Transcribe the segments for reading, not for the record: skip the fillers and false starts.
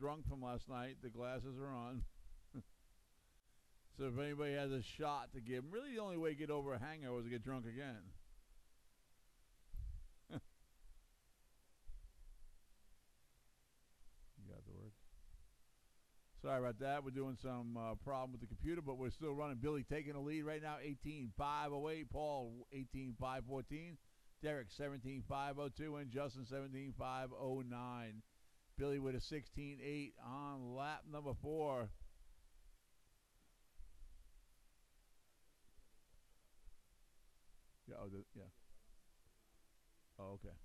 drunk from last night. The glasses are on. So if anybody has a shot to give him, really the only way to get over a hangover was to get drunk again. You got the word. Sorry about that. We're doing some problem with the computer, but we're still running. Billy taking the lead right now, 18.508. Paul, 18.514. Derek, 17.502. And Justin, 17.509. Billy with a 16.8 on lap number 4. Yeah, yeah. Oh, okay.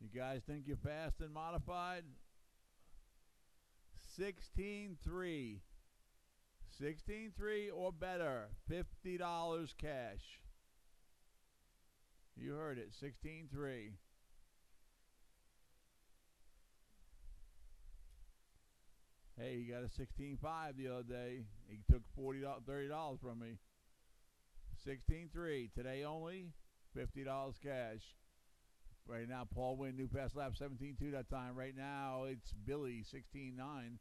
You guys think you're fast and modified? 16.3. 16.3 or better. $50 cash. You heard it. 16.3. Hey, he got a 16.5 the other day. He took $30 from me. 16.3. Today only. $50 cash. Right now, Paul Wynn, new pass lap, 17.2 that time. Right now, it's Billy, 16.9.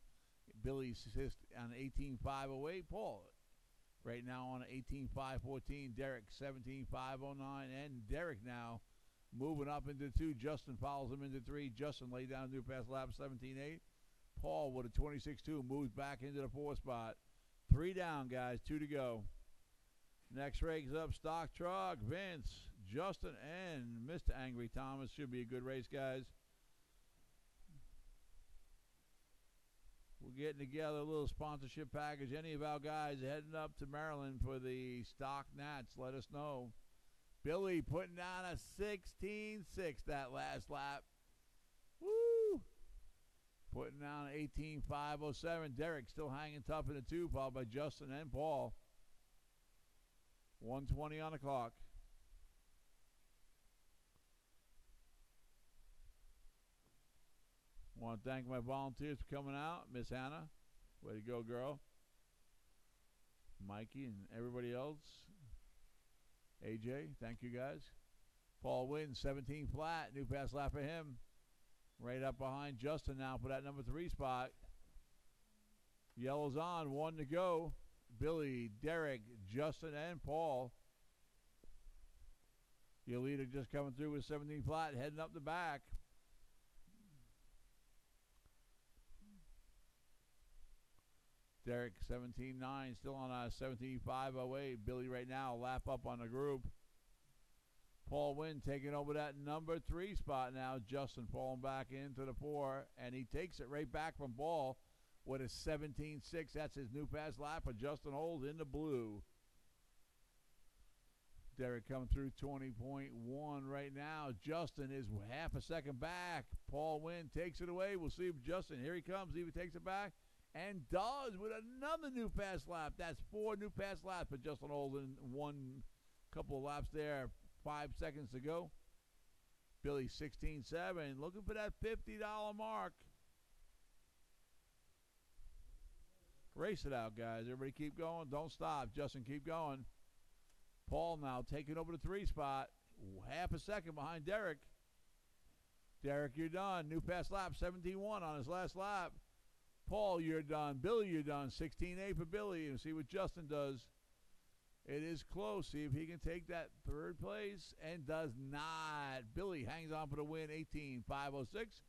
Billy's on 18.508. Paul, right now on 18.514. Derek, 17.509. And Derek now moving up into 2. Justin follows him into 3. Justin laid down a new pass lap, 17.8. Paul with a 26.2 moves back into the 4th spot. 3 down, guys. 2 to go. Next race up, stock truck. Vince, Justin, and Mr. Angry Thomas. Should be a good race, guys. We're getting together a little sponsorship package. Any of our guys heading up to Maryland for the stock Nats, let us know. Billy putting down a 16.6 that last lap. Woo! Putting down 18.507. Derek still hanging tough in the 2, followed by Justin and Paul. 1:20 on the clock. I want to thank my volunteers for coming out. Miss Hannah, way to go, girl. Mikey and everybody else. AJ, thank you guys. Paul wins 17 flat. New pass lap for him. Right up behind Justin now for that number 3 spot. Yellow's on. 1 to go. Billy, Derek, Justin, and Paul. Your leader just coming through with 17 flat, heading up the back. Derek, 17.9, still on a 17.508. Billy right now, lap up on the group. Paul Wynn taking over that number 3 spot now. Justin falling back into the 4, and he takes it right back from Paul with a 17.6. That's his new fast lap for Justin Holt in the blue. Derek coming through 20.1 right now. Justin is half a second back. Paul Wynn takes it away. We'll see if Justin, here he comes, even takes it back. And does with another new fast lap. That's 4 new fast laps for Justin Holt in one couple of laps there. 5 seconds to go. Billy 16.7, looking for that $50 mark. Race it out, guys. Everybody keep going. Don't stop. Justin, keep going. Paul now taking over the 3 spot. Half a second behind Derek. Derek, you're done. New fast lap, 17.1 on his last lap. Paul, you're done. Billy, you're done. 16.8 for Billy. And see what Justin does. It is close. See if he can take that 3rd place, and does not. Billy hangs on for the win, 18.506.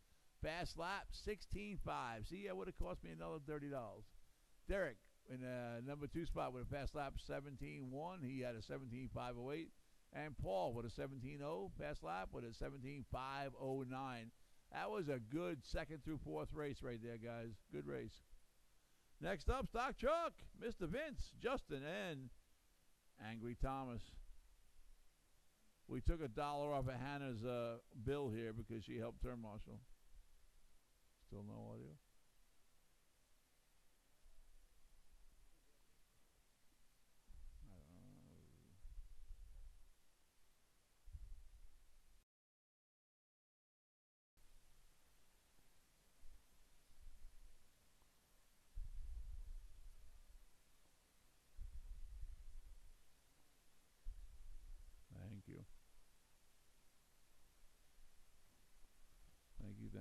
Fast lap, 16.5. See, that would have cost me another $30. Derek in number 2 spot with a fast lap, 17.1. He had a 17.508. And Paul with a 17.0. Fast lap with a 17.509. That was a good 2nd through 4th race right there, guys. Good race. Next up, stock truck. Mr. Vince, Justin, and Angry Thomas. We took $1 off of Hannah's bill here because she helped turn marshal. Still no audio.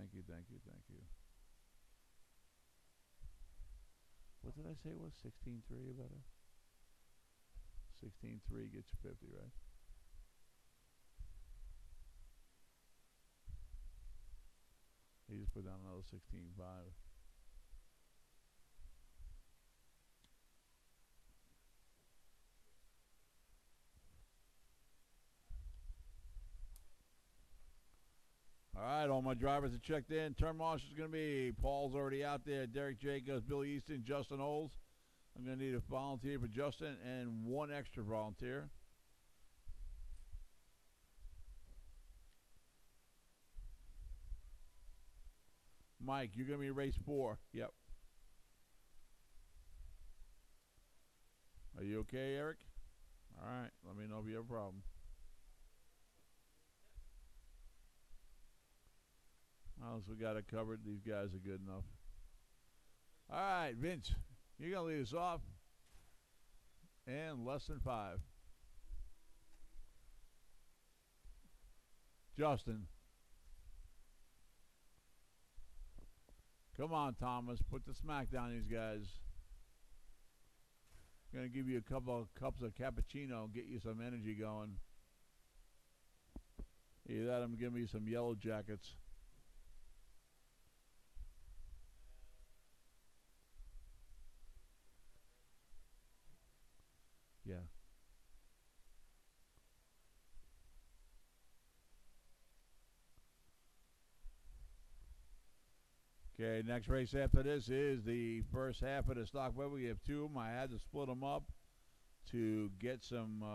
Thank you, thank you, thank you. What did I say it was? 16-3 about it? 16-3 gets you 50, right? He just put down another 16-5. All right, all my drivers are checked in. Turn marshal's going to be Paul's already out there. Derek Jacobs, Billy Easton, Justin Olds. I'm going to need a volunteer for Justin and one extra volunteer. Mike, you're going to be race 4. Yep. Are you okay, Eric? All right, let me know if you have a problem. Well, we got it covered. These guys are good enough. All right, Vince, you're going to lead us off. And less than 5. Justin. Come on, Thomas. Put the smack down these guys. I'm going to give you a couple of cups of cappuccino and get you some energy going. Either that, I'm giving you some yellow jackets. Yeah. Okay, next race after this is the first half of the stock web. We have 2 of them. I had to split them up to get some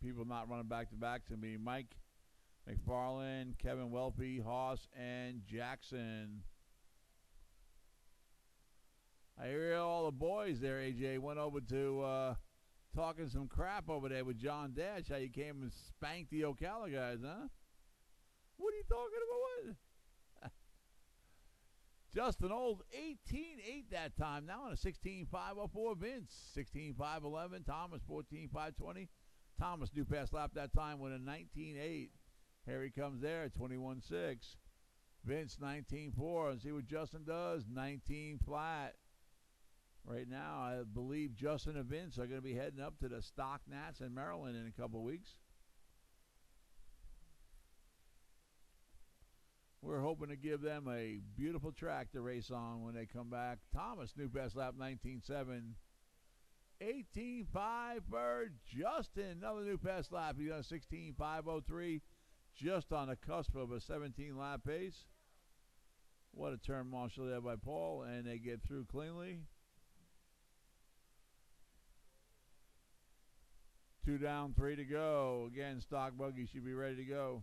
people not running back to back. To me, Mike McFarland, Kevin Welpe, Haas, and Jackson. I hear all the boys there, AJ, went over to talking some crap over there with John Dash, how you came and spanked the Ocala guys, huh? What are you talking about? Justin Olds, 18-8 that time. Now on a 16-504 Vince. 16-511. Thomas, 14-520. Thomas, new pass lap that time with a 19-8. Here he comes there at 21-6. Vince, 19-4. And see what Justin does. 19 flat. Right now, I believe Justin and Vince are going to be heading up to the Stock Nats in Maryland in a couple of weeks. We're hoping to give them a beautiful track to race on when they come back. Thomas, new best lap, 19.7. 18.5 for Justin. Another new best lap. He's on a 16.503. Just on the cusp of a 17-lap pace. What a turn marshal there by Paul. And they get through cleanly. 2 down, 3 to go. Again, stock buggy should be ready to go.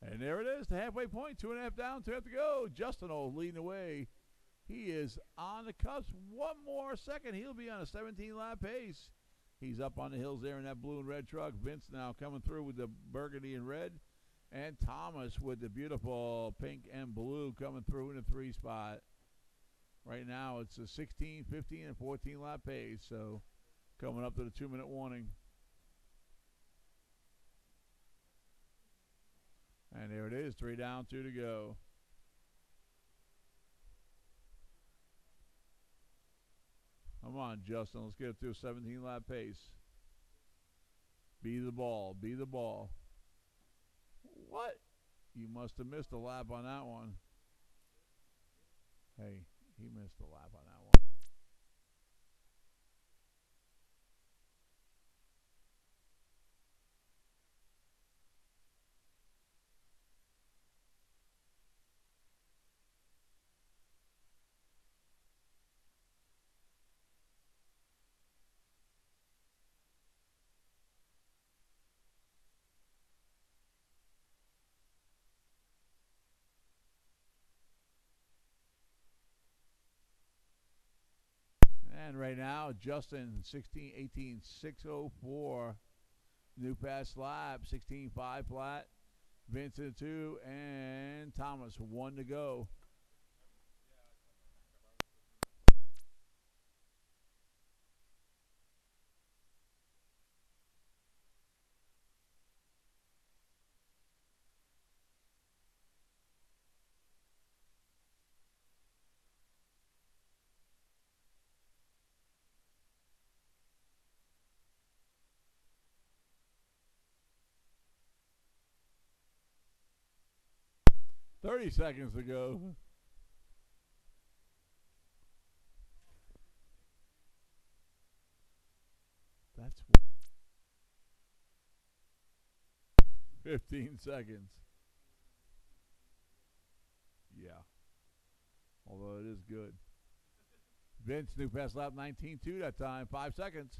And there it is, the halfway point. 2.5 down, 2 have to go. Justin Olds leading the way. He is on the cusp. One more second. He'll be on a 17-lap pace. He's up on the hills there in that blue and red truck. Vince now coming through with the burgundy and red. And Thomas with the beautiful pink and blue coming through in the 3 spot. Right now it's a 16, 15, and 14-lap pace. So coming up to the 2-minute warning. And there it is, 3 down, 2 to go. Come on, Justin. Let's get it to a 17-lap pace. Be the ball. Be the ball. What? You must have missed a lap on that one. Hey, he missed a lap on that one. right now. Justin 16-18, 604. New pass lap 16-5 flat. Vincent 2 and Thomas 1 to go. $30 seconds to go. That's 15 seconds. Yeah. Although it is good. Vince, new pass lap 19-2 that time. 5 seconds.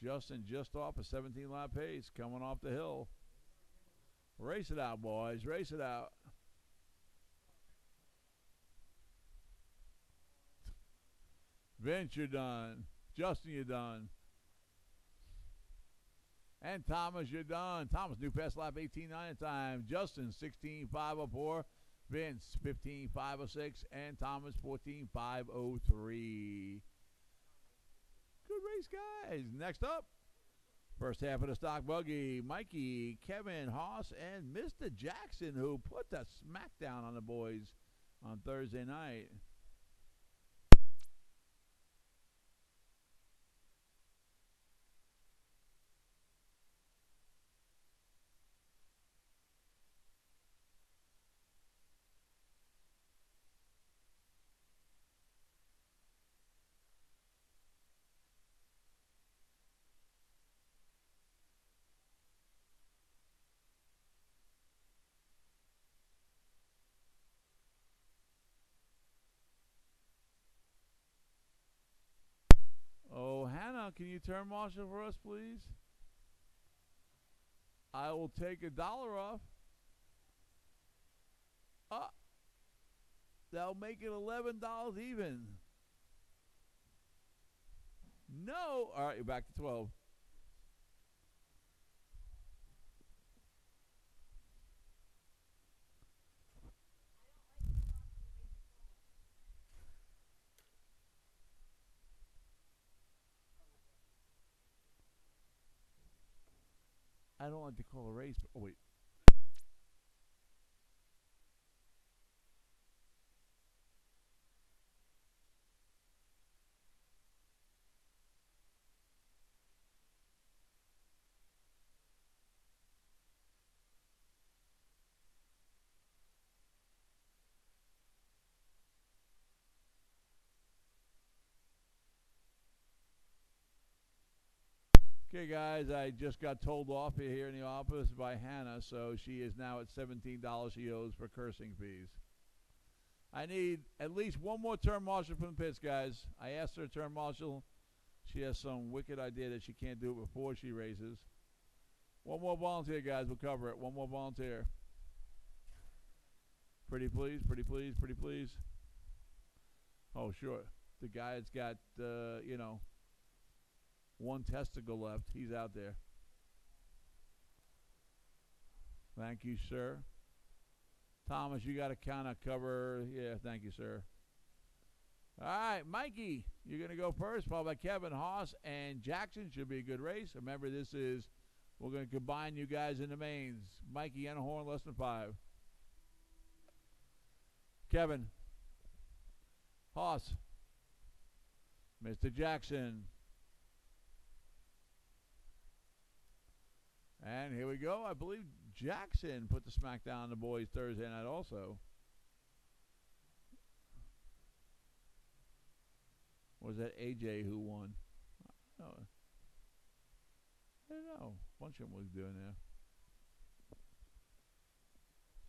Justin just off a 17-lap pace, coming off the hill. Race it out, boys. Race it out. Vince, you're done. Justin, you're done. And Thomas, you're done. Thomas, new pass lap 18-9 at time. Justin, 16-504. Vince, 15-506. And Thomas, 14-503. Good race, guys. Next up, first half of the stock buggy, Mikey, Kevin, Haas, and Mr. Jackson, who put the smackdown on the boys on Thursday night. Oh, Hannah, can you turn marshal for us, please? I will take $1 off. That'll make it $11 even. No. All right, you're back to 12. I don't like to call a race. Oh, wait. Okay, guys, I just got told off here in the office by Hannah, so she is now at $17 she owes for cursing fees. I need at least one more turn marshal from the pits, guys. I asked her to turn marshal. She has some wicked idea that she can't do it before she races. One more volunteer, guys. We'll cover it. One more volunteer. Pretty please, pretty please, pretty please. Oh, sure. The guy that's got, one testicle left. He's out there. Thank you, sir. Thomas, you got to kind of cover. Yeah, thank you, sir. All right, Mikey, you're going to go first, followed by Kevin, Haas, and Jackson. Should be a good race. Remember, we're going to combine you guys in the mains. Mikey and a horn, less than 5. Kevin, Haas, Mr. Jackson. And here we go. I believe Jackson put the smackdown on the boys Thursday night also. Or was that AJ who won? I don't know. A bunch of them was doing there.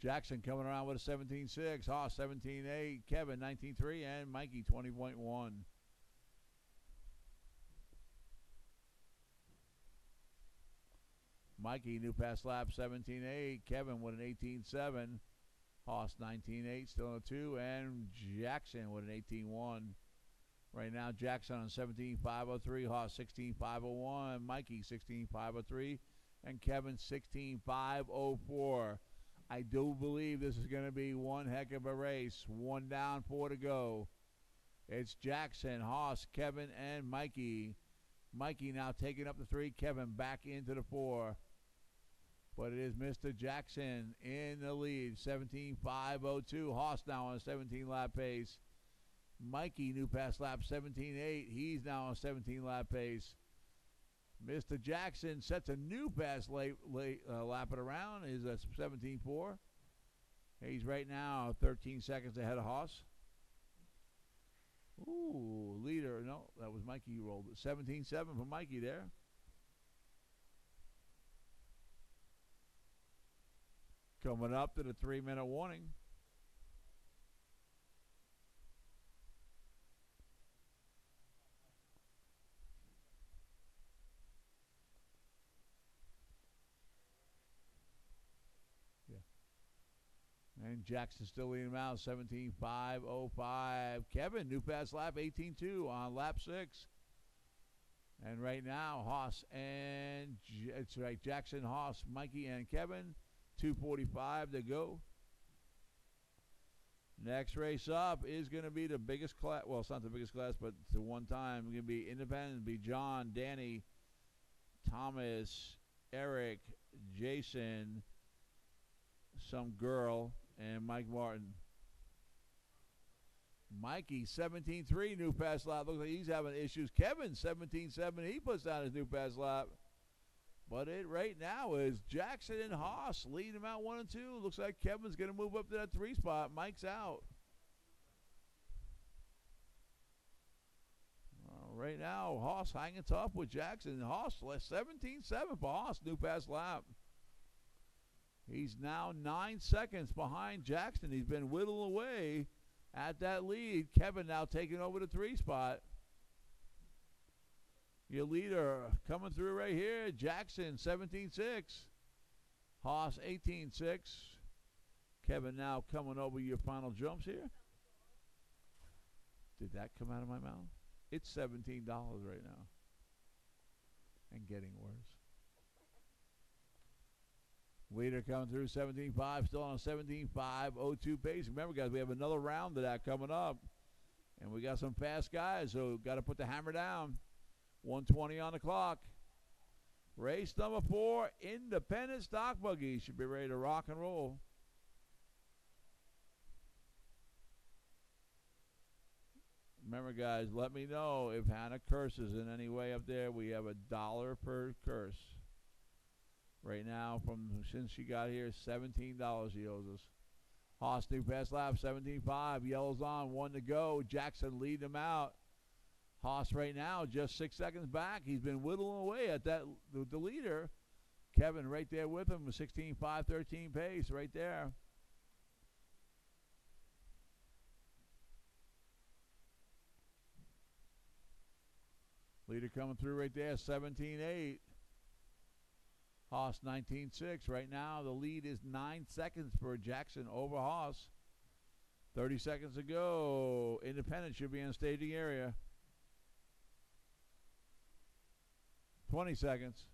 Jackson coming around with a 17.6. Haas 17.8. Kevin 19.3. And Mikey 20.1. Mikey, new pass lap 17.8. Kevin with an 18.7. Haas 19.8, still in a 2. And Jackson with an 18.1. Right now, Jackson on 17.503, Haas 16.501, Mikey 16.503, and Kevin 16.504. I do believe this is going to be one heck of a race. 1 down, 4 to go. It's Jackson, Haas, Kevin, and Mikey. Mikey now taking up the 3, Kevin back into the 4. But it is Mr. Jackson in the lead, 17.502. Haas now on a 17-lap pace. Mikey, new pass lap, 17.8. He's now on a 17-lap pace. Mr. Jackson sets a new pass lap it around. Is a 17.4. He's right now 13 seconds ahead of Haas. Ooh, leader. No, that was Mikey who rolled it. 17.7 for Mikey there. Coming up to the 3-minute warning. And Jackson still leading him out, 17.505. Kevin, new pass lap, 18.2 on lap 6. And right now, Haas and, it's right, Jackson, Haas, Mikey, and Kevin, 2:45 to go. Next race up is going to be the biggest class. Well, it's not the biggest class, but it's the one time. It's going to be independent. It'll be John, Danny, Thomas, Eric, Jason, some girl, and Mike Martin. Mikey, 17.3 new pass lap. Looks like he's having issues. Kevin, 17.7. He puts down his new pass lap. But it right now is Jackson and Haas leading him out 1 and 2. Looks like Kevin's going to move up to that 3 spot. Mike's out. Right now, Haas hanging tough with Jackson. Haas, 17.7 for Haas, new pass lap. He's now 9 seconds behind Jackson. He's been whittled away at that lead. Kevin now taking over the 3 spot. Your leader coming through right here, Jackson, 17.6. Haas, 18.6. Kevin now coming over your final jumps here. Did that come out of my mouth? It's $17 right now. And getting worse. Leader coming through, 17.5, still on a 17.502 pace. Remember, guys, we have another round of that coming up. And we got some fast guys, so got to put the hammer down. 1:20 on the clock. Race number 4, independent stock buggy. Should be ready to rock and roll. Remember, guys, let me know if Hannah curses in any way up there. We have $1 per curse. Right now, since she got here, $17 she owes us. Haas, new pass lap, 17.5. Yellow's on, 1 to go. Jackson leading him out. Haas right now just 6 seconds back. He's been whittling away at that the leader. Kevin right there with him, 16.513 pace right there. Leader coming through right there, 17.8. Haas 19.6. Right now the lead is 9 seconds for Jackson over Haas. 30 seconds to go. Independent should be in the staging area. 20 seconds.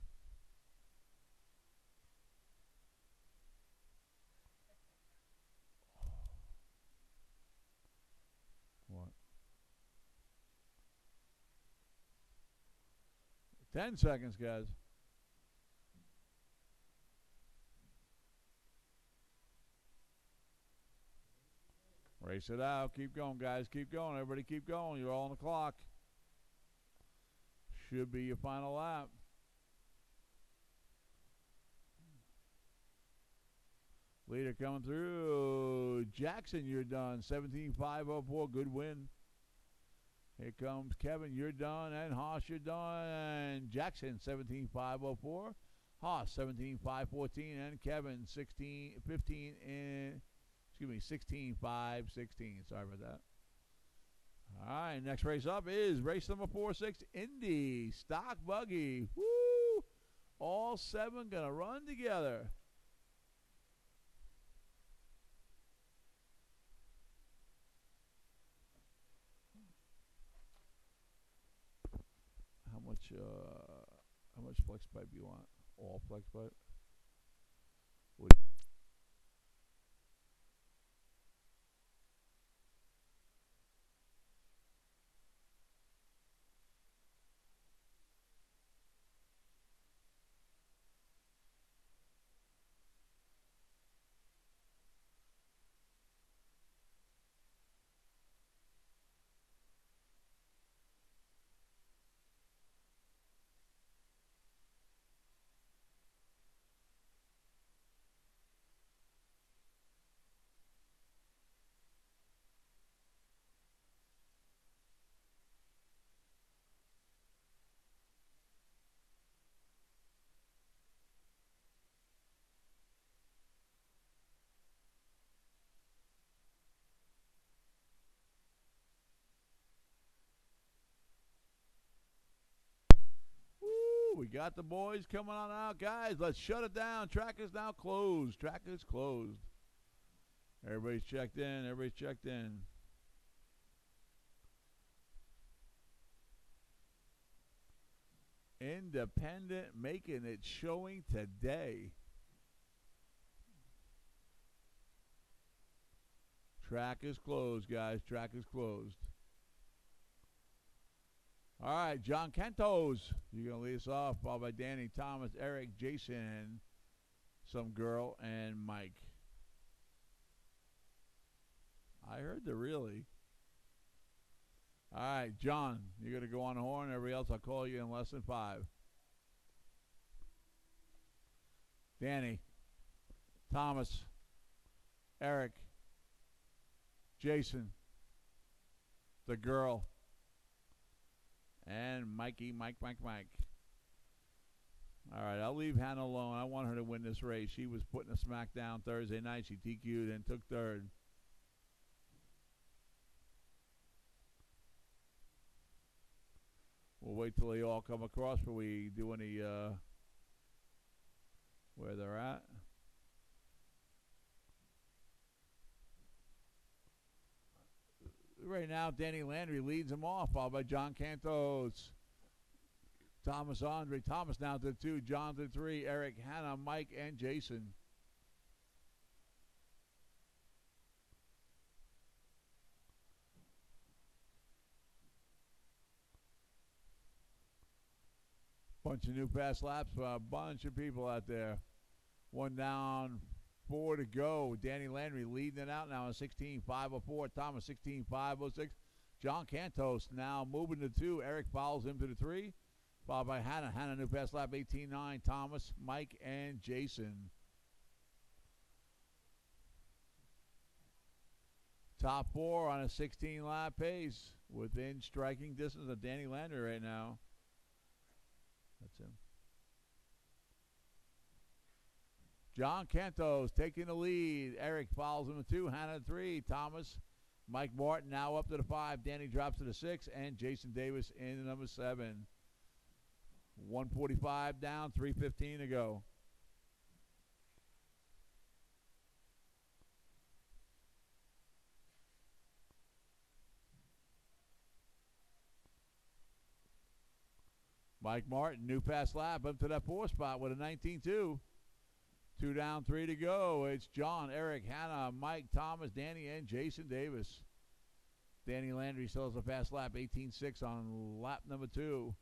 What? 10 seconds, guys. Race it out. Keep going, guys. Keep going. Everybody keep going. You're all on the clock. Should be your final lap. Leader coming through. Jackson, you're done. 17.504. Good win. Here comes Kevin. You're done. And Haas, you're done. And Jackson, 17.504. Haas, 17.514. And Kevin, 16.15. And 16.516. Sorry about that. All right, next race up is race number 46, Indy Stock Buggy. Woo! All 7 gonna run together. much flex pipe you want? All flex pipe? Woo, we got the boys coming on out. Guys, let's shut it down. Track is now closed. Track is closed. Everybody's checked in. Everybody's checked in. Independent making it showing today. Track is closed, guys. Track is closed. All right, John Kentos. You're going to lead us off, followed by Danny, Thomas, Eric, Jason, some girl, and Mike. I heard the really. All right, John, you're going to go on the horn. Everybody else, I'll call you in less than 5. Danny, Thomas, Eric, Jason, the girl, and Mike. All right, I'll leave Hannah alone. I want her to win this race. She was putting a smack down Thursday night. She TQ'd and took third. We'll wait till they all come across before we do any where they're at. Right now, Danny Landry leads them off, followed by John Cantos, Thomas Andre. Thomas now to 2, John to 3, Eric, Hannah, Mike, and Jason. Bunch of new fast laps, a bunch of people out there. 1 down, 4 to go. Danny Landry leading it out now in 16.504. Thomas 16.506. John Cantos now moving to 2. Eric follows him to the 3. Followed by Hannah. Hannah new fast lap 18.9. Thomas, Mike, and Jason. Top 4 on a 16-lap pace within striking distance of Danny Landry right now. That's him. John Cantos taking the lead. Eric follows him to 2. Hannah 3. Thomas, Mike Martin now up to the 5. Danny drops to the 6. And Jason Davis in the number 7. 145 down, 3:15 to go. Mike Martin, new fast lap up to that 4 spot with a 19.2. 2 down, 3 to go. It's John, Eric, Hannah, Mike, Thomas, Danny, and Jason Davis. Danny Landry still has a fast lap, 18.6 on lap number 2.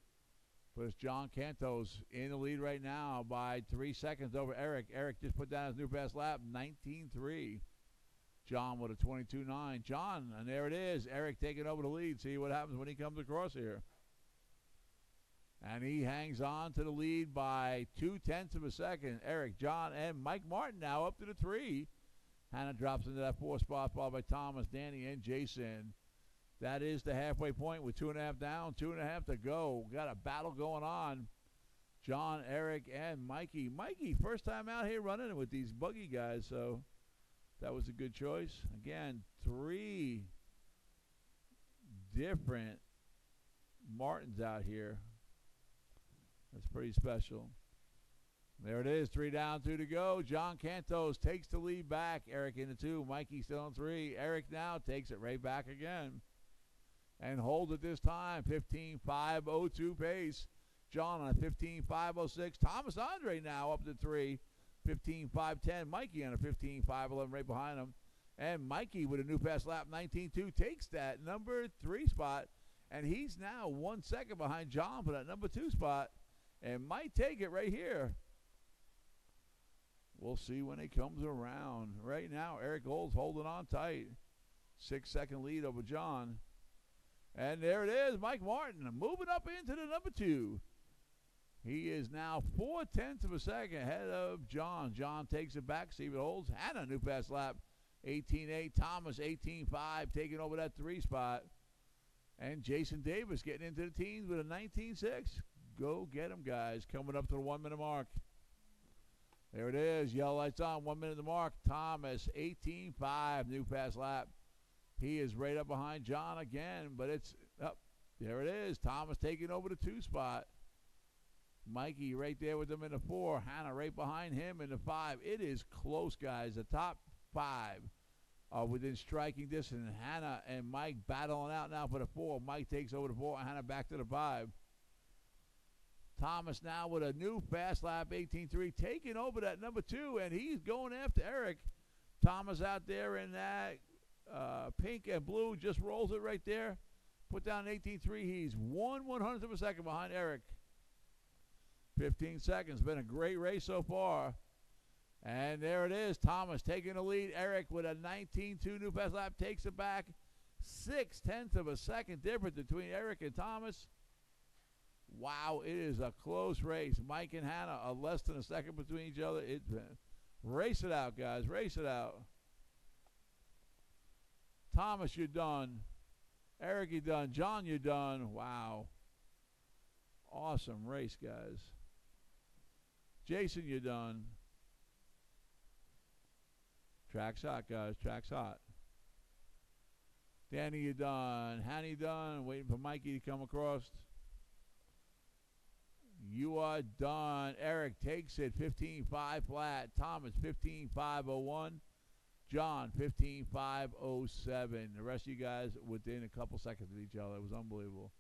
But it's John Cantos in the lead right now by 3 seconds over Eric. Eric just put down his new fast lap, 19.3. John with a 22.9. John, and there it is. Eric taking over the lead. See what happens when he comes across here. And he hangs on to the lead by 0.2 of a second. Eric, John, and Mike Martin now up to the 3. Hannah drops into that 4 spot, followed by Thomas, Danny, and Jason. That is the halfway point with 2.5 down, 2.5 to go. Got a battle going on. John, Eric, and Mikey. Mikey, first time out here running with these buggy guys, so that was a good choice. Again, 3 different Martins out here. That's pretty special. There it is, 3 down, 2 to go. John Cantos takes the lead back. Eric in the 2. Mikey still on 3. Eric now takes it right back again. And holds it this time, 15.502 pace. John on a 15.506. Thomas Andre now up to 3, 15.510. Mikey on a 15.511 right behind him. And Mikey with a new fast lap, 19.2, takes that number 3 spot. And he's now 1 second behind John for that number 2 spot. And might take it right here. We'll see when it comes around. Right now, Eric Gold's holding on tight. 6-second lead over John. And there it is, Mike Martin moving up into the number 2. He is now 0.4 of a second ahead of John. John takes it back, see if it holds. Hannah, new fast lap, 18.8. Thomas, 18.5, taking over that 3 spot. And Jason Davis getting into the teens with a 19.6. Go get him, guys. Coming up to the 1 minute mark. There it is. Yellow lights on. 1 minute to the mark. Thomas, 18.5. New fast lap. He is right up behind John again, but it's up. There it is. Thomas taking over the 2 spot. Mikey right there with him in the 4. Hannah right behind him in the 5. It is close, guys. The top 5 are within striking distance. Hannah and Mike battling out now for the 4. Mike takes over the 4. Hannah back to the 5. Thomas now with a new fast lap, 18.3, taking over that number 2, and he's going after Eric. Thomas out there in that pink and blue, just rolls it right there. Put down 18.3. He's 1/100th of a second behind Eric. 15 seconds. Been a great race so far. And there it is. Thomas taking the lead. Eric with a 19.2 new fast lap takes it back. 0.6 of a second difference between Eric and Thomas. Wow, it is a close race. Mike and Hannah are less than a second between each other. Race it out, guys. Race it out. Thomas, you're done. Eric, you're done. John, you're done. Wow. Awesome race, guys. Jason, you're done. Track's hot, guys. Track's hot. Danny, you're done. Hannah, you're done. Waiting for Mikey to come across. You are done. Eric takes it 15.5 flat. Thomas 15.501. John 15.507. The rest of you guys within a couple seconds of each other. It was unbelievable.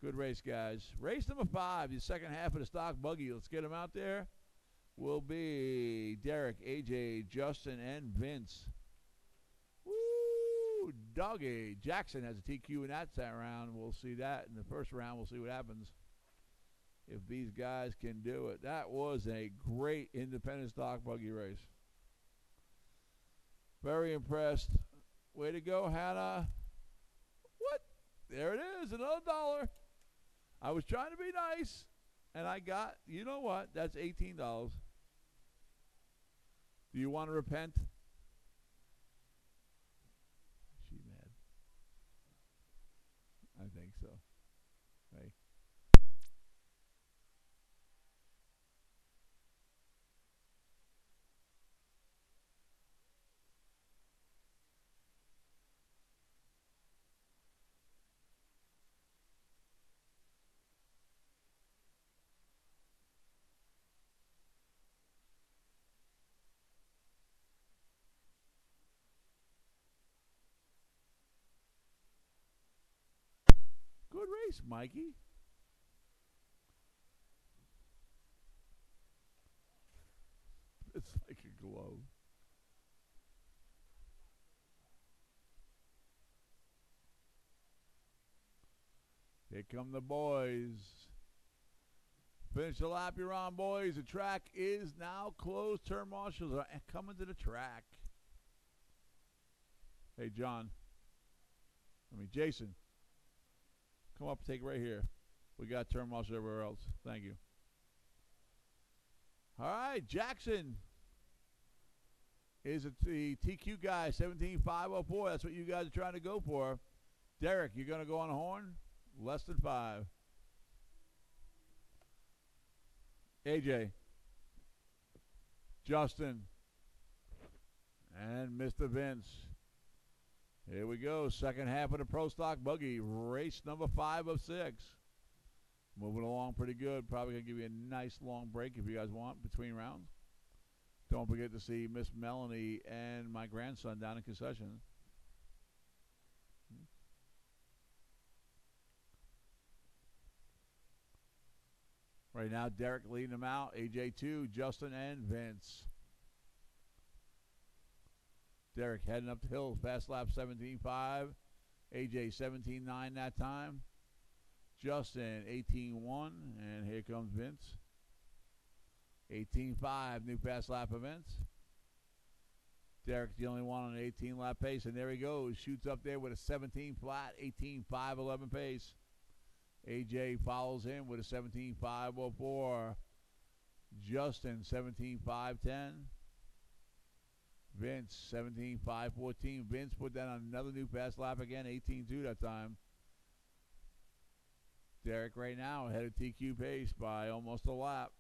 Good race, guys. Race number 5, the second half of the stock buggy. Let's get them out there. Will be Derek, AJ, Justin, and Vince. Woo! Doggy. Jackson has a TQ in that round. We'll see that in the first round. We'll see what happens if these guys can do it. That was a great independent stock buggy race. Very impressed. Way to go, Hannah. What? There it is, another $1. I was trying to be nice, and I got, you know what? That's $18. Do you want to repent? She mad. I think so. Hey. Good race, Mikey. It's like a glove. Here come the boys. Finish the lap you're on, boys. The track is now closed. Turn marshals are coming to the track. Hey, John. Jason. Come up and take it right here. We got turn marshals everywhere else. Thank you. All right, Jackson is the TQ guy, 17.504. That's what you guys are trying to go for. Derek, you're going to go on a horn? Less than 5. AJ. Justin. And Mr. Vince. Here we go. Second half of the Pro Stock Buggy. Race number 5 of 6. Moving along pretty good. Probably going to give you a nice long break if you guys want between rounds. Don't forget to see Miss Melanie and my grandson down in concession. Right now, Derek leading them out. AJ 2, Justin, and Vince. Derek heading up the hill, fast lap 17.5. AJ 17.9 that time. Justin 18.1, and here comes Vince. 18.5, new fast lap events. Derek's the only one on an 18-lap pace, and there he goes. Shoots up there with a 17 flat, 18.511 pace. AJ follows him with a 17.504. Justin 17.510. Vince 17.514. Vince put that on another new fast lap again, 18.2 that time. Derek right now ahead of TQ pace by almost a lap.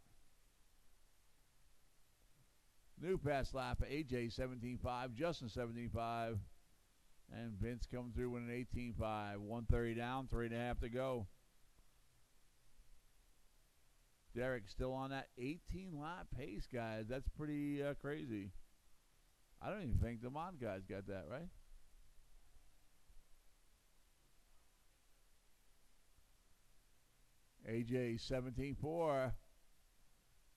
New fast lap, AJ 17.5, Justin 17.5, and Vince coming through with an 18.5. 130 down, 3.5 to go. Derek still on that 18-lap pace, guys. That's pretty crazy. I don't even think the mod guys got that, right? AJ 17.4.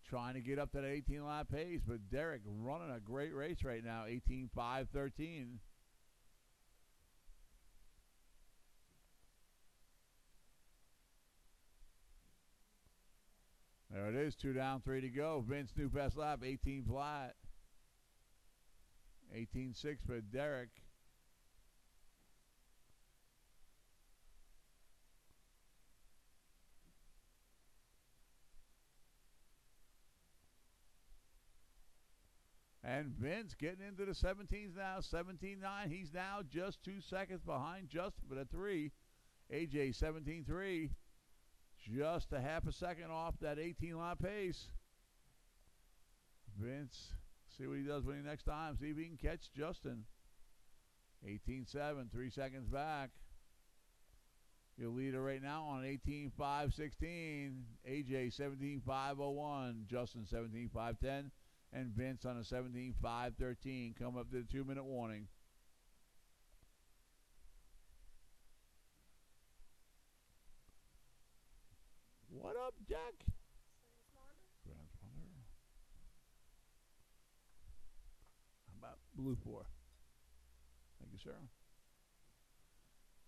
Trying to get up to that 18-lap pace, but Derek running a great race right now, 18.513. There it is, 2 down, 3 to go. Vince, new fast lap, 18 flat. 18.6 for Derek. And Vince getting into the 17s now, 17.9. He's now just 2 seconds behind Justin, but at 3. AJ 17.3. Just a half a second off that 18-lap pace. Vince, see what he does when he next time. See if he can catch Justin. 18.7, 3 seconds back. Your leader right now on 18.516. AJ 17.501. Justin 17.510. And Vince on a 17.513. Come up to the 2-minute warning. What up, Jack? Transponder. How about Blue 4? Thank you, sir.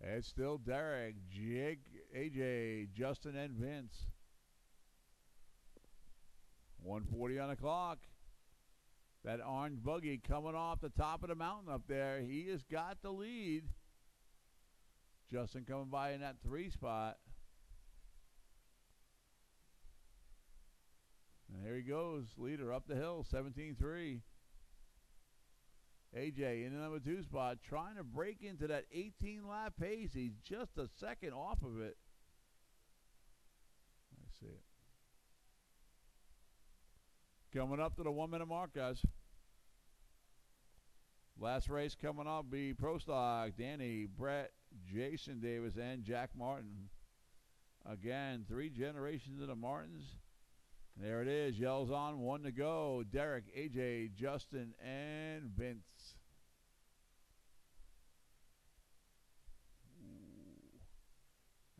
It's still Derek, Jake, AJ, Justin, and Vince. 1:40 on the clock. That orange buggy coming off the top of the mountain up there. He has got the lead. Justin coming by in that 3 spot. And here he goes, leader up the hill, 17.3. AJ in the number 2 spot, trying to break into that 18-lap pace. He's just a second off of it. I see it. Coming up to the 1-minute mark, guys. Last race coming up be Pro Stock, Danny, Brett, Jason Davis, and Jack Martin. Again, 3 generations of the Martins. There it is, yells on, 1 to go. Derek, AJ, Justin, and Vince.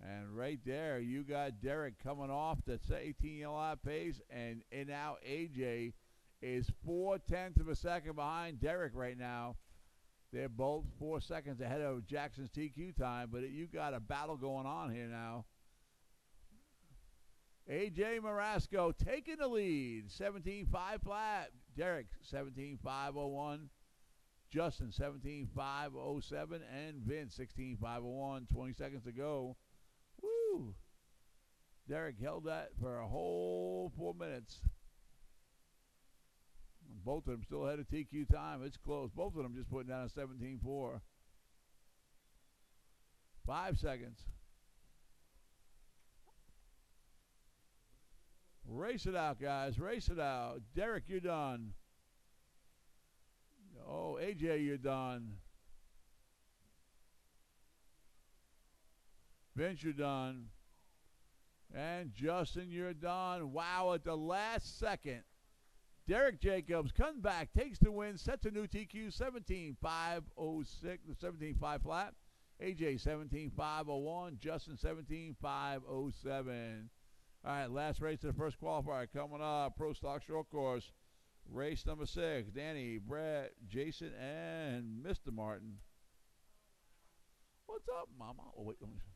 And right there, you got Derek coming off the 18-lap pace, and now AJ is 0.4 of a second behind Derek right now. They're both 4 seconds ahead of Jackson's TQ time, but you got a battle going on here now. AJ Marasco taking the lead, 17.5 flat. Derek 17.501. Justin 17.507, and Vince 16.501. 20 seconds to go. Woo! Derek held that for a whole 4 minutes. Both of them still ahead of TQ time. It's close. Both of them just putting down a 17.4. 5 seconds. Race it out, guys. Race it out. Derek, you're done. Oh, AJ, you're done. Vince, you're done. And Justin, you're done. Wow, at the last second, Derek Jacobs comes back, takes the win, sets a new TQ, 17.506, 17.5 flat. AJ 17.501, Justin 17.507. All right, last race of the first qualifier coming up. Pro Stock Short Course. Race number 6. Danny, Brett, Jason, and Mr. Martin. What's up, Mama? Oh, wait. Let me see.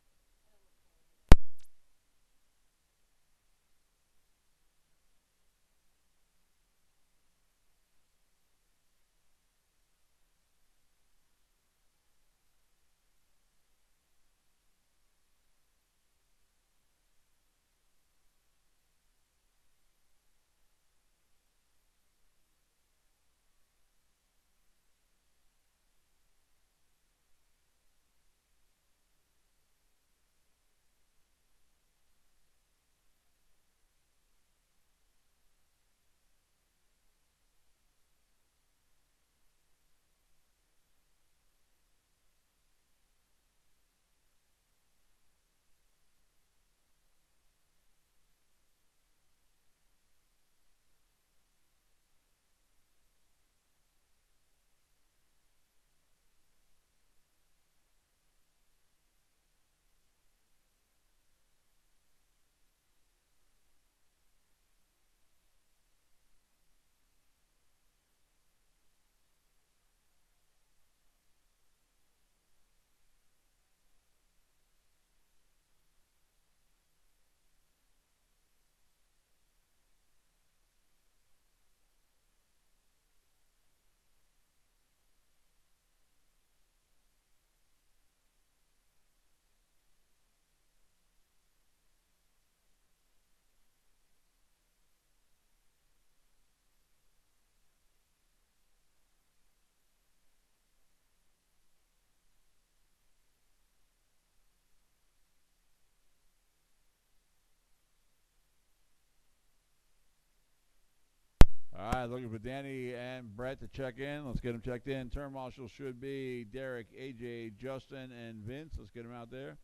All right, looking for Danny and Brett to check in. Let's get them checked in. Turn marshal should be Derek, AJ, Justin, and Vince. Let's get them out there.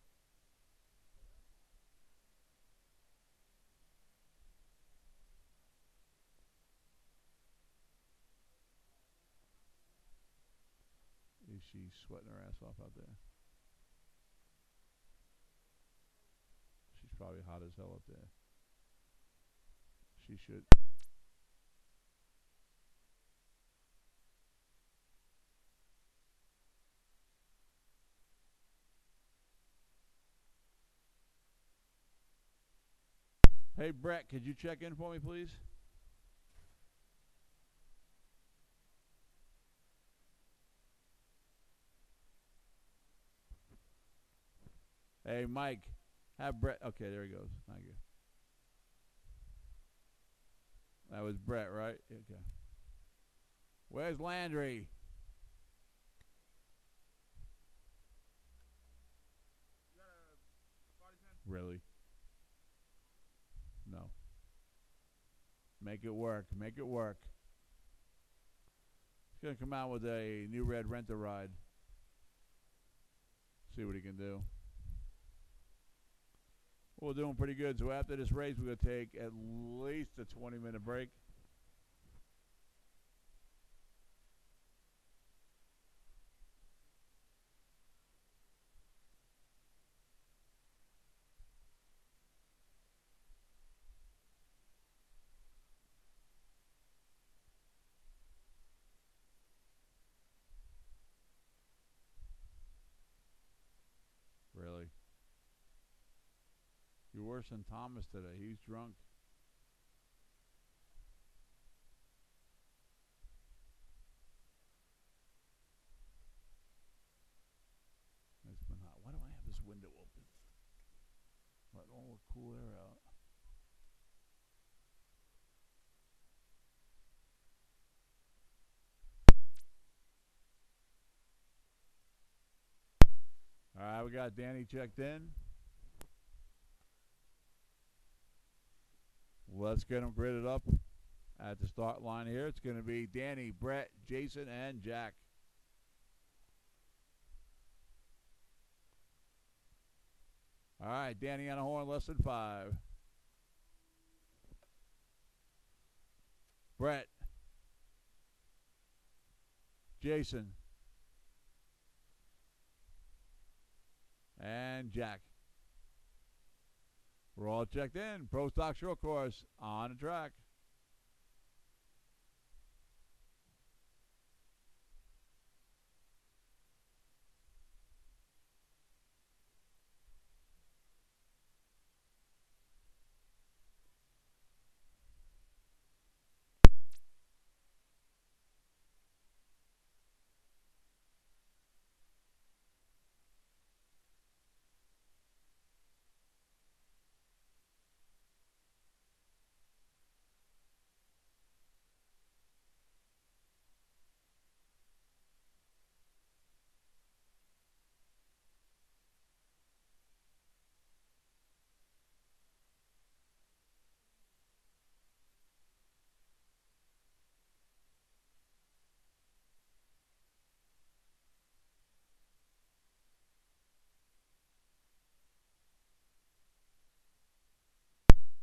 Is she sweating her ass off out there? She's probably hot as hell up there. She should. Hey, Brett, could you check in for me, please? Hey, Mike, have Brett. Okay, there he goes. Thank you. That was Brett, right? Okay. Where's Landry? Really? No. Make it work. Make it work. He's going to come out with a new red rent-a-ride. See what he can do. We're doing pretty good. So after this race, we're going to take at least a 20-minute break. Really? You're worse than Thomas today. He's drunk. It's been hot. Why do I have this window open? Let all the cool air out. All right, we got Danny checked in. Let's get them gridded up at the start line here. It's going to be Danny, Brett, Jason, and Jack. All right, Danny on a horn, less than 5. Brett. Jason. And Jack. We're all checked in. Pro Stock Short Course on the track.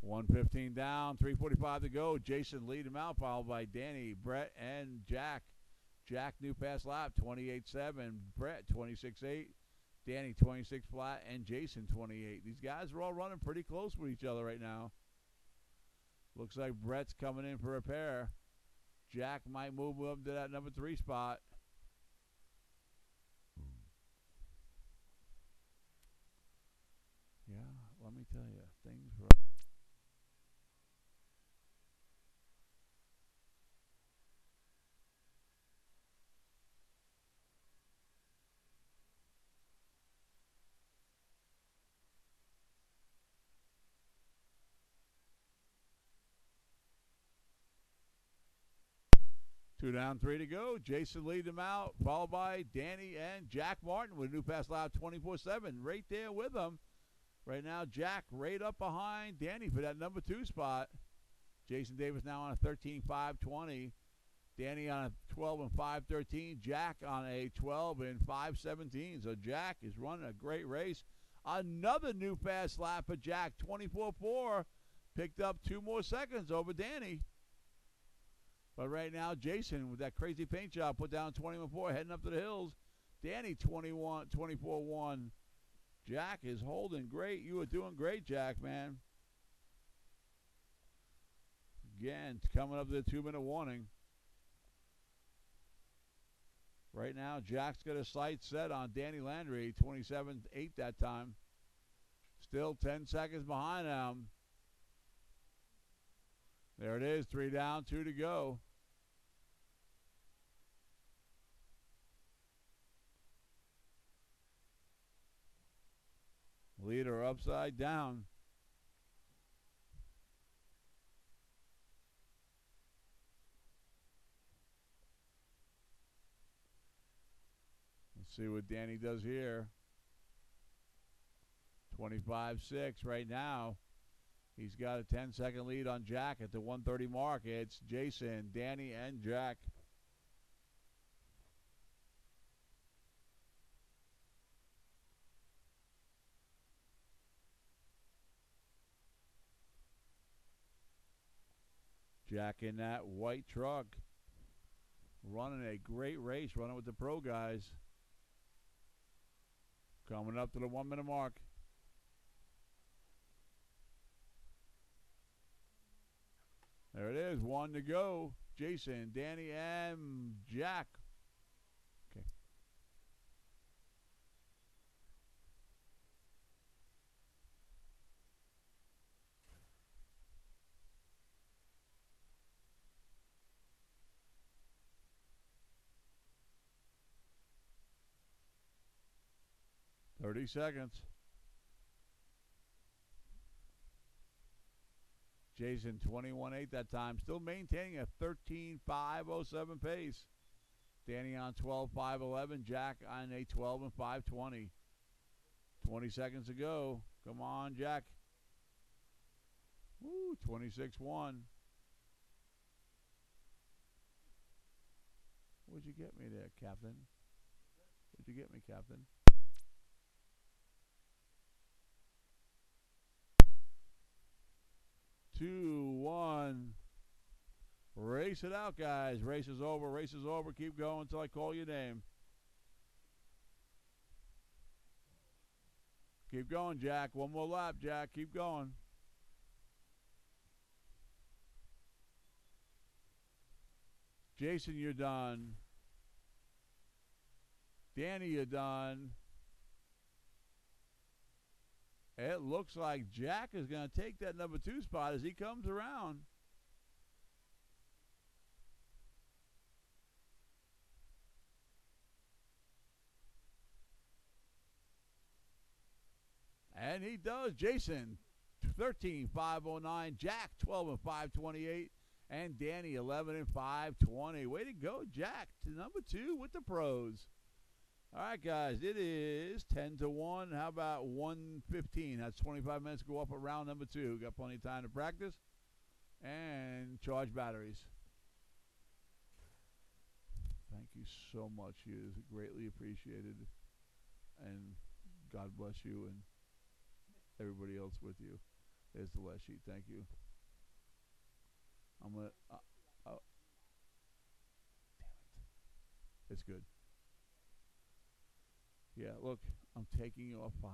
$115 down, $3:45 to go. Jason lead him out, followed by Danny, Brett, and Jack. Jack, new pass lap, 28.7. Brett, 26.8. Danny, 26 flat, and Jason, 28. These guys are all running pretty close with each other right now. Looks like Brett's coming in for repair. Jack might move up to that number 3 spot. Yeah, let me tell you, things were... Two down, 3 to go. Jason lead him out, followed by Danny and Jack Martin with new pass lap 24.7 right there with him. Right now, Jack right up behind Danny for that number 2 spot. Jason Davis now on a 13.520. Danny on a 12 and 513. Jack on a 12 and 517. So Jack is running a great race. Another new fast lap for Jack, 24.4. Picked up 2 more seconds over Danny. But right now, Jason, with that crazy paint job, put down 21.4, heading up to the hills. Danny, 24.1. Jack is holding great. You are doing great, Jack, man. Again, coming up to the 2-minute warning. Right now, Jack's got a sight set on Danny Landry, 27.8 that time. Still 10 seconds behind him. There it is, 3 down, 2 to go. Leader upside down. Let's see what Danny does here. 25.6 right now. He's got a 10-second lead on Jack at the 1:30 mark. It's Jason, Danny, and Jack. Jack in that white truck. Running a great race, running with the pro guys. Coming up to the 1-minute mark. There it is, 1 to go. Jason, Danny, and Jack. Okay. Thirty seconds. Jason, 21.8 that time. Still maintaining a 13.507 pace. Danny on 12.511. Jack on a 12 and 520. 20 seconds to go. Come on, Jack. Woo, 26.1. What'd you get me there, Captain? What'd you get me, Captain? Two, one. Race it out, guys. Race is over. Race is over. Keep going until I call your name. Keep going, Jack. One more lap, Jack. Keep going. Jason, you're done. Danny, you're done. It looks like Jack is going to take that number 2 spot as he comes around. And he does. Jason, 13,509. Jack, 12 and 528. And Danny, 11 and 520. Way to go, Jack, to number 2 with the pros. All right, guys, it is 10 to 1. How about 1:15? That's 25 minutes to go up at round number 2. Got plenty of time to practice and charge batteries. Thank you so much. It is greatly appreciated. And God bless you and everybody else with you. There's the last sheet. Thank you. I'm going to... damn it. It's good. Yeah, look, I'm taking you off $5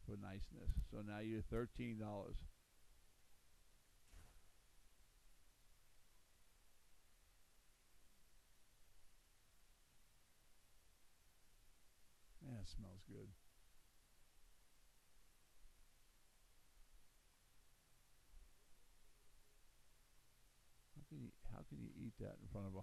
for niceness. So now you're $13. Yeah, it smells good. How can you eat that in front of a...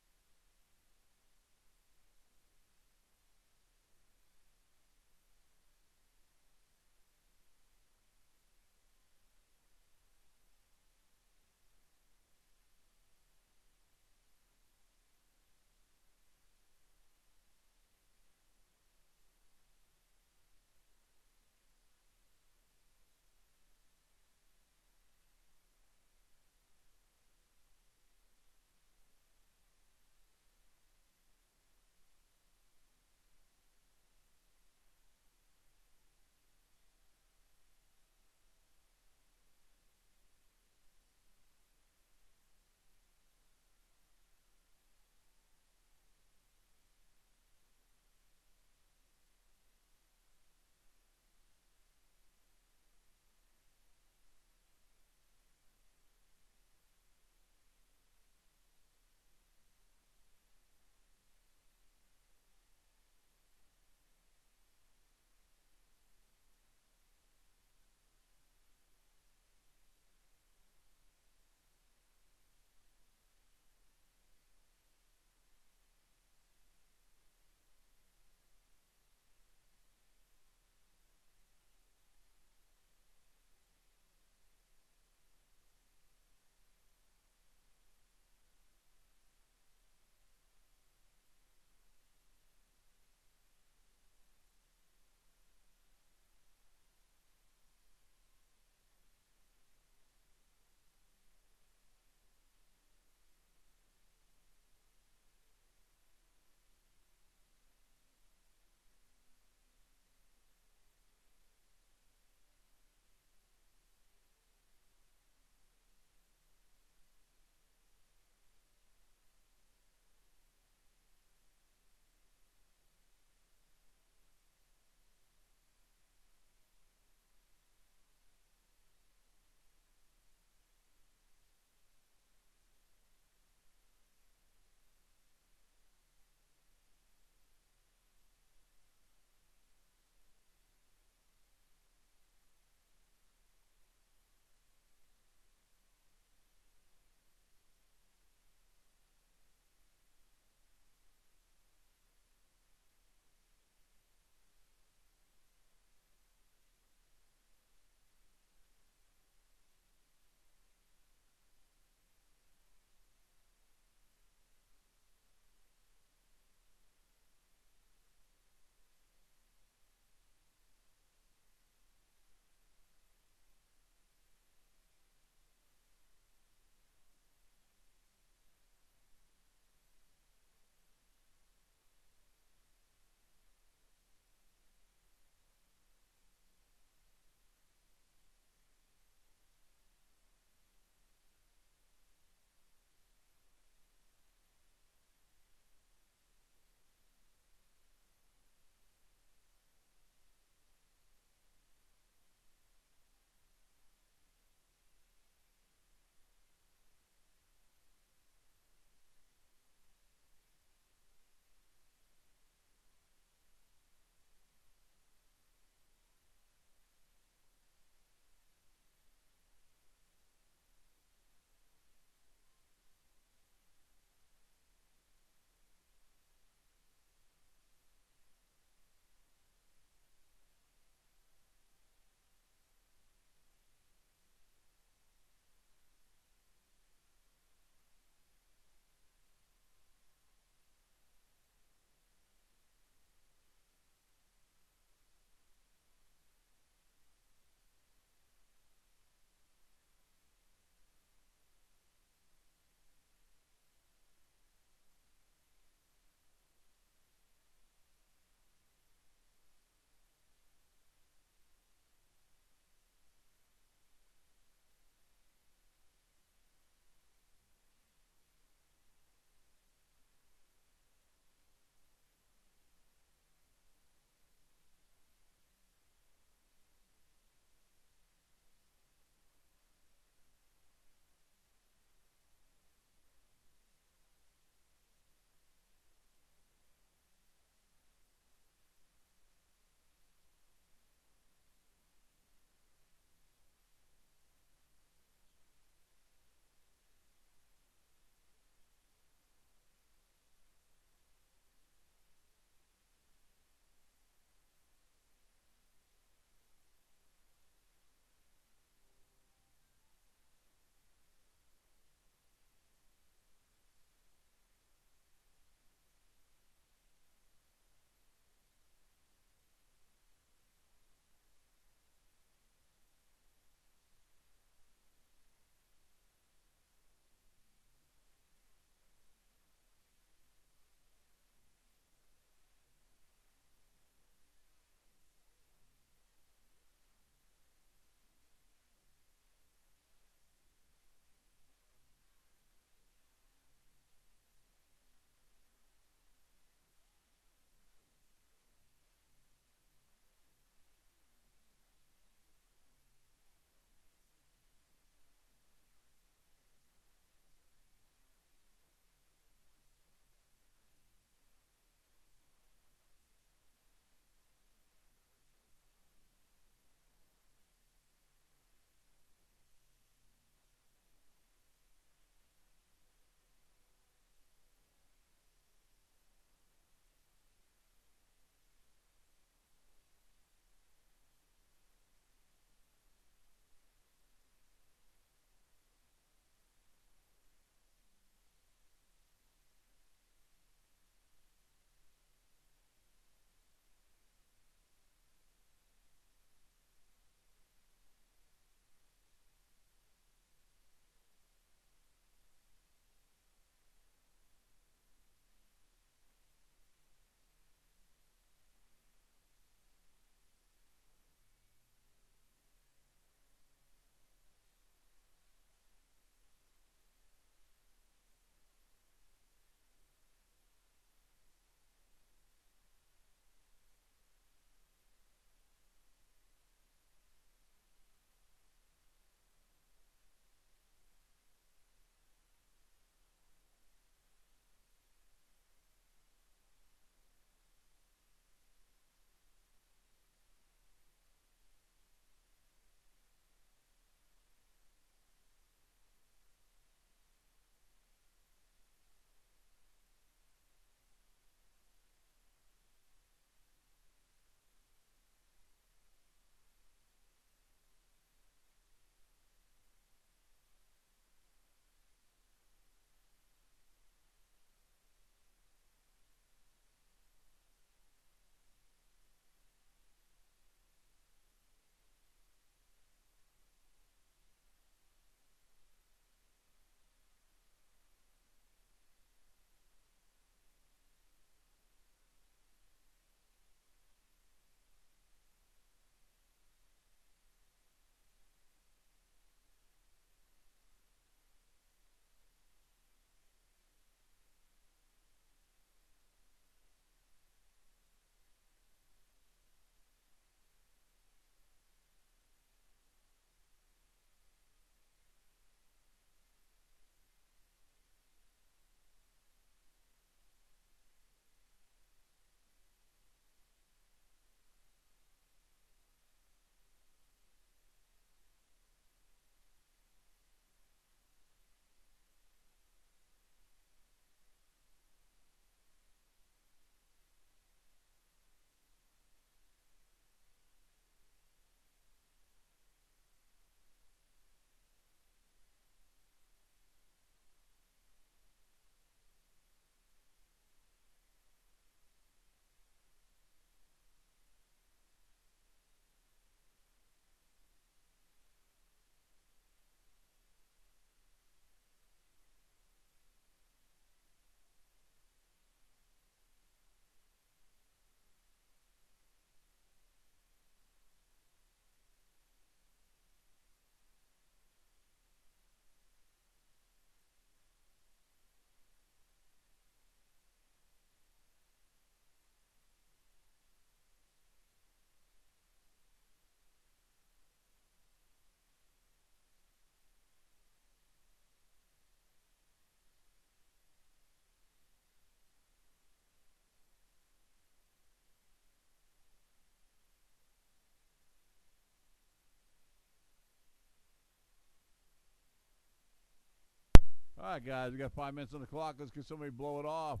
All right, guys, we got 5 minutes on the clock. Let's get somebody blow it off.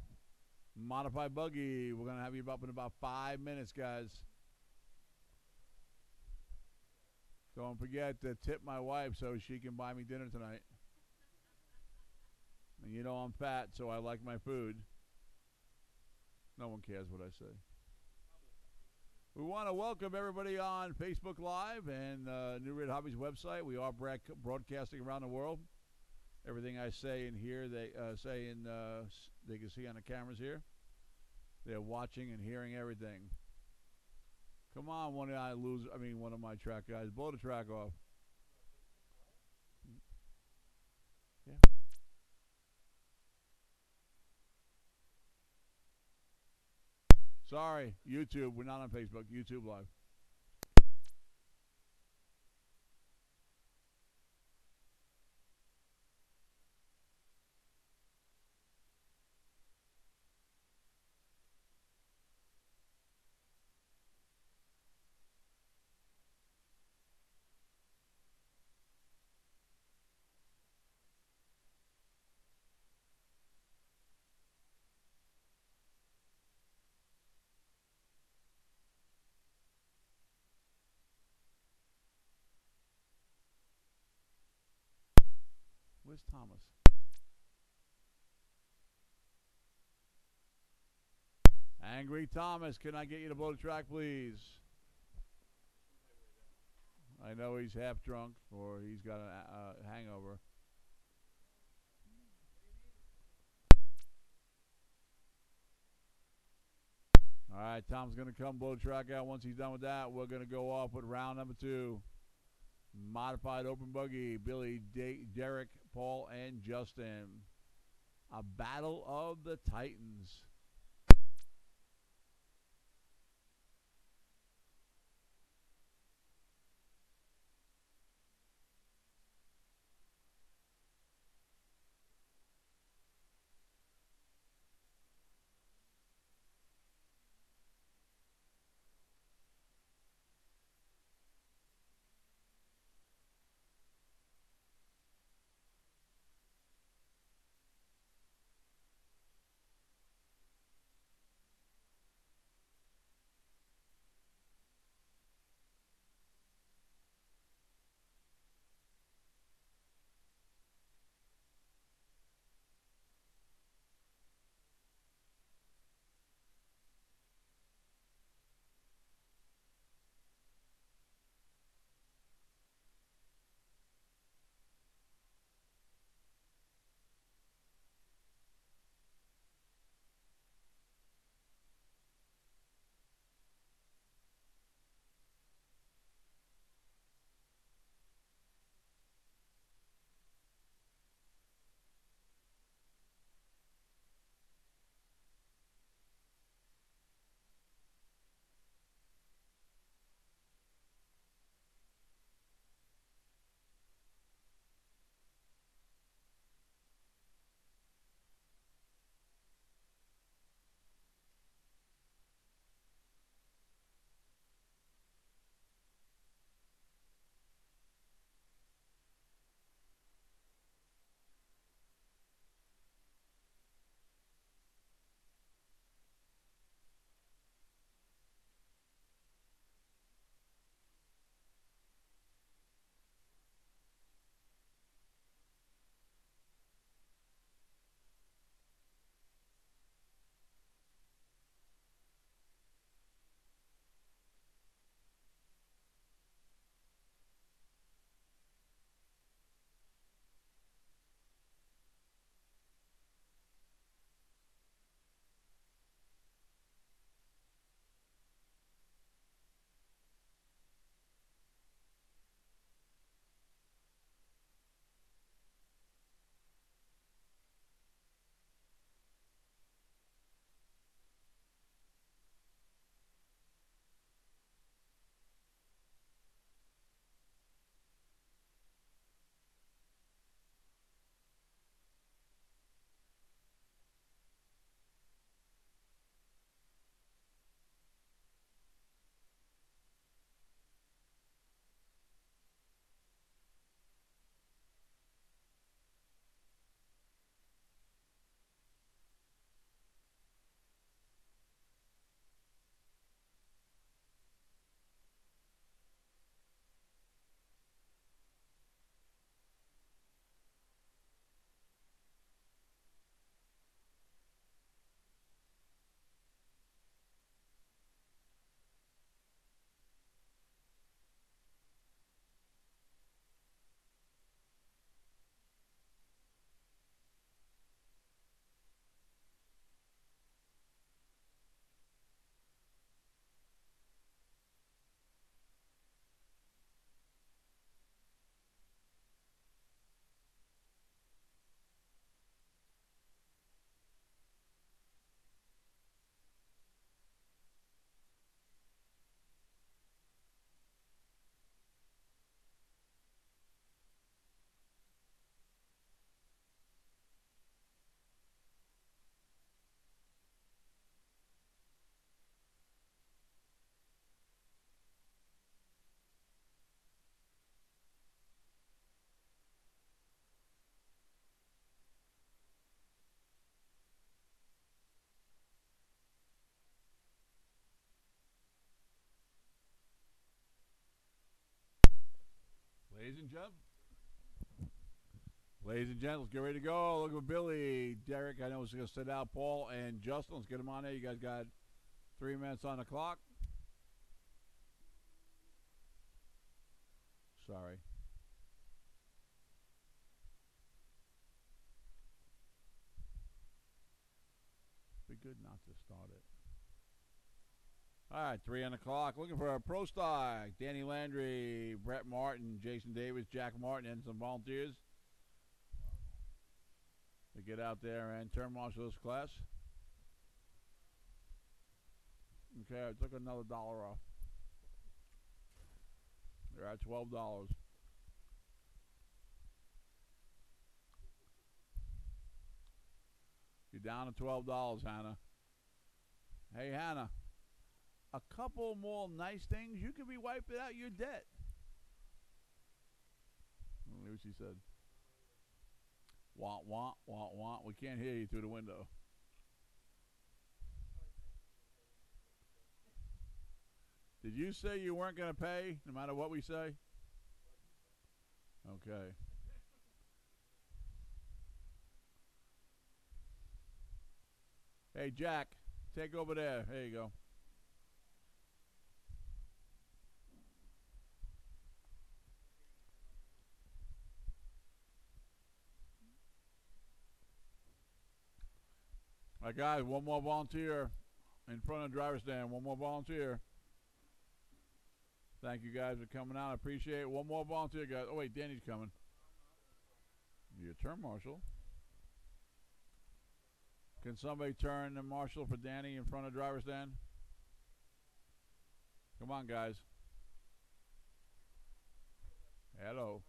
Modified buggy. We're going to have you up in about 5 minutes, guys. Don't forget to tip my wife so she can buy me dinner tonight. And you know I'm fat, so I like my food. No one cares what I say. We want to welcome everybody on Facebook Live and New Red Hobbies website. We are broadcasting around the world. Everything I say in here, they say in they can see on the cameras here. They're watching and hearing everything. Come on, one of my track guys, blow the track off. Yeah. Sorry, YouTube. We're not on Facebook. YouTube Live. Where's Thomas? Angry Thomas, can I get you to blow the track, please? I know he's half drunk or he's got a hangover. All right, Tom's going to come blow the track out. Once he's done with that, we're going to go off with round number 2. Modified open buggy, Billy, Derek, Paul, and Justin. A battle of the Titans. Ladies and gentlemen, get ready to go. Look at Billy. Derek, I know is going to sit out. Paul and Justin, let's get them on there. You guys got 3 minutes on the clock. Sorry. Be good not to start it. All right, 3 on the clock. Looking for a pro stock. Danny Landry, Brett Martin, Jason Davis, Jack Martin, and some volunteers to get out there and turn marshal this class. Okay, I took another $1 off. They're at $12. You're down to $12, Hannah. Hey, Hannah. A couple more nice things, you could be wiping out your debt. Let me see what she said. Want, want, want, want. We can't hear you through the window. Did you say you weren't going to pay no matter what we say? Okay. Hey, Jack, take over there. There you go. All right, guys, one more volunteer in front of the driver's stand. One more volunteer. Thank you guys for coming out. I appreciate it. One more volunteer, guys. Oh, wait, Danny's coming. Your turn, Marshal. Can somebody turn the marshal for Danny in front of the driver's stand? Come on, guys. Hello.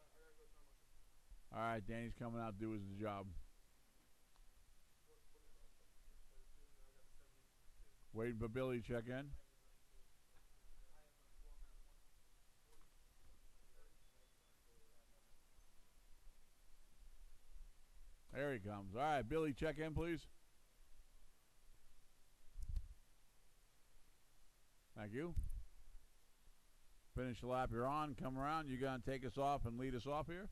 All right, Danny's coming out to do his job. Waiting for Billy to check in. There he comes. All right, Billy, check in, please. Thank you. Finish the lap you're on. Come around. You're going to take us off and lead us off here?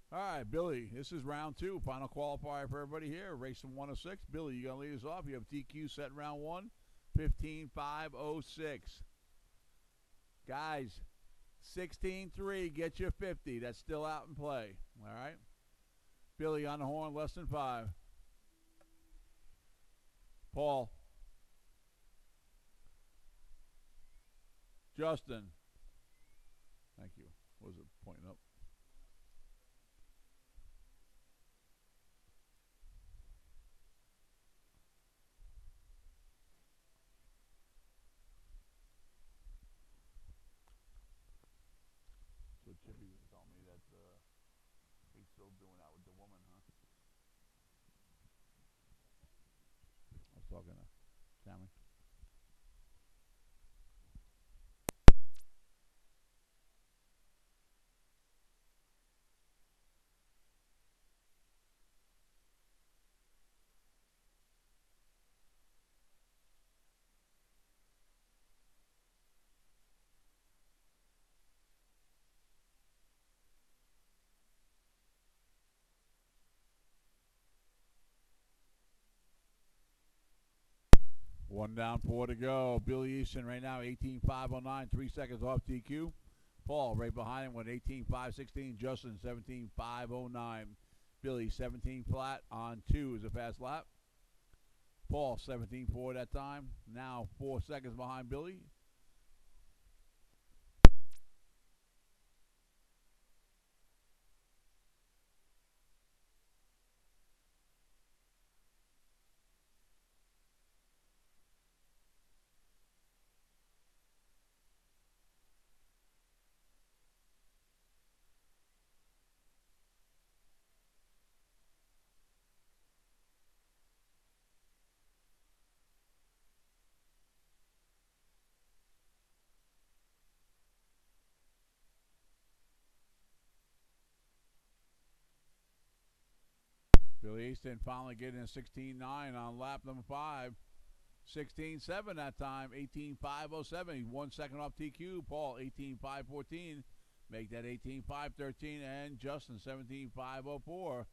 All right, Billy, this is round 2. Final qualifier for everybody here. Race from 1 to 6. Billy, you going to lead us off? You have TQ set in round 1, 15.506. Guys, 16.3, get you 50. That's still out in play. All right? Billy on the horn, less than 5. Paul. Justin. Thank you. What was it pointing up? So Chippy was telling me that he's still doing that with the woman, huh? I was talking to Tammy. One down, 4 to go. Billy Easton right now, 18.509, 3 seconds off TQ. Paul right behind him with 18.516. Justin, 17.509. Billy, 17 flat on 2 is a fast lap. Paul, 17.4 that time. Now 4 seconds behind Billy. Billy Easton finally getting a 16.9 on lap number 5. 16.7 that time, 18.507. 1 second off TQ. Paul, 18.514. Make that 18.513. And Justin, 17.504.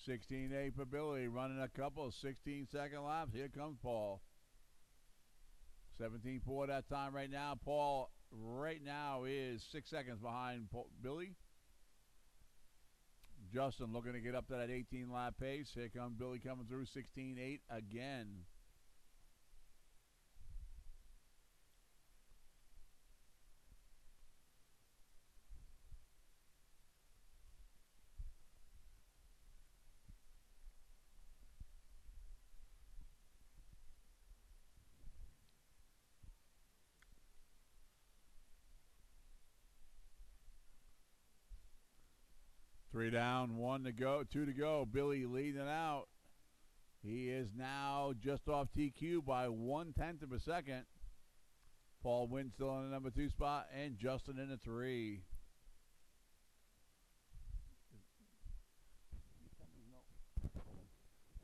$16.8 for Billy, running a couple of 16-second laps. Here comes Paul. 17.4 that time right now. Paul right now is 6 seconds behind Billy. Justin looking to get up to that 18-lap pace. Here comes Billy coming through, 16.8 again. Three down, 1 to go, 2 to go. Billy leading out. He is now just off TQ by 1/10 of a second. Paul Wynn still in the number 2 spot, and Justin in the 3.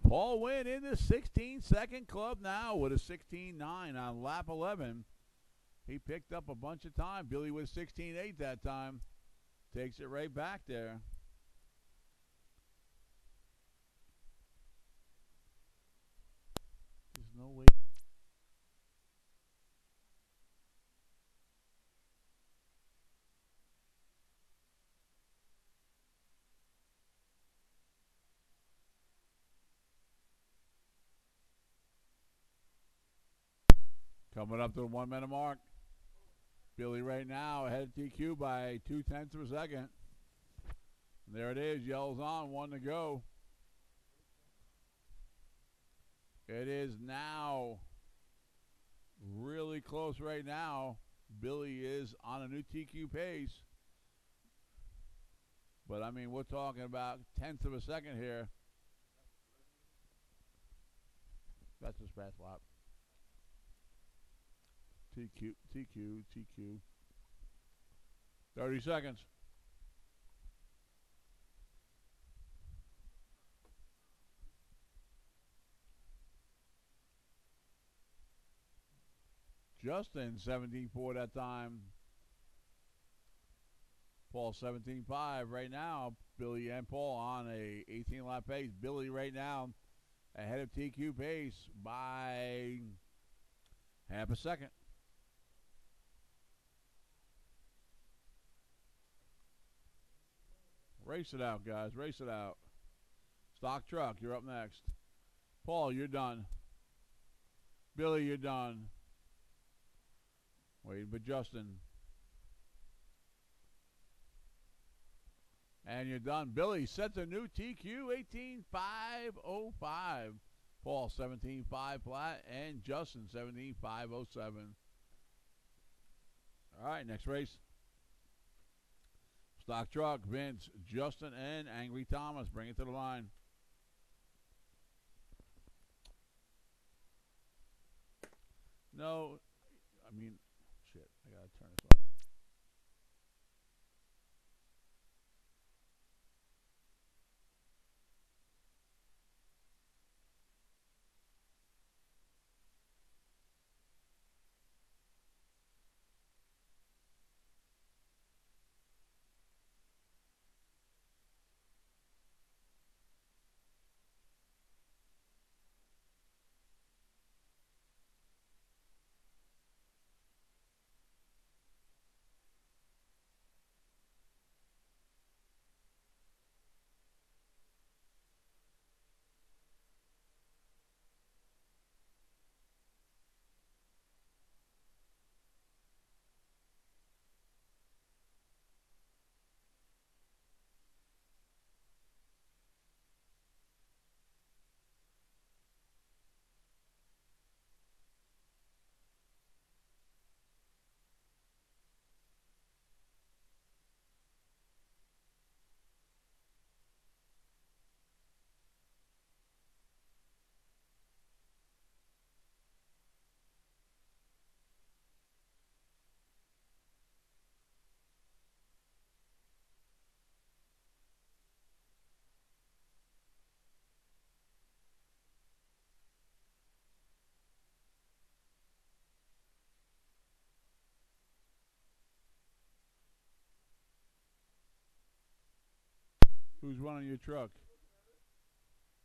Paul Wynn in the 16-second club now with a 16.9 on lap 11. He picked up a bunch of time. Billy with 16.8 that time. Takes it right back there. There's no way. Coming up to the 1 minute mark. Billy right now ahead of TQ by 0.2 of a second. There it is. Yells on. 1 to go. It is now really close right now. Billy is on a new TQ pace. But, I mean, we're talking about 0.1 of a second here. That's his fast lap. TQ. 30 seconds. Justin, 17.4 that time. Paul, 17.5 right now. Billy and Paul on a 18-lap pace. Billy right now ahead of TQ pace by half a second. Race it out, guys. Race it out. Stock Truck, you're up next. Paul, you're done. Billy, you're done. Waiting for Justin. And you're done. Billy sets a new TQ, 18.505. Paul, 17.5 flat. And Justin, 17.507. All right, next race. Stock Truck, Vince, Justin, and Angry Thomas. Bring it to the line. No, I mean, shit. I got to turn this off. Who's running your truck?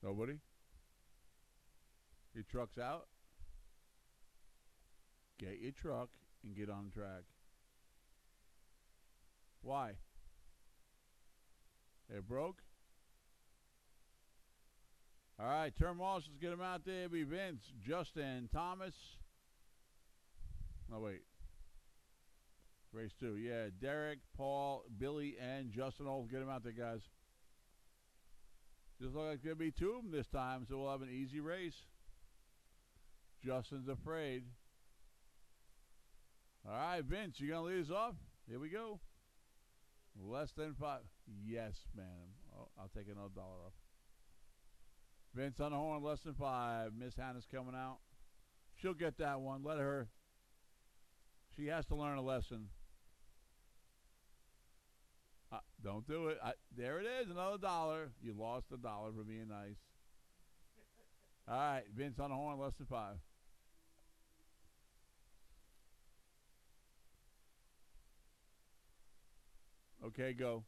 Nobody? Your truck's out? Get your truck and get on track. Why? It broke? All right, turn marshals, get them out there. Be Vince, Justin, Thomas. Oh, wait. Race 2. Yeah, Derek, Paul, Billy, and Justin. All get them out there, guys. Just look like there'll be 2 of them this time, so we'll have an easy race. Justin's afraid. All right, Vince, you going to lead us off? Here we go. Less than 5. Yes, ma'am. Oh, I'll take another $1 off. Vince on the horn, less than 5. Miss Hannah's coming out. She'll get that one. Let her. She has to learn a lesson. Don't do it. There it is, another $1. You lost $1 for being nice. All right, Vince on the horn, less than 5. Okay, go.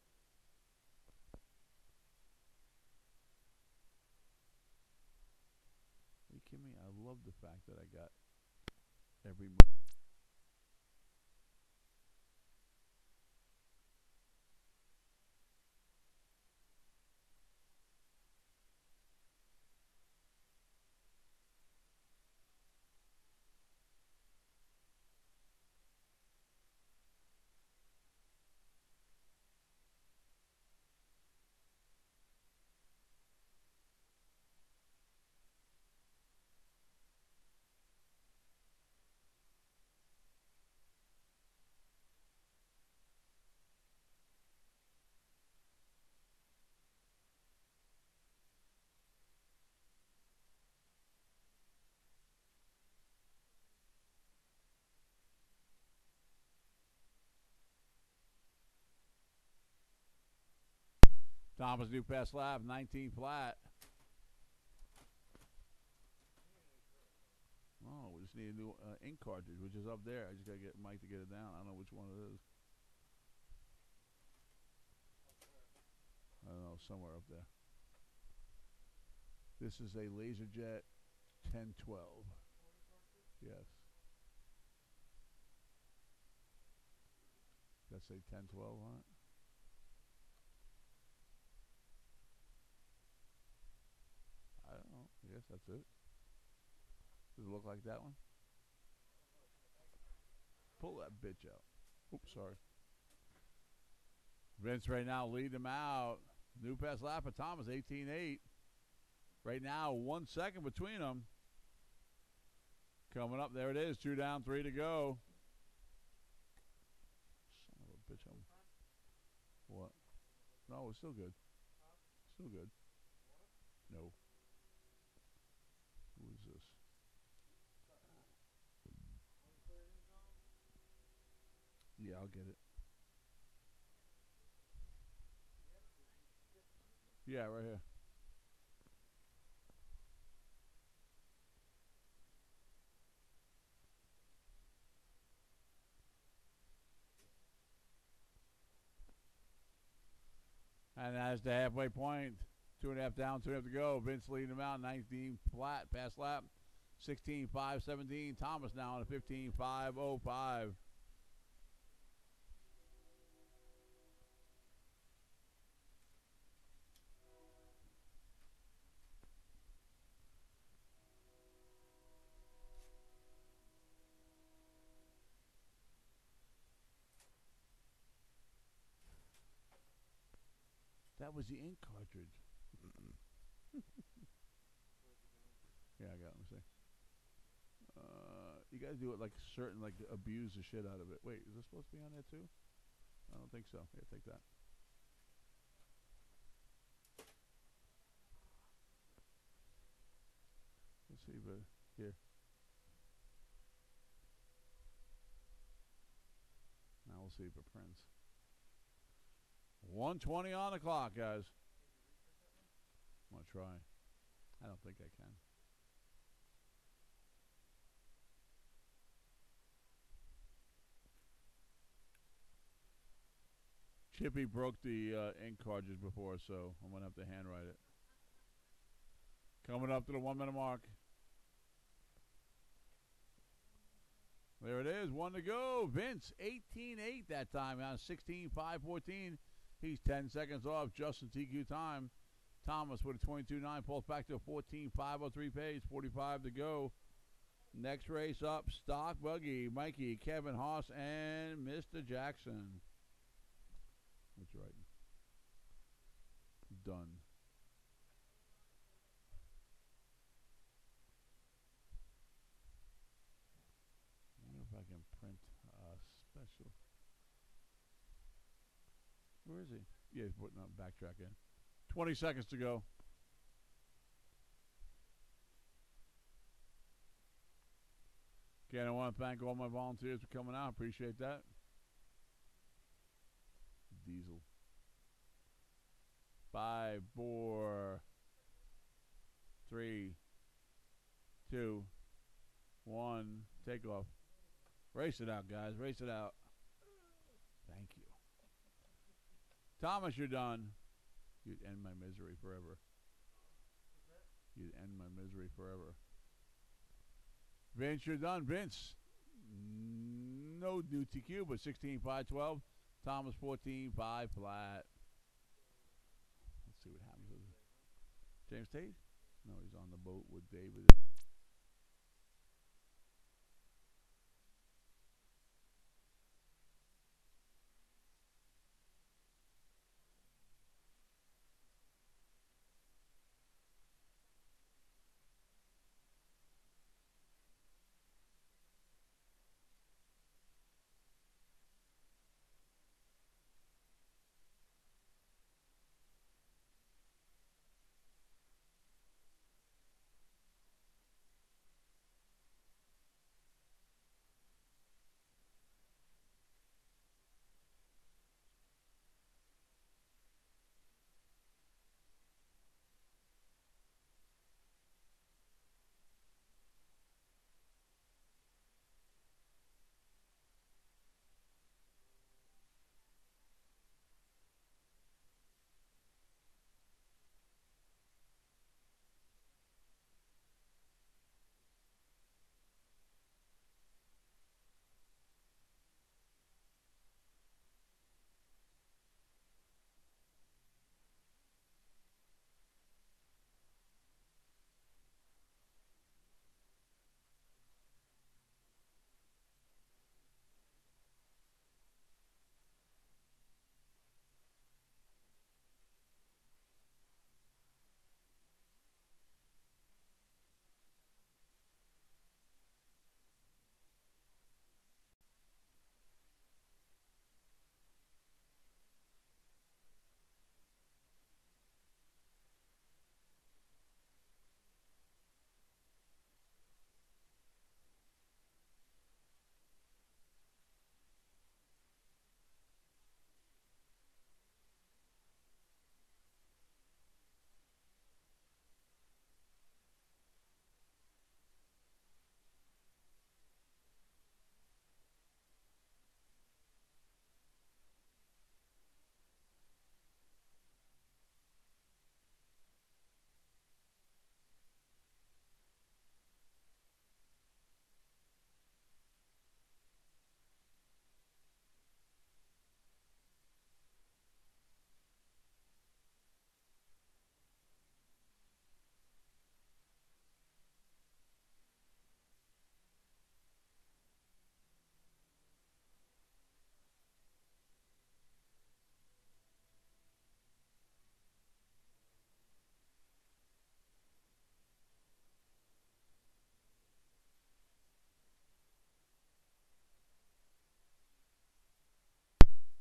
Are you kidding me? I love the fact that I got every month. Thomas, new pass lap, 19 flat. Oh, we just need a new ink cartridge, which is up there. I just got to get Mike to get it down. I don't know which one it is. I don't know, somewhere up there. This is a LaserJet 1012. Yes. Does that say 1012 on it? I don't know. I guess that's it. Does it look like that one? Pull that bitch out. Oops, sorry. Vince right now leading them out. New pass lap for Thomas, 18-8. Right now, 1 second between them. Coming up, there it is. 2 down, 3 to go. Son of a bitch. What? No, it's still good. Still good. No. Who is this? Yeah, I'll get it. Yeah, right here. And that's the halfway point. 2.5 down, 2.5 to go. Vince leading them out, 19 flat, pass lap. 16-5, 17. Thomas now on a 15-5-05. That was the ink cartridge. Yeah, I got it. Let me see. You got to do it like certain, like abuse the shit out of it. Wait, is this supposed to be on there too? I don't think so. Here, take that. Let's see, but here. Now we'll see if it prints. 1:20 on the clock, guys. I'm going to try. I don't think I can. Chippy broke the ink cartridge before, so I'm going to have to handwrite it. Coming up to the 1 minute mark. There it is, 1 to go. Vince, 18-8 that time, on 16-5-14. He's 10 seconds off. Justin TQ time. Thomas with a 22-9. Pulls back to a 14-503 pace. 45 to go. Next race up, Stock Buggy, Mikey, Kevin Haas, and Mr. Jackson. That's right. Done. I wonder if I can print a special. Where is he? Yeah, he's putting up backtrack in. 20 seconds to go. Again, I want to thank all my volunteers for coming out. Appreciate that. Diesel. 5, 4, 3, 2, 1. Take off. Race it out, guys. Race it out. Thank you. Thomas, you're done. You'd end my misery forever. You'd end my misery forever. Vince, you're done. Vince, no new TQ, but 16-5-12. Thomas, 14-5 flat. Let's see what happens with it. James Tate? No, he's on the boat with David.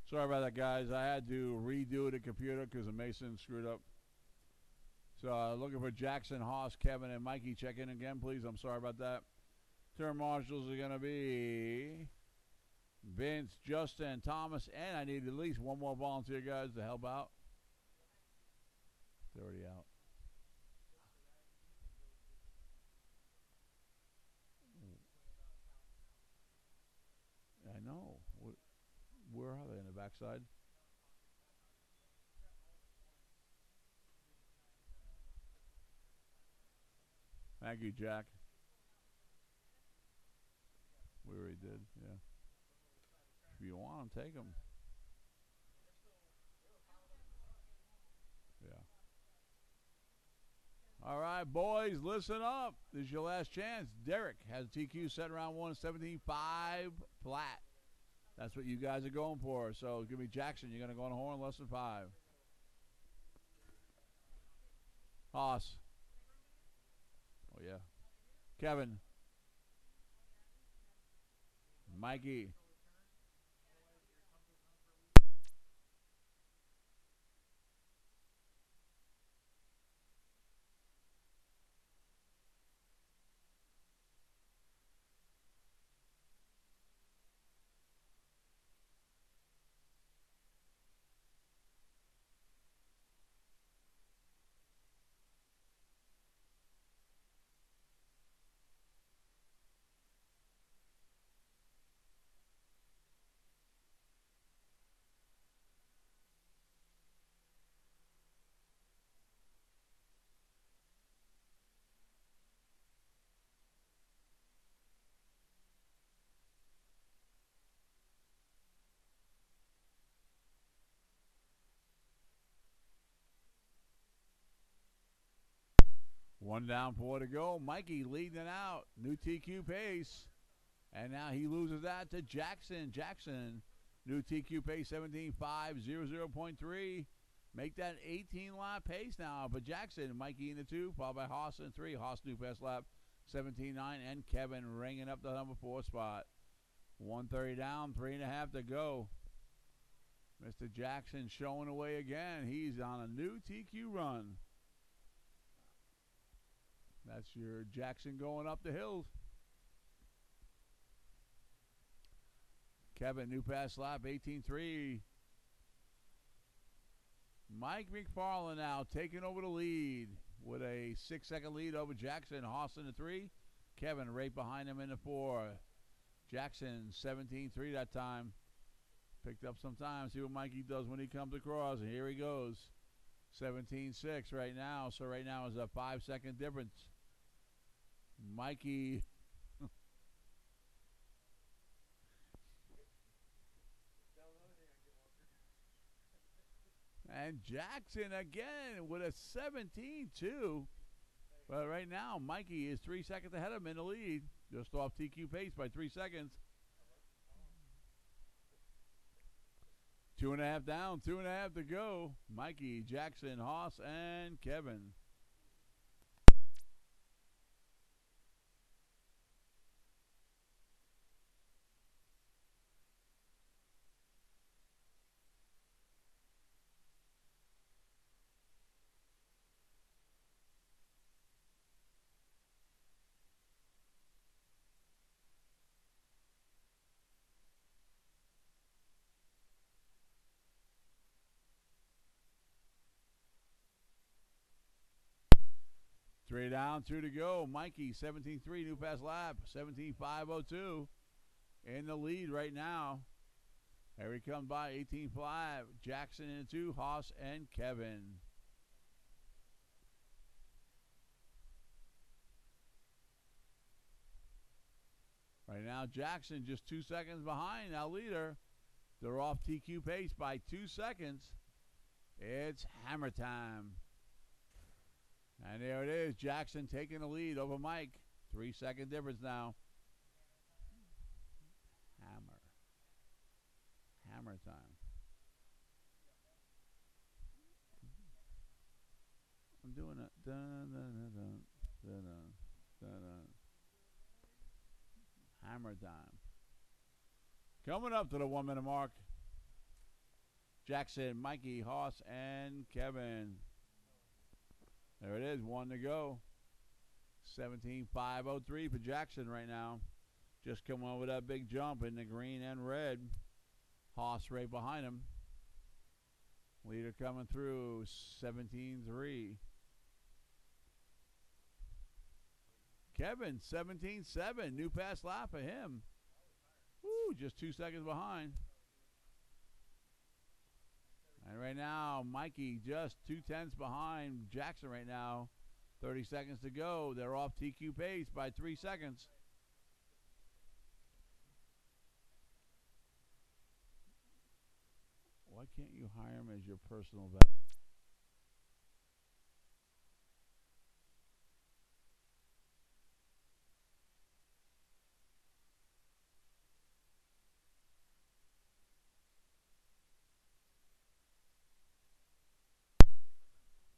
Sorry about that, guys. I had to redo the computer because the Mason screwed up. So looking for Jackson, Haas, Kevin, and Mikey. Check in again, please. I'm sorry about that. Turn marshals are going to be Vince, Justin, Thomas, and I need at least one more volunteer, guys, to help out. They're already out. I know. Where are they? In the backside? Thank you, Jack. We already did, yeah. If you want them, take them. Yeah. All right, boys, listen up. This is your last chance. Derek has TQ set around 117.5 flat. That's what you guys are going for. So give me Jackson. You're going to go on a horn less than 5. Haas. Oh, yeah. Kevin. Mikey. One down, 4 to go. Mikey leading it out. New TQ pace. And now he loses that to Jackson. Jackson, new TQ pace 17.5, 0.3. Make that 18 lap pace now. But Jackson, Mikey in the 2, followed by Haas in 3. Haas new fast lap 17.9. And Kevin ringing up the number 4 spot. 130 down, 3.5 to go. Mr. Jackson showing away again. He's on a new TQ run. That's your Jackson going up the hills. Kevin, new pass lap, 18.3. Mike McFarland now taking over the lead with a 6-second lead over Jackson. Haas in the 3. Kevin right behind him in the 4. Jackson, 17.3 that time. Picked up some time. See what Mikey does when he comes across. And here he goes. 17.6 right now. So right now is a 5-second difference. Mikey. And Jackson again with a 17.2. But right now, Mikey is 3 seconds ahead of him in the lead. Just off TQ pace by 3 seconds. 2.5 down, 2.5 to go. Mikey, Jackson, Haas, and Kevin. Three down, 2 to go. Mikey, 17.3, new pass lap, 17.502 in the lead right now. Here he comes by, 18.5. Jackson in 2, Haas and Kevin. Right now, Jackson just 2 seconds behind our leader. They're off TQ pace by 2 seconds. It's hammer time. And there it is, Jackson taking the lead over Mike. 3-second difference now. Hammer time. I'm doing it. Dun, dun, dun, dun, dun, dun, dun. Hammer time. Coming up to the 1 minute mark. Jackson, Mikey, Haas, and Kevin. There it is, 1 to go. 17.503 for Jackson right now. Just coming over that big jump in the green and red. Haas right behind him. Leader coming through, 17.3. Kevin, 17.7. New pass lap for him. Woo, just 2 seconds behind. And right now, Mikey just 2 tenths behind Jackson right now. 30 seconds to go. They're off TQ pace by 3 seconds. Why can't you hire him as your personal vet?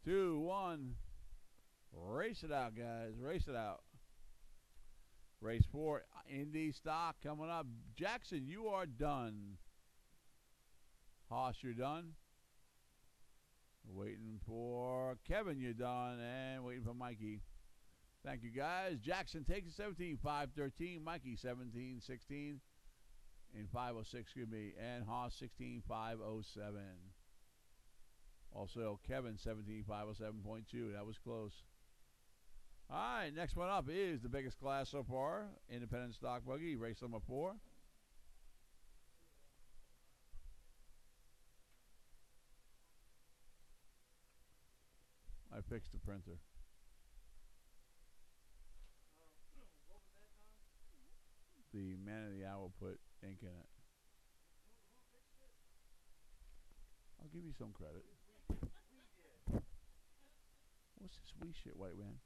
Two, one. Race it out, guys. Race it out. Race 4, Indy stock coming up. Jackson, you are done. Haas, you're done. Waiting for Kevin, you're done. And waiting for Mikey. Thank you, guys. Jackson takes it 17-5-13. Mikey 17-16. And 5:06, excuse me. And Haas 16-5:07. Also, Kevin 17-5:07.2. That was close. All right, next one up is the biggest class so far. Independent stock buggy, race number 4. I fixed the printer. What was that, Tom? The man of the hour put ink in it. Who fixed it? I'll give you some credit. We did. What's this wee shit, white man?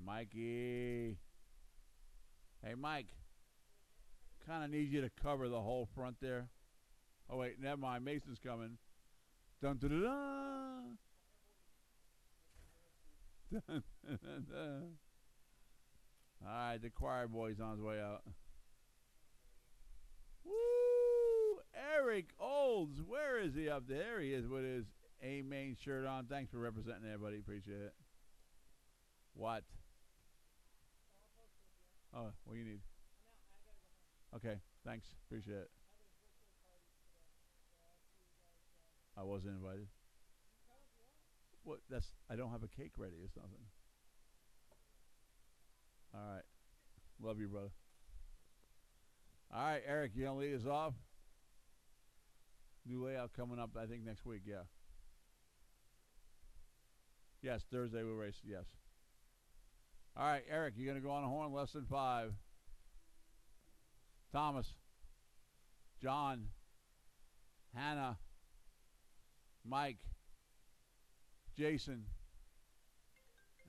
Mikey. Hey, Mike. Kind of need you to cover the whole front there. Oh, wait, never mind. Mason's coming. Dun dun dun dun. Dun, dun, dun, dun. All right, the choir boy's on his way out. Woo! Eric Olds. Where is he up there? He is with his A-Main shirt on. Thanks for representing everybody. Appreciate it. What? Oh, what do you need? Okay, thanks. Appreciate it. I wasn't invited. What? That's. I don't have a cake ready. It's nothing. All right. Love you, brother. All right, Eric, you gonna lead us off? New layout coming up, I think, next week. Yeah. Yes, Thursday we'll race. Yes. All right, Eric, you gonna go on a horn? Less than 5. Thomas, John, Hannah, Mike, Jason,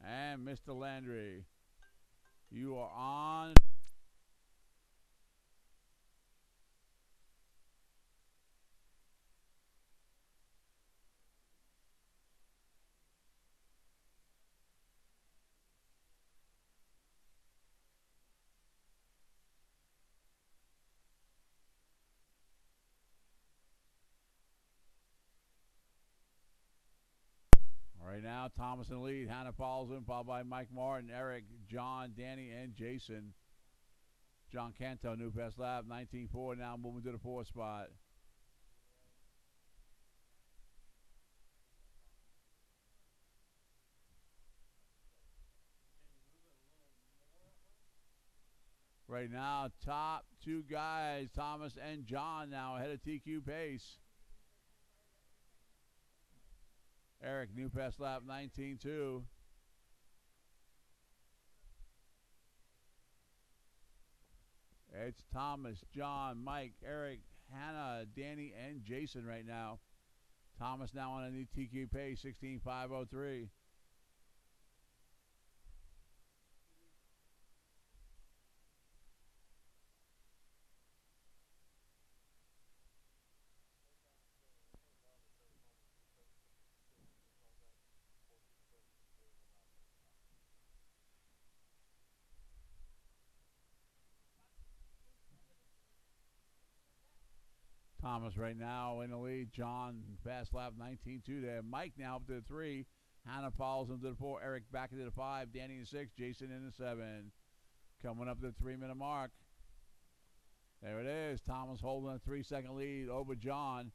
and Mr. Landry. You are on. Right now, Thomas in the lead. Hannah follows him, followed by Mike Martin, Eric, John, Danny, and Jason. John Canto, new fast lap, 19.4, now moving to the 4th spot. Right now, top 2 guys, Thomas and John, now ahead of TQ pace. Eric, new fast lap, 19.2. It's Thomas, John, Mike, Eric, Hannah, Danny, and Jason right now. Thomas now on a new TQ pace, 16.503. Thomas right now in the lead. John fast lap 19.2 there. Mike now up to the 3. Hannah follows him to the 4. Eric back into the 5. Danny in the 6. Jason in the 7. Coming up to the 3-minute mark. There it is. Thomas holding a 3-second lead over John.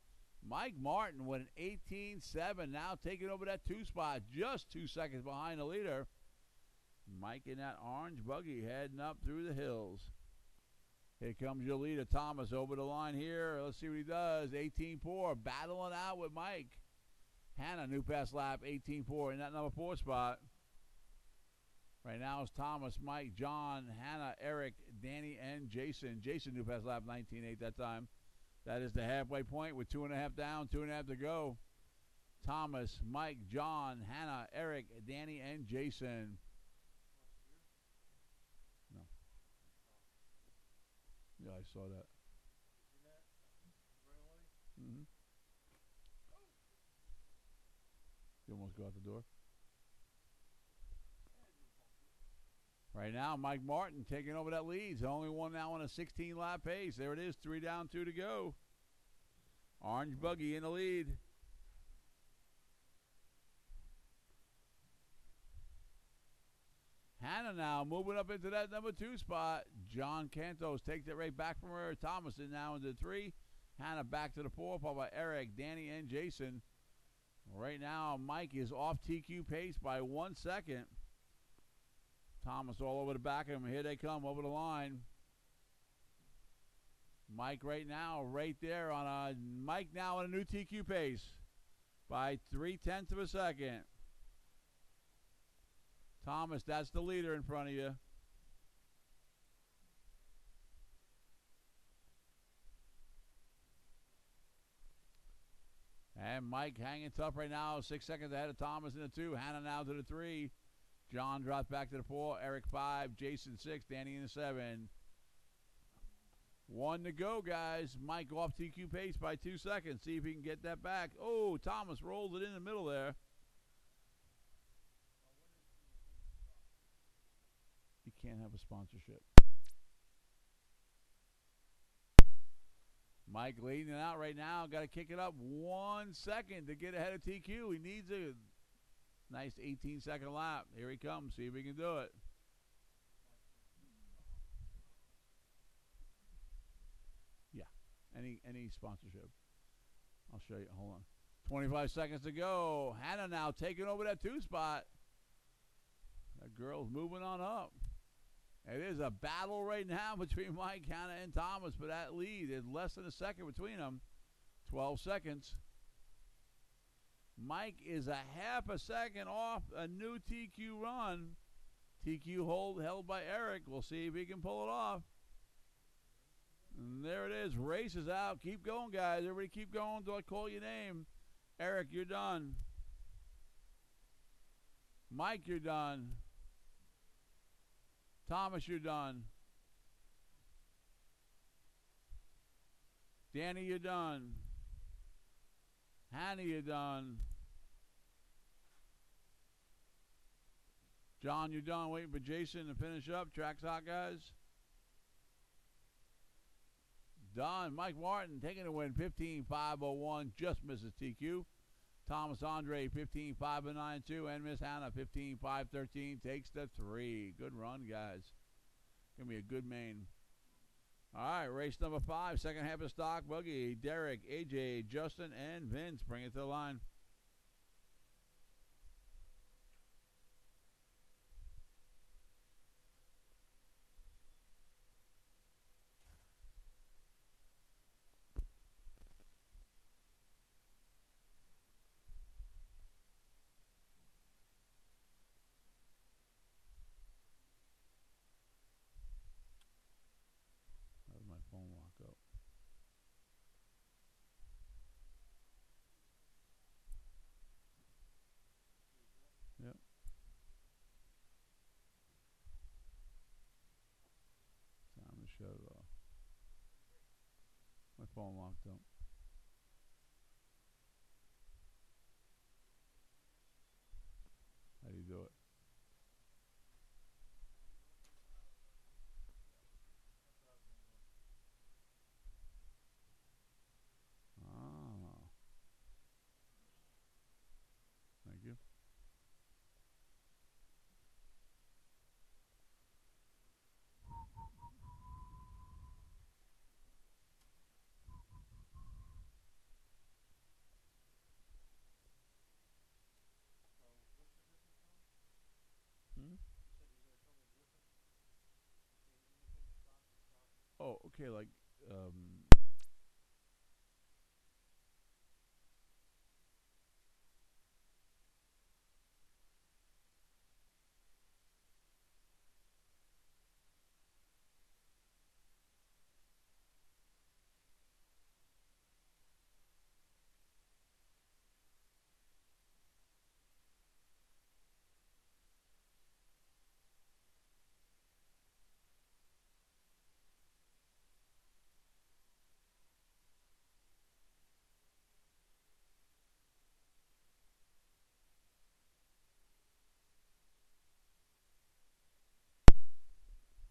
Mike Martin with an 18.7. Now taking over that 2 spot. Just 2 seconds behind the leader. Mike in that orange buggy heading up through the hills. Here comes your leader, Thomas, over the line here. Let's see what he does. 18.4, battling out with Mike. Hannah, new pass lap, 18.4 in that number 4 spot. Right now it's Thomas, Mike, John, Hannah, Eric, Danny, and Jason. Jason, new pass lap, 19.8 that time. That is the halfway point with 2.5 down, 2.5 to go. Thomas, Mike, John, Hannah, Eric, Danny, and Jason. Yeah, I saw that. Mm-hmm. You almost go out the door. Right now, Mike Martin taking over that lead. He's the only one now on a 16-lap pace. There it is, 3 down, 2 to go. Orange buggy in the lead. Hannah now moving up into that number 2 spot. John Cantos takes it right back from her. Thomas is now into 3. Hannah back to the 4, followed by Eric, Danny, and Jason. Right now, Mike is off TQ pace by 1 second. Thomas all over the back of him. Here they come over the line. Mike right now, right there on a Mike now on a new TQ pace by 0.3 of a second. Thomas, that's the leader in front of you. And Mike hanging tough right now, 6 seconds ahead of Thomas in the 2. Hannah now to the 3. John drops back to the 4. Eric 5. Jason 6. Danny in the 7. 1 to go, guys. Mike off TQ pace by 2 seconds. See if he can get that back. Oh, Thomas rolls it in the middle there. You can't have a sponsorship. Mike leading it out right now. Got to kick it up 1 second to get ahead of TQ. He needs a nice 18-second lap. Here he comes. See if he can do it. Yeah, any sponsorship. I'll show you. Hold on. 25 seconds to go. Hannah now taking over that 2 spot. That girl's moving on up. It is a battle right now between Mike, Hannah, and Thomas for that lead. There's less than a second between them. 12 seconds. Mike is a half a second off a new TQ run. TQ held by Eric. We'll see if he can pull it off. And there it is. Race is out. Keep going, guys. Everybody keep going until I call your name. Eric, you're done. Mike, you're done. Thomas, you're done. Danny, you're done. Hannah, you're done. John, you're done. Waiting for Jason to finish up. Track's hot, guys. Done. Mike Martin taking the win. 15.501. Just misses TQ. Thomas Andre, 15.592, and Miss Hannah, 15.513, takes the 3. Good run, guys. Gonna be a good main. All right, race number 5, second half of stock buggy. Derek, AJ, Justin, and Vince bring it to the line. shut it off. My phone locked up. How do you do it? Oh. Thank you. Hmm? Oh, okay, like,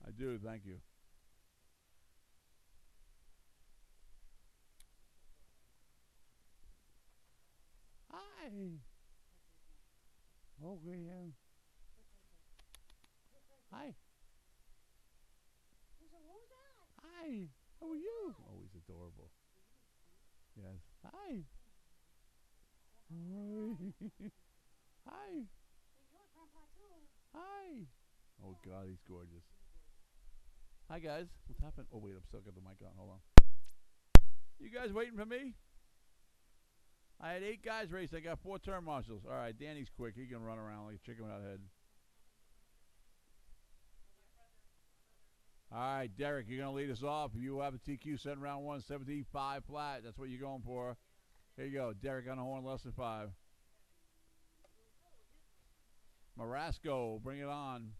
I do, thank you. Hi. Okay, yeah. Hi. Hi. How are you? Oh, he's adorable. Yes. Hi. Hi. Hi. Hi. Oh, God, he's gorgeous. Hi, guys. What's happened? Oh, wait, I'm still got the mic on. Hold on. You guys waiting for me? I had 8 guys race. I got 4 turn marshals. All right, Danny's quick. He can run around like a chicken without a head. All right, Derek, you're going to lead us off. You have a TQ set in round 1, 17-5 flat. That's what you're going for. Here you go. Derek on the horn, less than 5. Marasco, bring it on.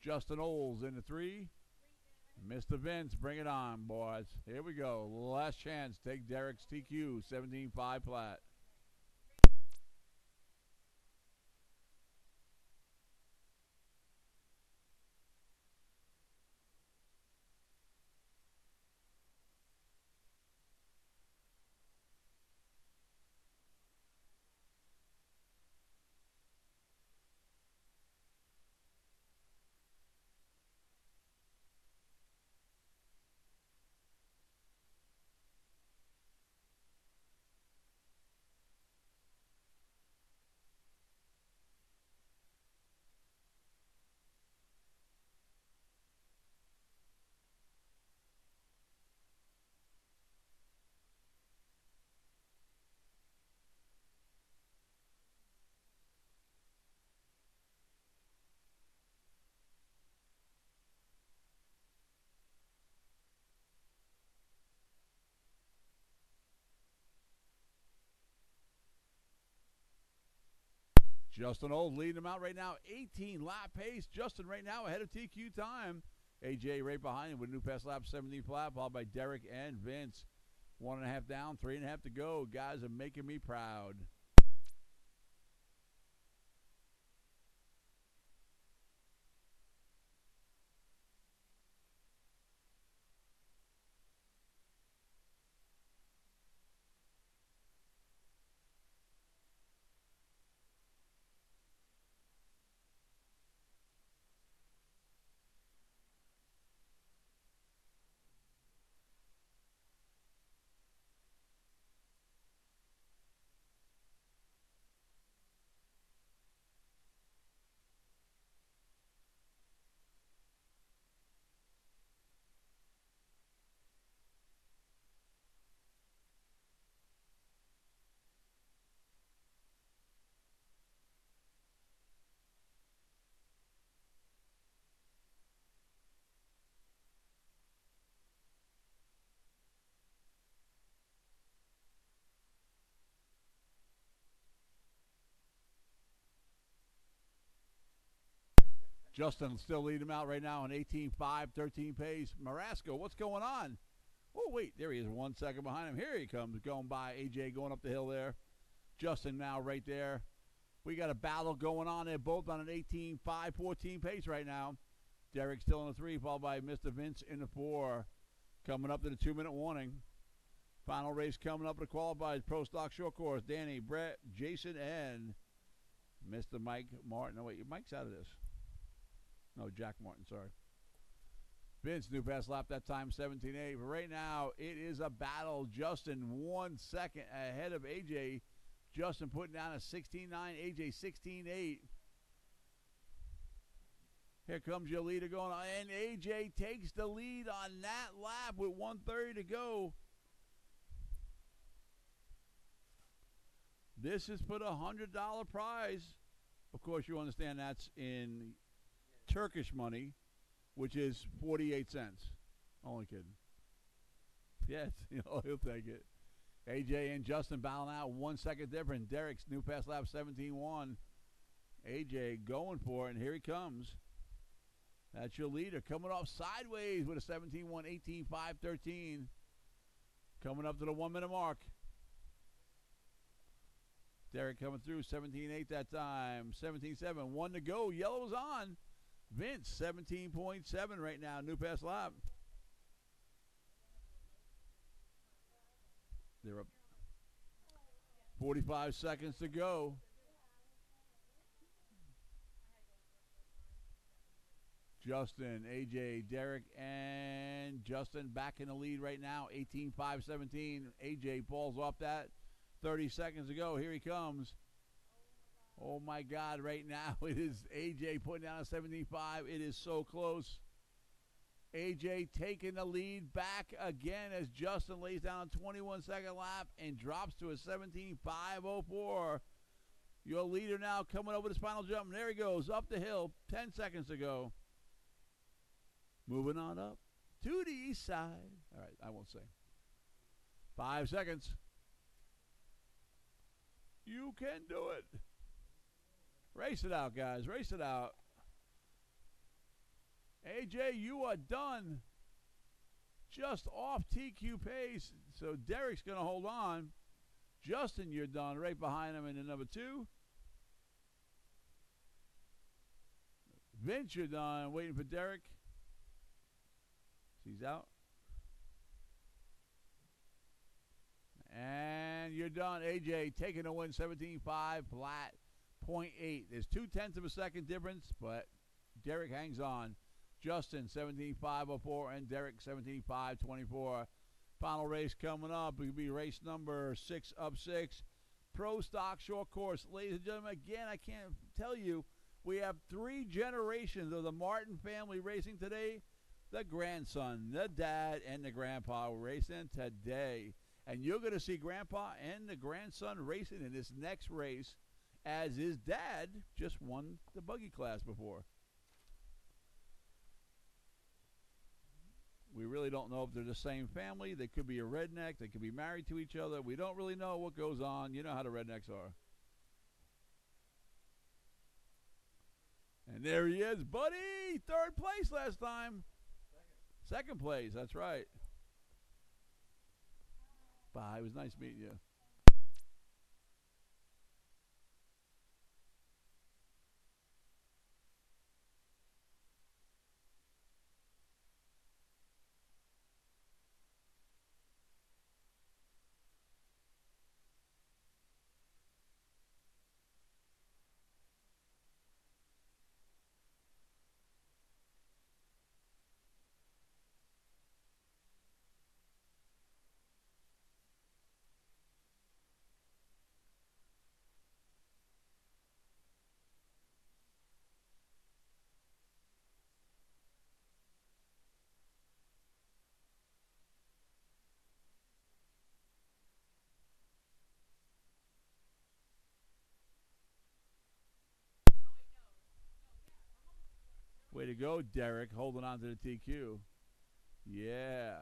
Justin Oles in the 3. Mr. Vince, bring it on, boys. Here we go. Last chance. Take Derek's TQ, 17-5 flat. Justin Old leading them out right now. 18 lap pace. Justin right now ahead of TQ time. AJ right behind him with new pass lap 17 flat, followed by Derek and Vince. 1.5 down, 3.5 to go. Guys are making me proud. Justin still leading him out right now on 18.5, 13 pace. Marasco, what's going on? Oh, wait, there he is 1 second behind him. Here he comes, going by AJ, going up the hill there. Justin now right there. We got a battle going on. They're both on an 18.5, 14 pace right now. Derek still in the 3, followed by Mr. Vince in the 4. Coming up to the 2-minute warning. Final race coming up to qualified Pro Stock Short Course. Danny, Brett, Jason, and Mr. Mike Martin. No, wait, Mike's out of this. No, Jack Martin, sorry. Vince, new fast lap that time, 17.8. But right now, it is a battle. Justin 1 second ahead of AJ. Justin putting down a 16.9, AJ 16.8. Here comes your leader going on, and AJ takes the lead on that lap with 1:30 to go. This is for the $100 prize. Of course, you understand that's in Turkish money, which is 48 cents. Only kidding. Yes, he'll take it. AJ and Justin battling out 1 second difference. Derek's new fast lap 17.1. AJ going for it, and here he comes. That's your leader coming off sideways with a 17.1, 18.5, 13. Coming up to the 1 minute mark. Derek coming through 17.8 that time. 17.7, 1 to go. Yellow's on. Vince 17.7 right now. New fast lap. They're up 45 seconds to go. Justin, AJ, Derek, and Justin back in the lead right now. 18.5, 17. AJ falls off that 30 seconds ago. Here he comes. Oh, my God. Right now, it is AJ putting down a 17.5. It is so close. AJ taking the lead back again as Justin lays down a 21-second lap and drops to a 17.504. Your leader now coming over this final jump. And there he goes, up the hill. 10 seconds to go. Moving on up to the east side. All right, I won't say. 5 seconds. You can do it. Race it out, guys. Race it out. AJ, you are done. Just off TQ pace. So Derek's going to hold on. Justin, you're done right behind him in the number 2. Vince, you're done. Waiting for Derek. He's out. And you're done. AJ taking a win, 17.5 flat, 0.8. There's 0.2 of a second difference, but Derek hangs on. Justin, 17.504, and Derek, 17.524. Final race coming up. It'll be race number 6 of 6. Pro Stock Short Course. Ladies and gentlemen, again, I can't tell you, we have 3 generations of the Martin family racing today. The grandson, the dad, and the grandpa racing today. And you're going to see grandpa and the grandson racing in this next race as his dad just won the buggy class before. We really don't know if they're the same family. They could be a redneck. They could be married to each other. We don't really know what goes on. You know how the rednecks are. And there he is, buddy. 3rd place last time. Second place, that's right. Bye. It was nice meeting you. Way to go, Derek, holding on to the TQ. Yeah.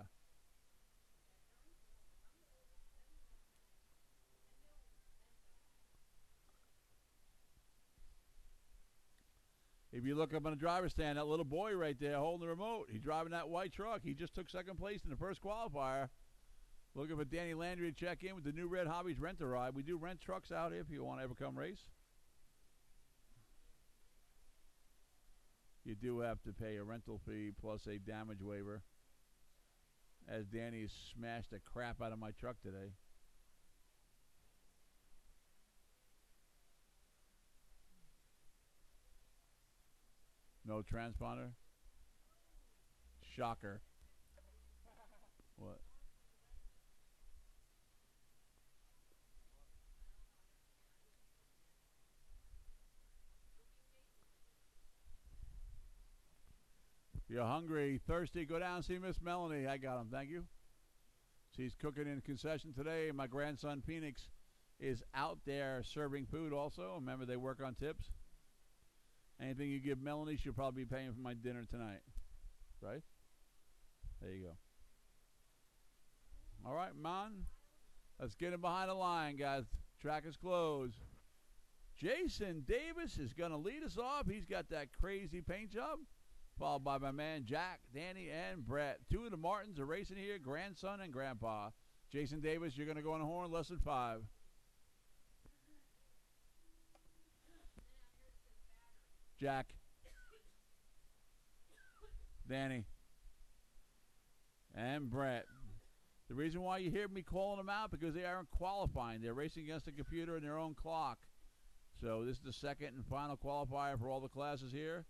If you look up on the driver's stand, that little boy right there holding the remote, he's driving that white truck. He just took second place in the first qualifier. Looking for Danny Landry to check in with the New Red Hobbies Rent-A-Ride. We do rent trucks out here if you want to ever come race. You do have to pay a rental fee plus a damage waiver, as Danny smashed the crap out of my truck today. No transponder? Shocker. What? If you're hungry, thirsty, go down and see Miss Melanie. I got him, thank you. She's cooking in concession today. My grandson, Phoenix, is out there serving food also. Remember, they work on tips. Anything you give Melanie, she'll probably be paying for my dinner tonight. Right? There you go. All right, man. Let's get him behind the line, guys. Track is closed. Jason Davis is going to lead us off. He's got that crazy paint job. Followed by my man Jack, Danny, and Brett. Two of the Martins are racing here, grandson and grandpa. Jason Davis, you're going to go on the horn, less than 5. Jack. Danny. And Brett. The reason why you hear me calling them out, because they aren't qualifying. They're racing against the computer and their own clock. So this is the second and final qualifier for all the classes here.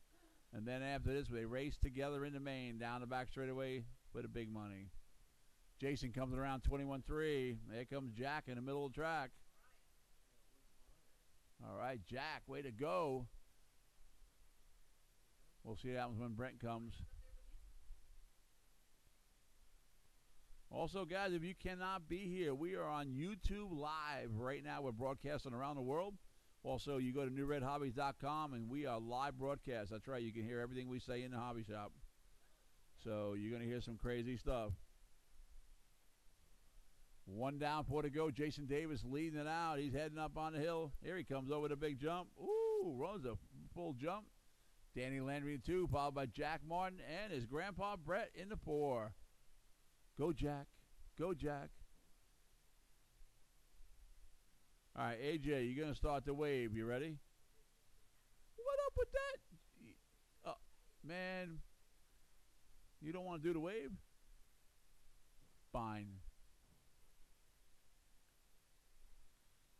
And then after this, they race together in the main, down the back straightaway for the big money. Jason comes around 21-3. There comes Jack in the middle of the track. All right, Jack, way to go. We'll see what happens when Brent comes. Also, guys, if you cannot be here, we are on YouTube Live right now. We're broadcasting around the world. Also, you go to NewRedHobbies.com, and we are live broadcast. That's right. You can hear everything we say in the hobby shop. So you're going to hear some crazy stuff. 1 down, 4 to go. Jason Davis leading it out. He's heading up on the hill. Here he comes over the big jump. Ooh, runs a full jump. Danny Landry in 2, followed by Jack Martin and his grandpa Brett in the 4. Go, Jack. Go, Jack. All right, AJ, you're going to start the wave. You ready? What up with that? Man, you don't want to do the wave? Fine.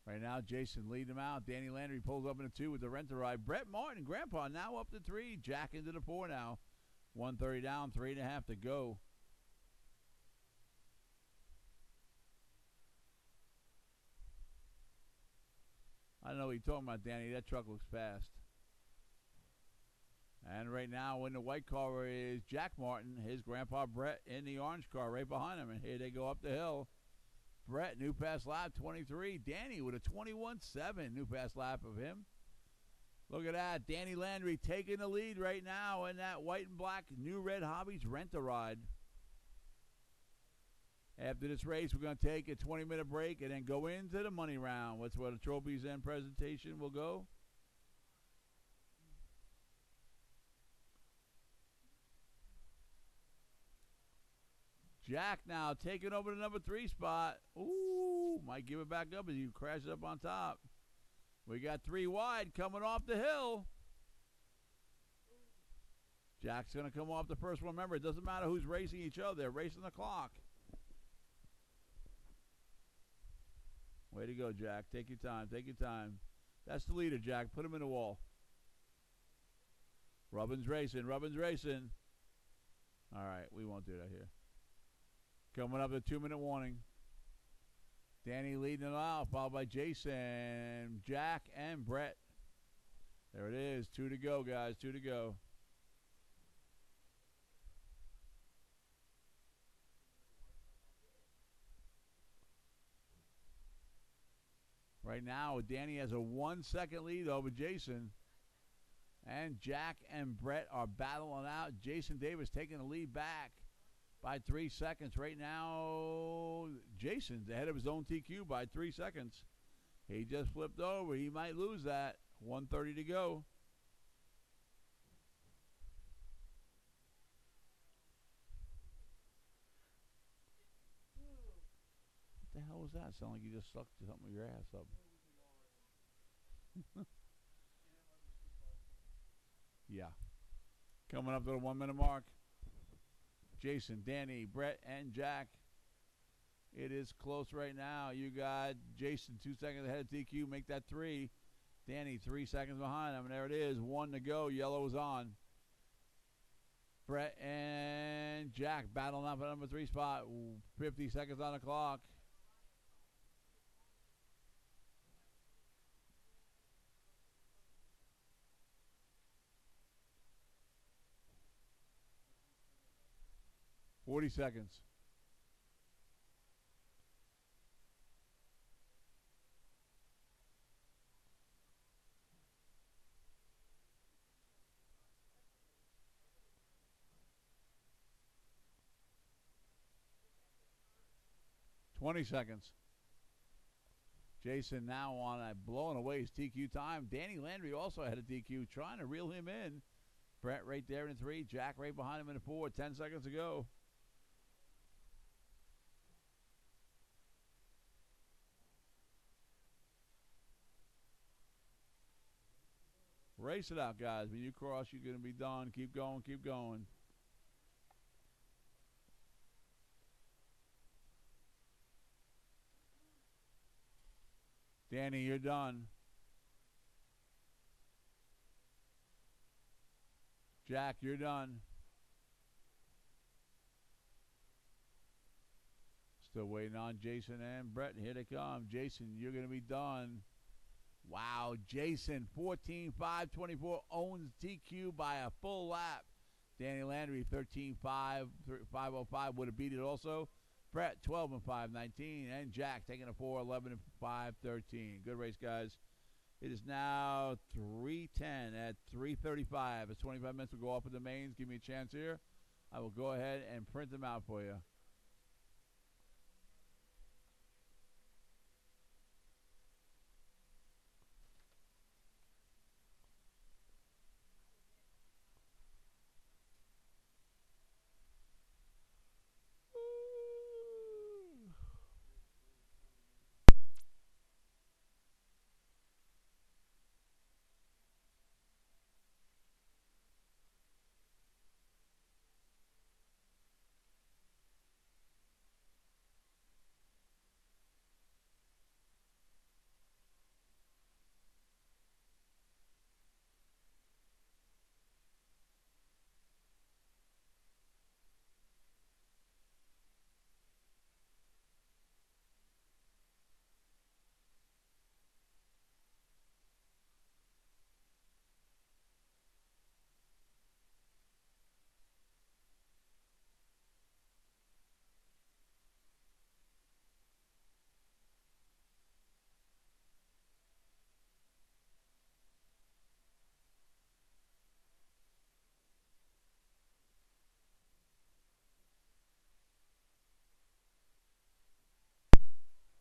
Right now, Jason leading him out. Danny Landry pulls up in the 2 with the Rent-A-Ride. Brett Martin, grandpa, now up to 3. Jack into the 4 now. 130 down, 3.5 to go. I don't know what you're talking about, Danny. That truck looks fast. And right now in the white car is Jack Martin, his grandpa Brett in the orange car right behind him. And here they go up the hill. Brett, new pass lap, 23. Danny with a 21.7 new pass lap of him. Look at that. Danny Landry taking the lead right now in that white and black New Red Hobbies Rent-A-Ride. After this race, we're going to take a 20-minute break and then go into the money round. That's where the trophies and presentation will go. Jack now taking over the number 3 spot. Ooh, might give it back up as you crash it up on top. We got 3 wide coming off the hill. Jack's going to come off the first one. Remember, it doesn't matter who's racing each other. They're racing the clock. Way to go, Jack. Take your time. Take your time. That's the leader, Jack. Put him in the wall. Rubbin's racing. Rubbin's racing. All right. We won't do that here. Coming up with a 2-minute warning. Danny leading it out, followed by Jason, Jack, and Brett. There it is. 2 to go, guys. 2 to go. Right now, Danny has a 1-second lead over Jason. And Jack and Brett are battling out. Jason Davis taking the lead back by 3 seconds. Right now, Jason's ahead of his own TQ by 3 seconds. He just flipped over. He might lose that. 1:30 to go. was that? Sound like you just sucked something with your ass up. Yeah. Coming up to the 1 minute mark. Jason, Danny, Brett, and Jack. It is close right now. You got Jason 2 seconds ahead of DQ. Make that 3. Danny 3 seconds behind him. And there it is. 1 to go. Yellow is on. Brett and Jack battling up at number 3 spot. 50 seconds on the clock. $40 seconds. $20 seconds. Jason now on a blowing away his TQ time. Danny Landry also had a DQ, trying to reel him in. Brett right there in 3. Jack right behind him in 4. 10 seconds to go. Race it out, guys. When you cross, you're going to be done. Keep going, keep going. Danny, you're done. Jack, you're done. Still waiting on Jason and Brett. Here they come. Jason, you're going to be done. Wow, Jason, 14.524, owns DQ by a full lap. Danny Landry, 13.505 would have beat it also. Brett, 12 and 519, and Jack taking a 4, 11 and 513. Good race, guys. It is now 3:10 at 3:35. It's 25 minutes to go off of the mains. Give me a chance here. I will go ahead and print them out for you.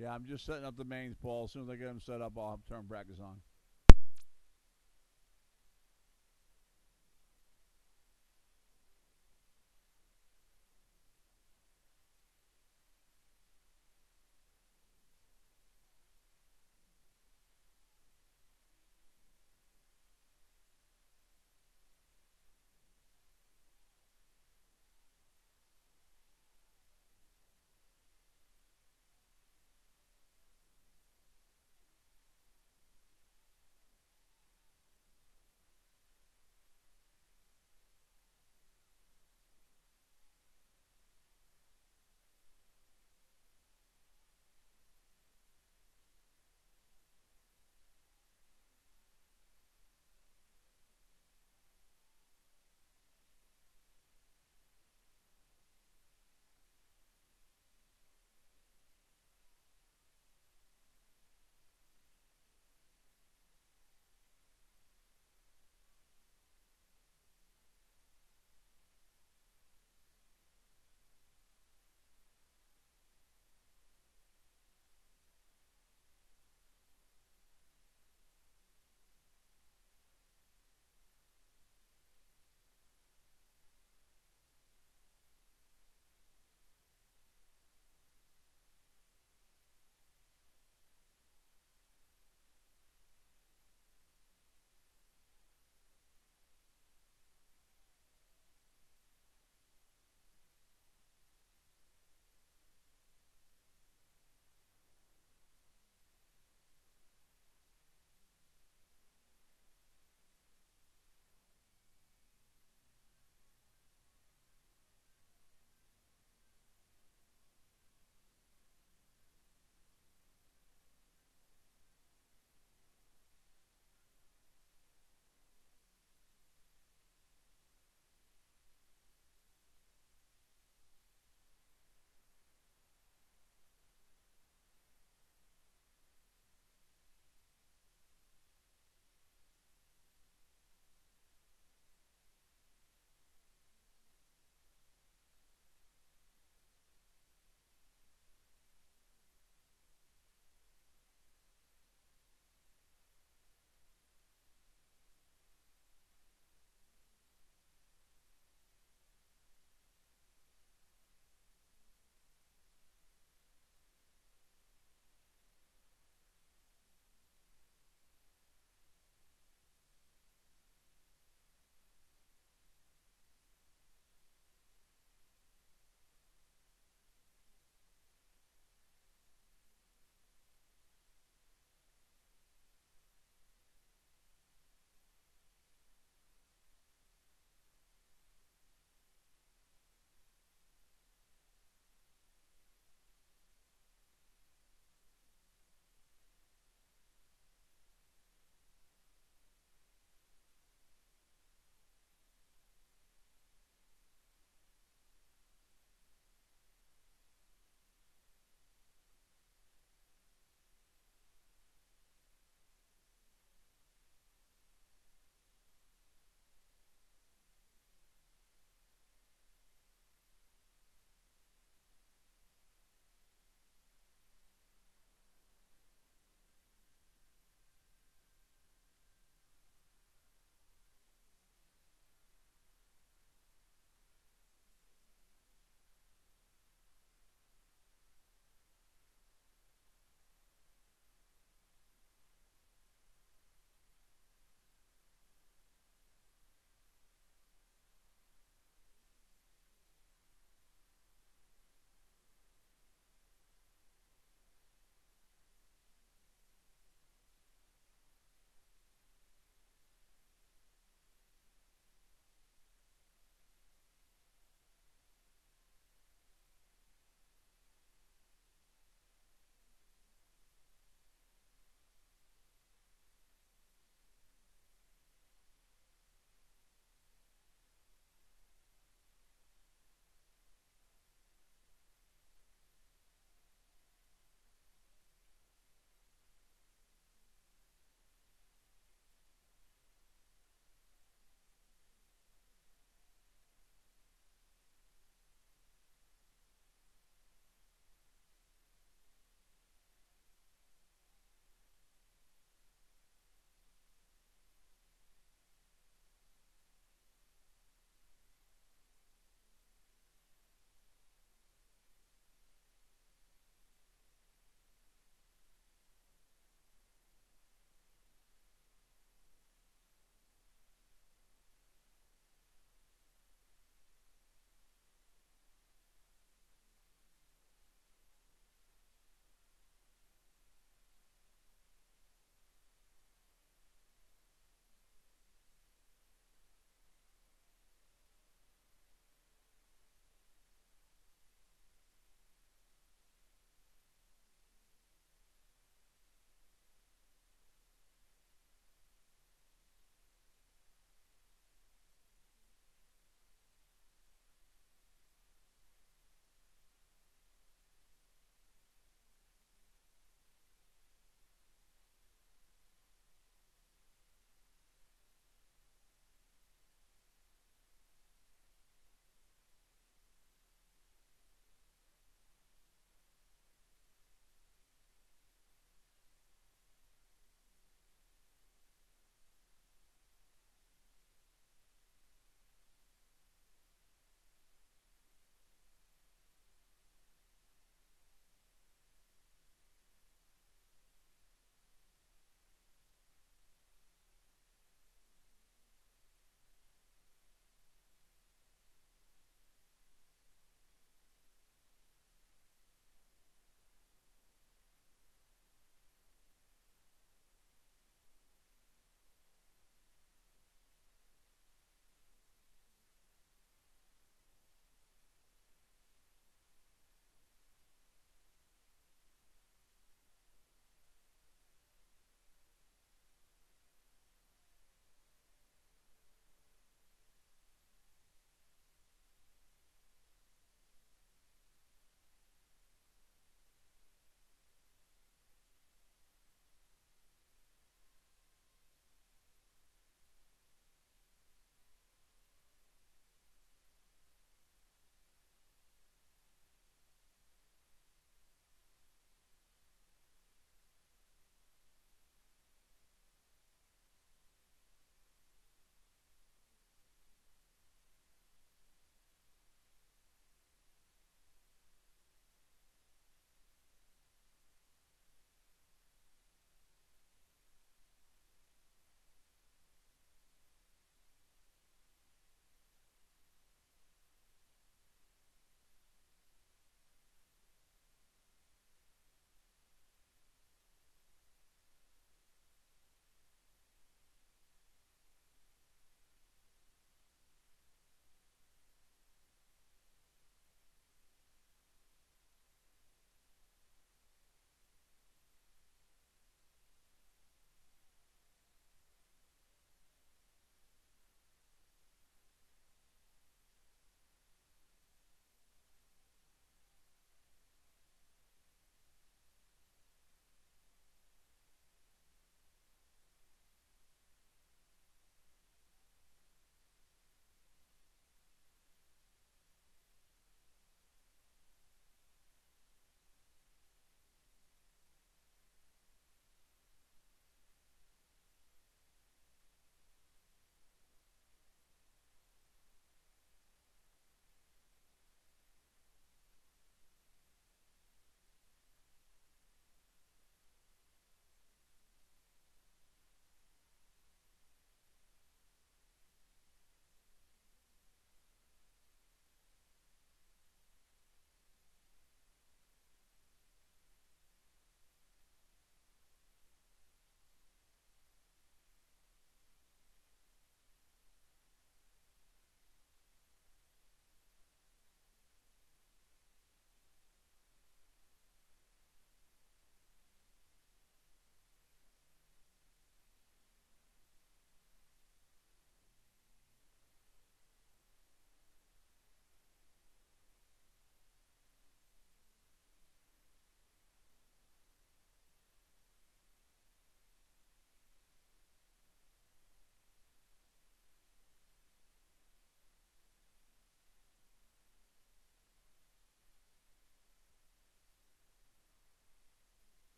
Yeah, I'm just setting up the mains, Paul. As soon as I get them set up, I'll have turn brackets on.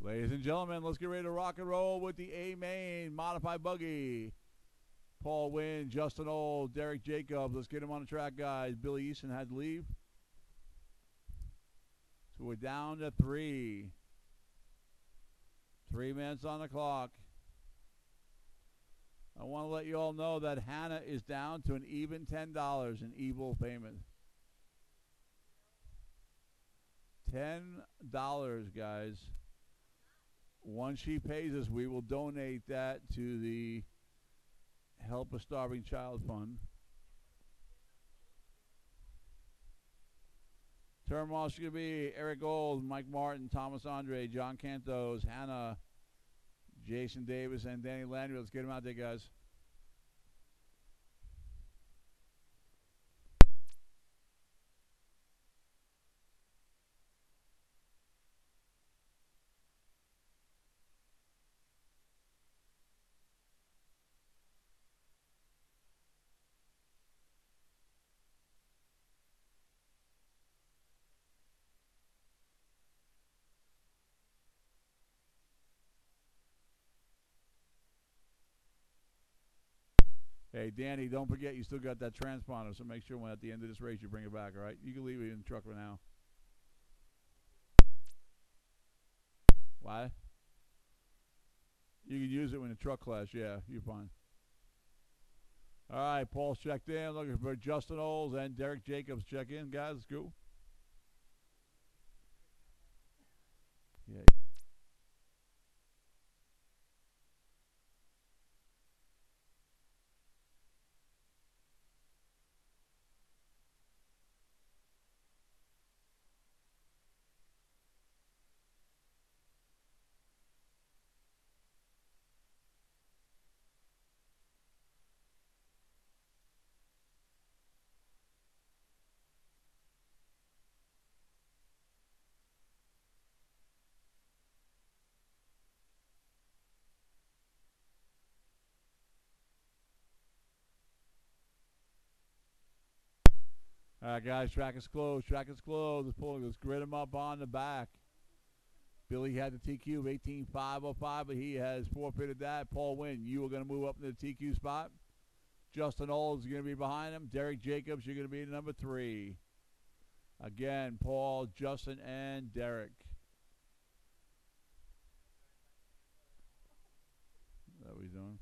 Ladies and gentlemen, let's get ready to rock and roll with the A-Main Modified Buggy. Paul Wynn, Justin Old, Derek Jacobs. Let's get him on the track, guys. Billy Easton had to leave. So we're down to 3. 3 minutes on the clock. I want to let you all know that Hannah is down to an even $10 in evil payment. $10, guys. Once she pays us, we will donate that to the Help a Starving Child Fund. Term loss is going to be Eric Gold, Mike Martin, Thomas Andre, John Cantos, Hannah, Jason Davis, and Danny Landry. Let's get them out there, guys. Hey, Danny, don't forget you still got that transponder, so make sure when at the end of this race you bring it back, all right? You can leave it in the truck for now. Why? You can use it in the truck class, yeah, you're fine. All right, Paul's checked in. Looking for Justin Olds and Derek Jacobs. Check in, guys. Let's go. Yeah. All right, guys, track is closed. Track is closed. Let's grid him up on the back. Billy had the TQ of 18.505, but he has forfeited that. Paul Wynn, you are going to move up into the TQ spot. Justin Olds is going to be behind him. Derek Jacobs, you're going to be number 3. Again, Paul, Justin, and Derek. Is that what he's doing?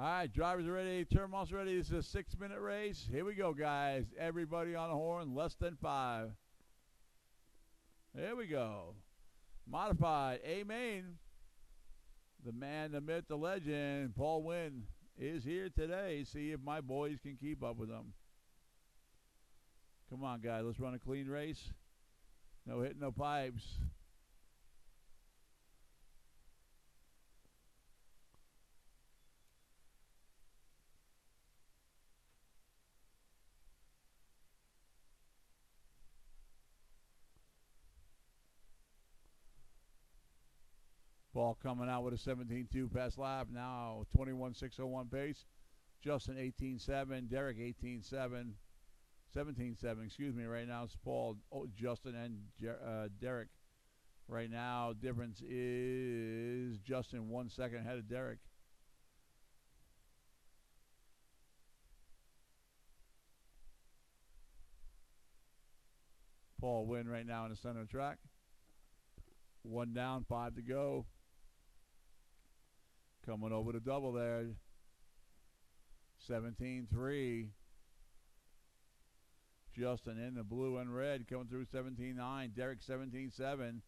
All right, drivers are ready, turnbuckles ready. This is a 6-minute race. Here we go, guys. Everybody on the horn, less than 5. Here we go. Modified A-Main. The man, the myth, the legend, Paul Wynn is here today. See if my boys can keep up with him. Come on, guys. Let's run a clean race. No hitting, no pipes. Ball coming out with a 17.2 pass lap. Now 21.601 pace. Justin 18.7. Derek 18.7. 17.7, excuse me. Right now it's Paul, Justin, and Derek. Right now, difference is Justin 1 second ahead of Derek. Paul Wynn right now in the center of the track. 1 down, 5 to go. Coming over the double there. 17.3. Justin in the blue and red coming through 17.9. Derek 17.7.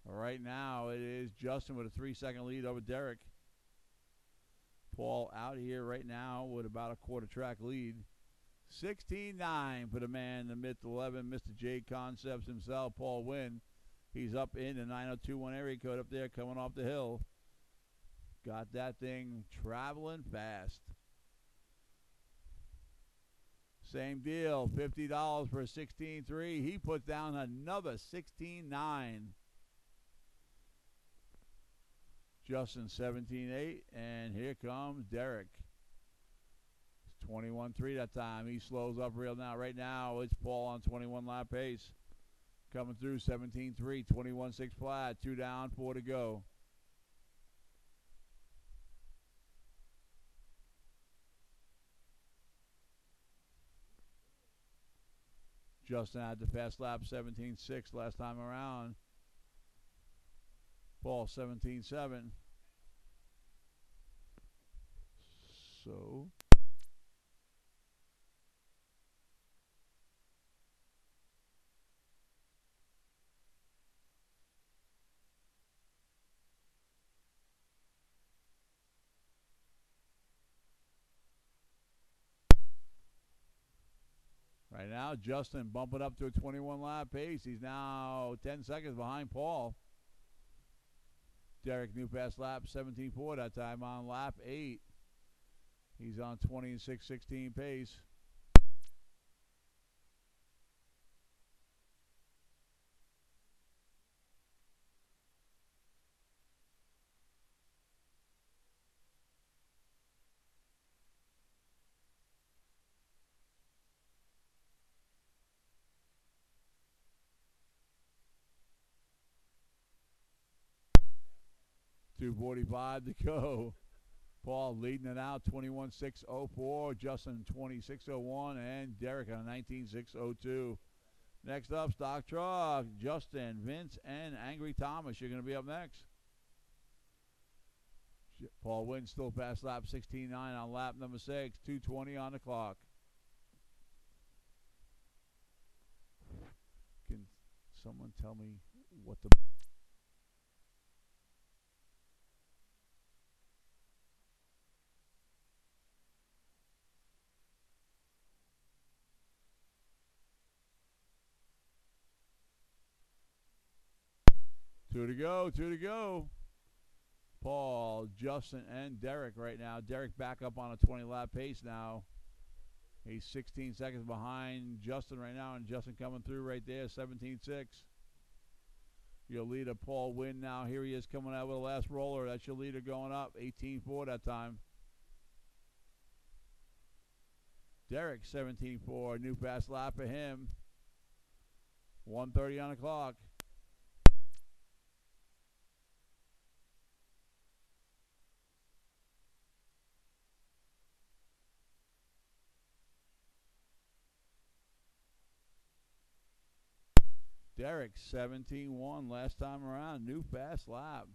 Right now it is Justin with a 3-second lead over Derek. Paul out here right now with about a quarter track lead. 16.9 for the man, the mid 11, Mr. J Concepts himself, Paul Wynn. He's up in the 9021 area code up there coming off the hill. Got that thing traveling fast. Same deal, $50 for a 16.3. He put down another 16.9. Justin 17-8, and here comes Derek. 21-3 that time. He slows up real now. Right now, it's Paul on 21 lap pace. Coming through 17-3, 21-6 flat. 2 down, 4 to go. Justin had the fast lap 17-6 last time around. Paul 17-7. So right now, Justin bumping up to a 21 lap pace. He's now 10 seconds behind Paul. Derek, new fast lap 17-4 that time on lap 8. He's on 26-16 pace. .245 to go. Paul leading it out, 21.604. Justin 26.01, and Derek on 19.602. Next up, Stock Truck. Justin, Vince, and Angry Thomas. You're going to be up next. Paul wins still past lap 16.9 on lap number 6. 2:20 on the clock. Can someone tell me what the... Two to go. Paul, Justin, and Derek right now. Derek back up on a 20-lap pace now. He's 16 seconds behind Justin right now, and Justin coming through right there, 17-6. Your leader, Paul Wynn, now. Here he is coming out with the last roller. That's your leader going up, 18-4 that time. Derek, 17-4. New fast lap for him. 1:30 on the clock. Derek, 17-1 last time around. New fast lap.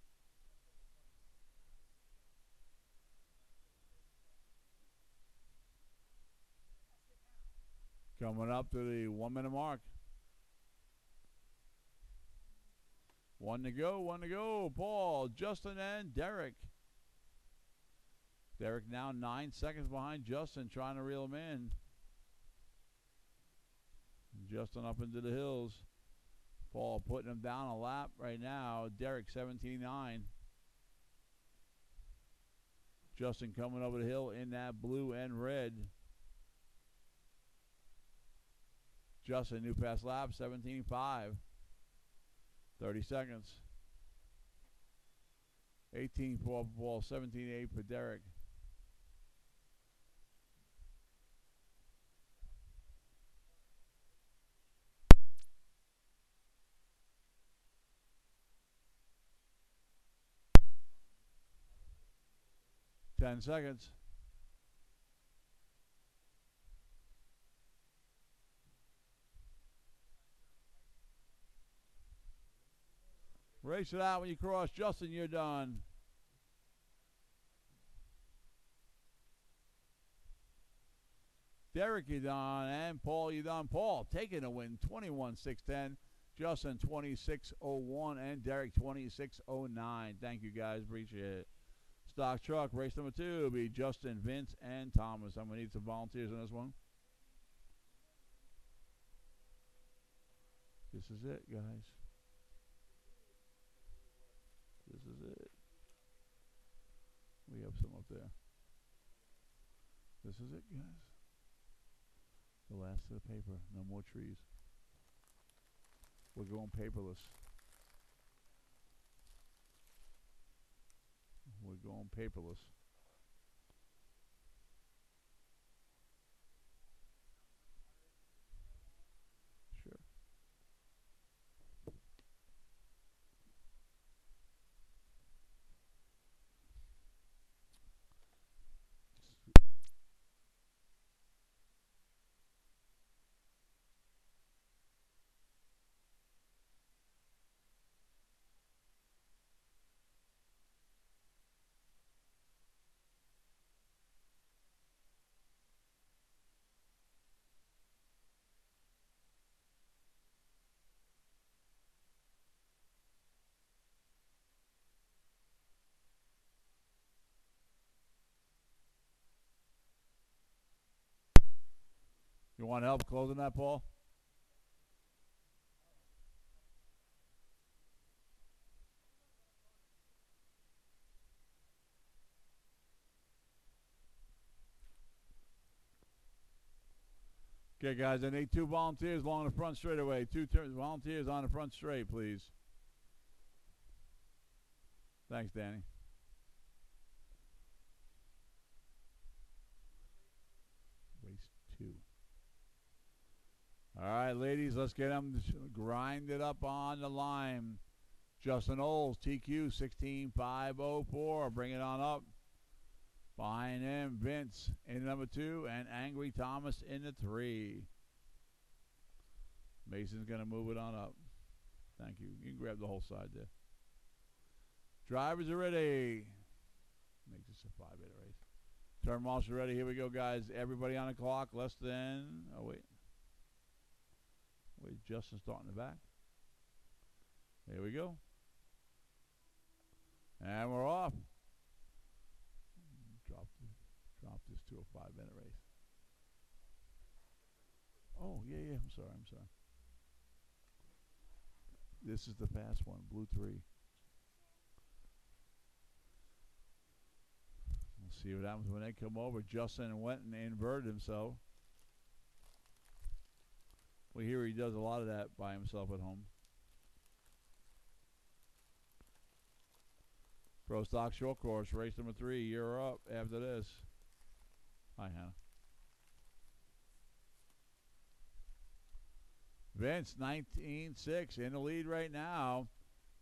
Coming up to the 1 minute mark. One to go. Paul, Justin, and Derek. Derek now 9 seconds behind Justin, trying to reel him in. Justin up into the hills. Paul putting him down a lap right now. Derek 17-9. Justin coming over the hill in that blue and red. Justin, new fast lap, 17-5. 30 seconds. 18-4 for Paul, 17-8 for Derek. Ten seconds. Race it out when you cross. Justin, you're done. Derek, you're done. And Paul, you're done. Paul taking a win, 21-6-10. Justin, 26-01. And Derek, 26-09. Thank you, guys. Appreciate it. Stock Truck, race number 2 will be Justin, Vince, and Thomas. I'm going to need some volunteers on this one. This is it, guys. This is it. We have some up there. This is it, guys. The last of the paper. No more trees. We're going paperless. We're going paperless. Sure. You want help closing that, Paul? Okay, guys, I need 2 volunteers along the front straightaway. 2 volunteers on the front straight, please. Thanks, Danny. Race 2. All right, ladies, let's get them grinded up on the line. Justin Oles, TQ 16504. Bring it on up. Behind him, Vince in number 2 and Angry Thomas in the 3. Mason's going to move it on up. Thank you. You can grab the whole side there. Drivers are ready. Make this a 5-minute race. Turn marshal ready. Here we go, guys. Everybody on the clock. Less than. Oh, wait. Wait, Justin starting the back. Here we go. And we're off. Drop this to a 5-minute race. Oh, yeah. I'm sorry. This is the fast one, blue 3. We'll see what happens when they come over. Justin went and inverted himself. We hear he does a lot of that by himself at home. Pro Stock Short Course, race number 3. You're up after this. Hi, Hannah. Vince, 19.6 in the lead right now.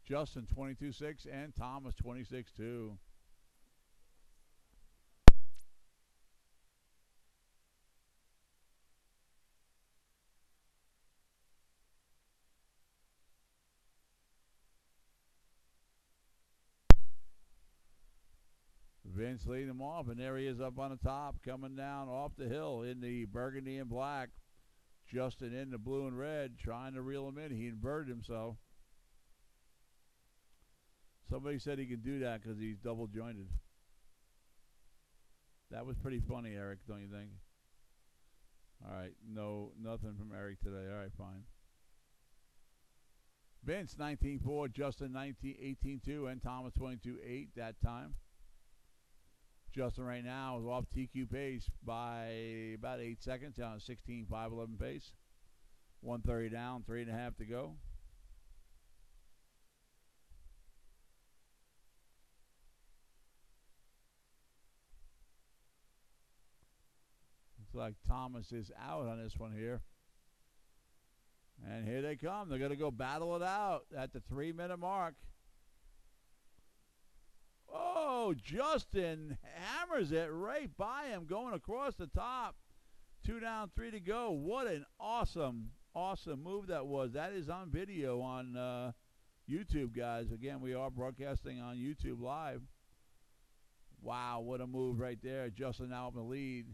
Justin, 22.6, and Thomas, 26.2. Vince leading him off, and there he is up on the top, coming down off the hill in the burgundy and black. Justin in the blue and red, trying to reel him in. He inverted himself. Somebody said he can do that because he's double jointed. That was pretty funny, Eric, don't you think? All right, no, nothing from Eric today. All right, fine. Vince, 19.4, Justin, 18.2, and Thomas, 22.8 that time. Justin right now is off TQ pace by about 8 seconds, down to 16.511 pace. 130 down, 3.5 to go. Looks like Thomas is out on this one here. And here they come. They're going to go battle it out at the 3-minute mark. Oh, Justin hammers it right by him, going across the top. 2 down, 3 to go. What an awesome move that was. That is on video on YouTube, guys. Again, we are broadcasting on YouTube Live. Wow, what a move right there. Justin now in the lead.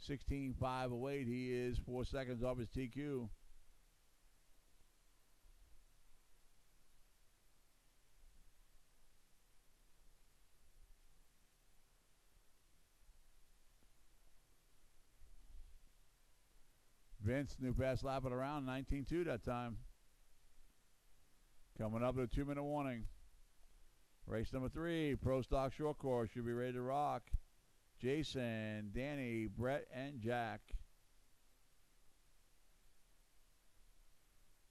16.508. He is 4 seconds off his TQ. Vince, new fast lap at around 19.2 that time. Coming up with a 2-minute warning. Race number 3, Pro Stock Short Course. Should be ready to rock. Jason, Danny, Brett, and Jack.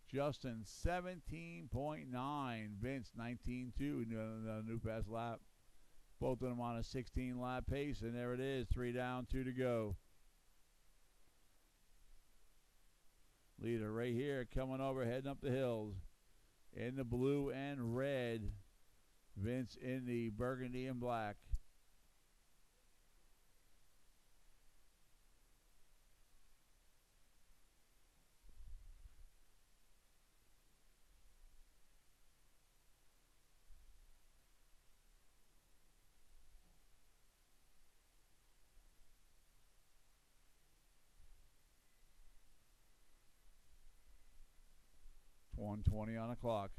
Justin, 17.9. Vince, 19.2. New fast lap. Both of them on a 16-lap pace, and there it is. 3 down, 2 to go. Leader right here coming over, heading up the hills. In the blue and red. Vince in the burgundy and black. It's 1:20 on the clock.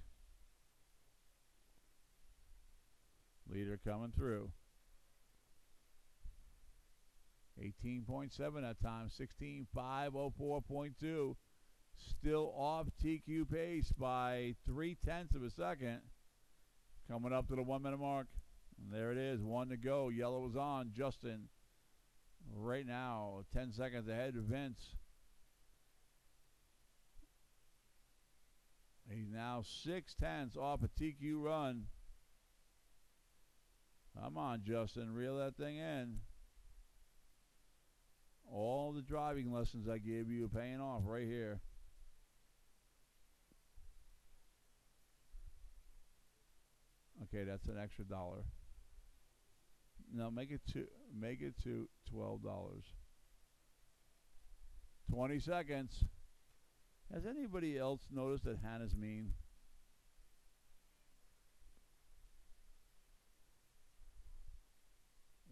Leader coming through. 18.7 that time. 16.504.2. Still off TQ pace by 0.3 of a second. Coming up to the 1 minute mark. And there it is. 1 to go. Yellow is on. Justin right now 10 seconds ahead of Vince. He's now 0.6 off a TQ run. Come on, Justin. Reel that thing in. All the driving lessons I gave you are paying off right here. Okay, that's an extra $1. No, make it to $12. 20 seconds. Has anybody else noticed that Hannah's mean?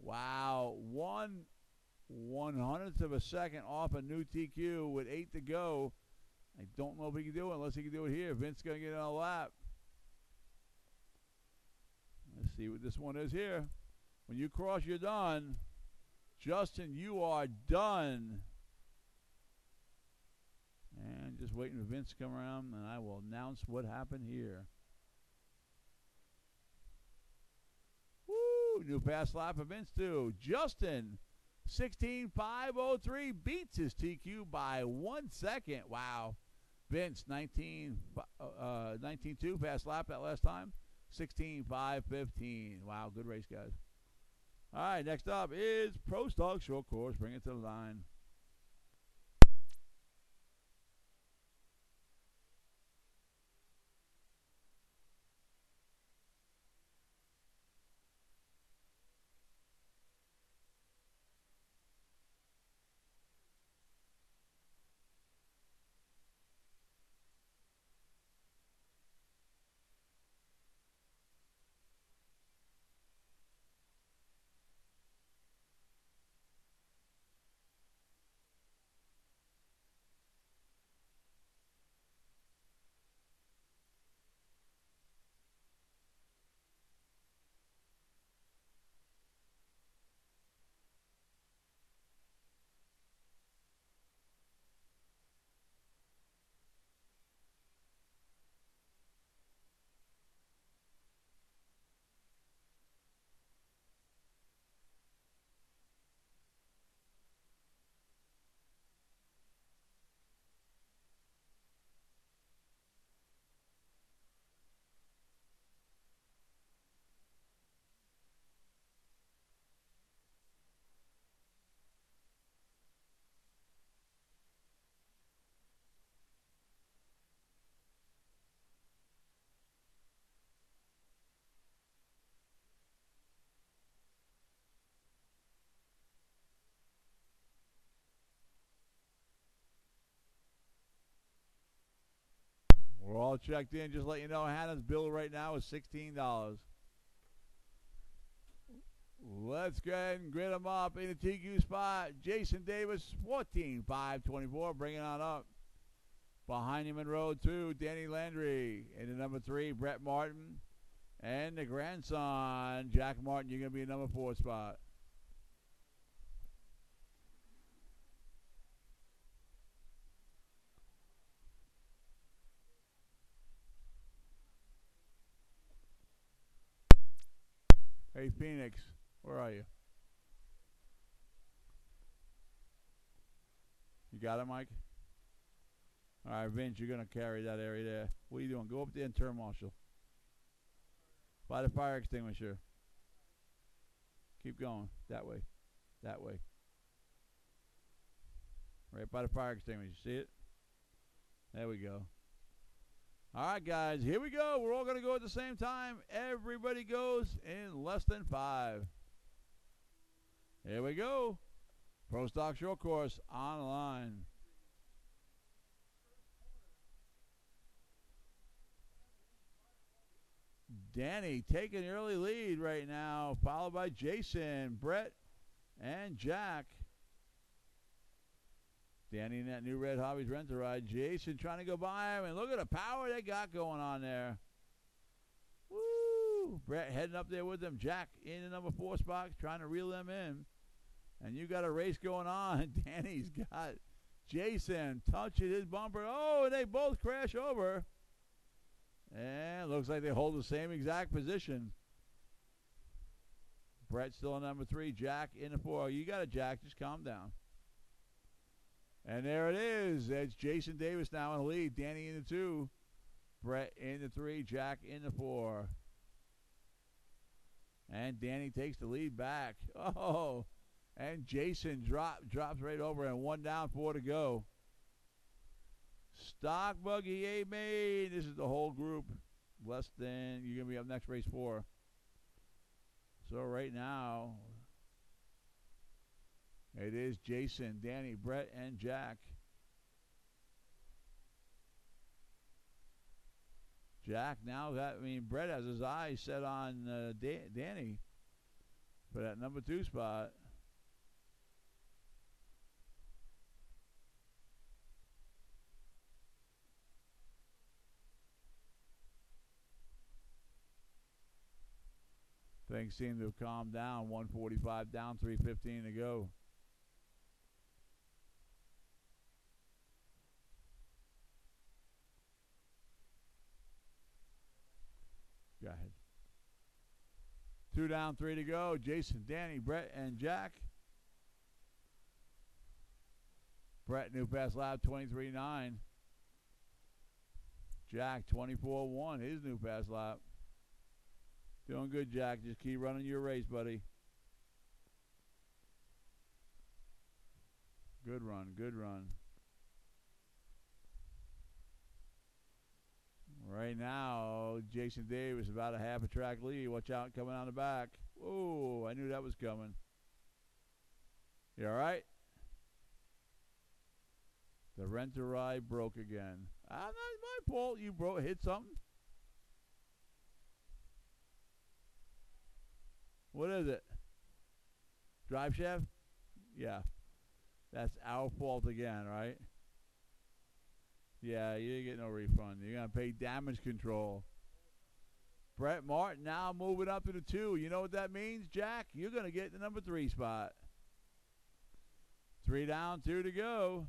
Wow, 1/100th of a second off a new TQ with 8 to go. I don't know if he can do it unless he can do it here. Vince going to get on a lap. Let's see what this one is here. When you cross, you're done. Justin, you are done. And just waiting for Vince to come around, and I will announce what happened here. Woo! New fast lap for Vince, too. Justin, 16.503, beats his TQ by 1 second. Wow. Vince, 19.2, fast lap that last time. 16.515. Wow, good race, guys. All right, next up is Pro Stock Short Course. Bring it to the line. We're all checked in. Just let you know, Hannah's bill right now is $16. Let's go ahead and grid them up in the TQ spot. Jason Davis, 14.524, bringing on up. Behind him in row 2, Danny Landry. In the number 3, Brett Martin. And the grandson, Jack Martin, you're going to be in number 4 spot. Hey, Phoenix, where are you? You got it, Mike? All right, Vince, you're going to carry that area there. What are you doing? Go up there and turn marshal. By the fire extinguisher. Keep going. That way. That way. Right by the fire extinguisher. You see it? There we go. All right, guys. Here we go. We're all going to go at the same time. Everybody goes in less than 5. Here we go. Pro Stock Short Course on the line. Danny taking the early lead right now, followed by Jason, Brett, and Jack. Danny in that new Red Hobbies Rent-A-Ride. Jason trying to go by him, and look at the power they got going on there. Woo! Brett heading up there with them. Jack in the number 4 spot, trying to reel them in. And you got a race going on. Danny's got Jason touching his bumper. Oh, and they both crash over. And looks like they hold the same exact position. Brett still in number 3. Jack in the 4. You got it, Jack. Just calm down. And there it is. It's Jason Davis now in the lead. Danny in the 2. Brett in the 3. Jack in the 4. And Danny takes the lead back. Oh. And Jason drops right over, and 1 down, 4 to go. Stock Buggy A-Main. This is the whole group. Less than, you're going to be up next, race 4. So right now, it is Jason, Danny, Brett, and Jack. Jack now, Brett has his eyes set on Danny for that number 2 spot. Things seem to have calmed down. 145 down, 3:15 to go. Go ahead. 2 down, 3 to go. Jason, Danny, Brett, and Jack. Brett, new fast lap, 23.9. Jack, 24.1, his new fast lap. Doing good, Jack. Just keep running your race, buddy. Good run, good run. Right now, Jason Davis about a half a track lead. Watch out, coming on the back. Whoa, I knew that was coming. You all right? The Rent-A-Ride broke again. Not my fault. You hit something. What is it? Drive shaft? Yeah. That's our fault again, right? Yeah, you didn't get no refund. You're going to pay damage control. Brett Martin now moving up to the 2. You know what that means, Jack? You're going to get the number 3 spot. 3 down, 2 to go.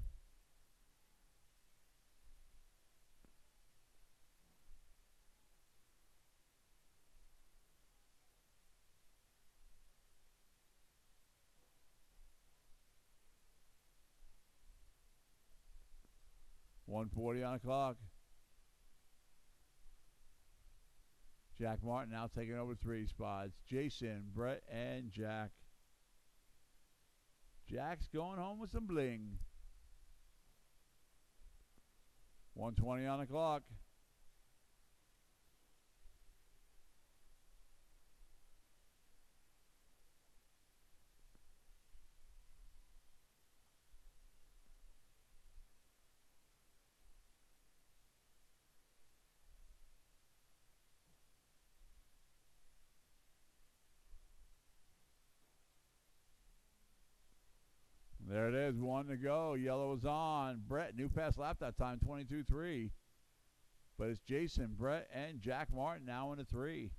.140 on the clock. Jack Martin now taking over 3 spots. Jason, Brett, and Jack. Jack's going home with some bling. 120 on the clock. There it is, 1 to go. Yellow is on. Brett, new fast lap that time, 22.3. But it's Jason, Brett, and Jack Martin now in the 3.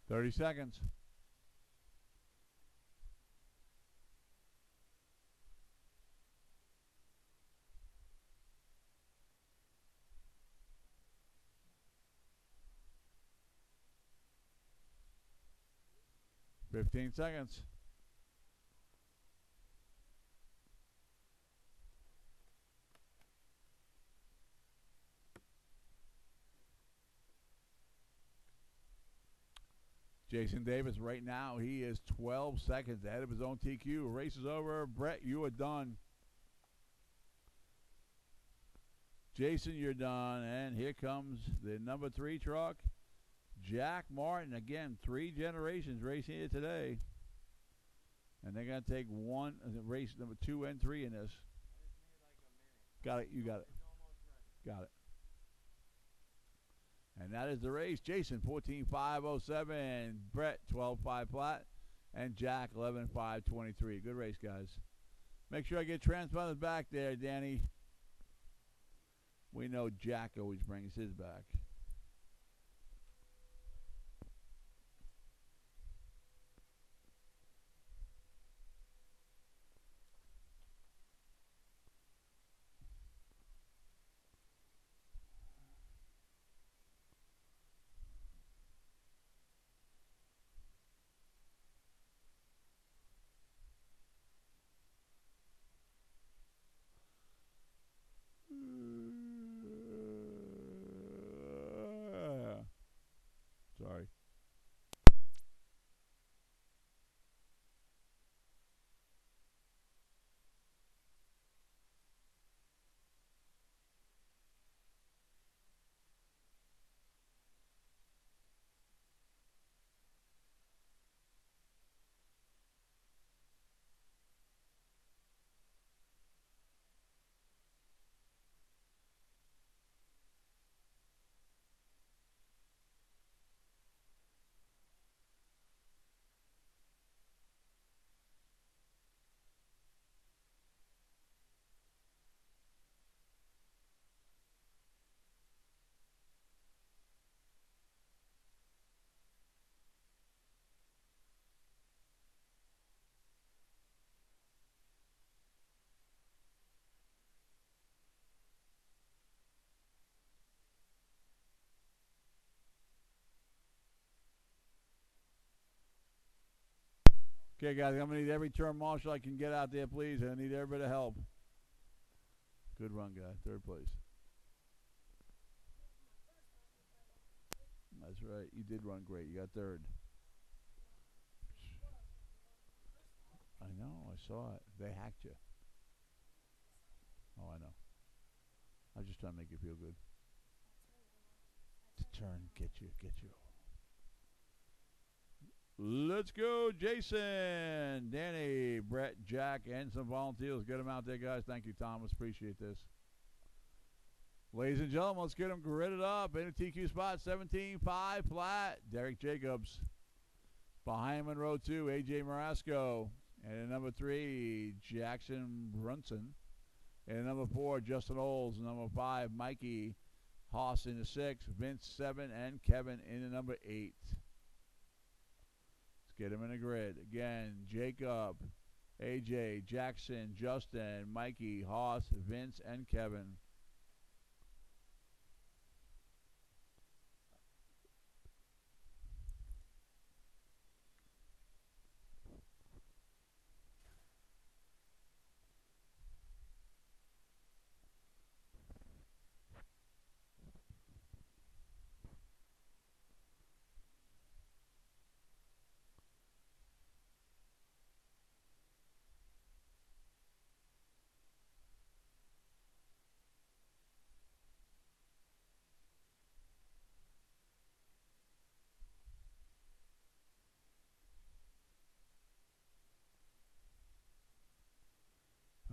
Thirty seconds. 15 seconds. Jason Davis right now, he is 12 seconds ahead of his own TQ. Race is over. Brett, you are done. Jason, you're done. And here comes the number 3 truck. Jack Martin. Again, 3 generations racing here today. And they're going to take one race number 2 and 3 in this. Got it. You got it. Got it. And that is the race. Jason, 14.507. Brett, 12.5 flat. And Jack, 11.523. Good race, guys. Make sure I get transponders back there, Danny. We know Jack always brings his back. Sorry. Okay, guys, I'm going to need every turn marshal I can get out there, please. I need every bit of help. Good run, guy. 3rd place. That's right. You did run great. You got 3rd. I know. I saw it. They hacked you. Oh, I know. I was just trying to make you feel good. To turn, get you. Let's go, Jason, Danny, Brett, Jack, and some volunteers. Get them out there, guys. Thank you, Thomas. Appreciate this. Ladies and gentlemen, let's get them gridded up. In a TQ spot, 17.5 flat. Derek Jacobs. Behind him in row 2, A.J. Marasco. And in number 3, Jackson Brunson. And in number 4, Justin Oles. And number 5, Mikey Haas in the 6, Vince 7, and Kevin in the number 8. Get him in the grid. Again, Jacob, AJ, Jackson, Justin, Mikey, Haas, Vince, and Kevin.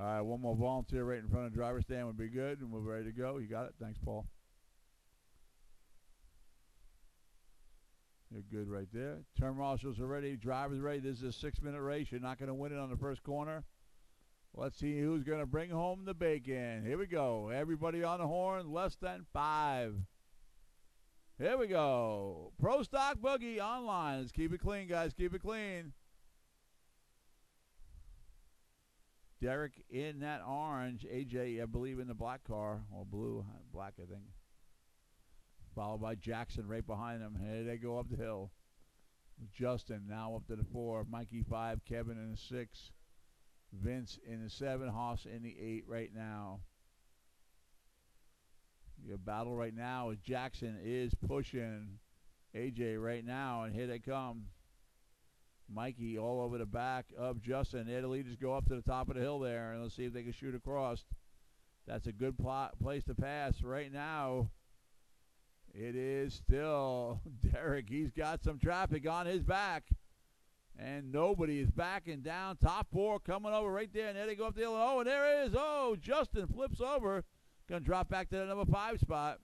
All right, one more volunteer right in front of the driver's stand would be good, and we're ready to go. You got it? Thanks, Paul. You're good right there. Turn marshals are ready. Drivers ready. This is a 6-minute race. You're not going to win it on the first corner. Let's see who's going to bring home the bacon. Here we go. Everybody on the horn, less than 5. Here we go. Pro Stock Boogie online. Let's keep it clean, guys. Keep it clean. Derek in that orange. AJ, I believe, in the black car. Or blue. Black, I think. Followed by Jackson right behind them. Here they go up the hill. Justin now up to the 4. Mikey 5. Kevin in the 6. Vince in the 7. Haas in the 8 right now. Your battle right now is Jackson is pushing AJ right now, and here they come. Mikey all over the back of Justin. They're the leaders go up to the top of the hill there, and let's see if they can shoot across. That's a good place to pass right now. It is still Derek. He's got some traffic on his back, and nobody is backing down. Top 4 coming over right there, and there they go up the hill. Oh, and there it is. Oh, Justin flips over. Going to drop back to the number 5 spot.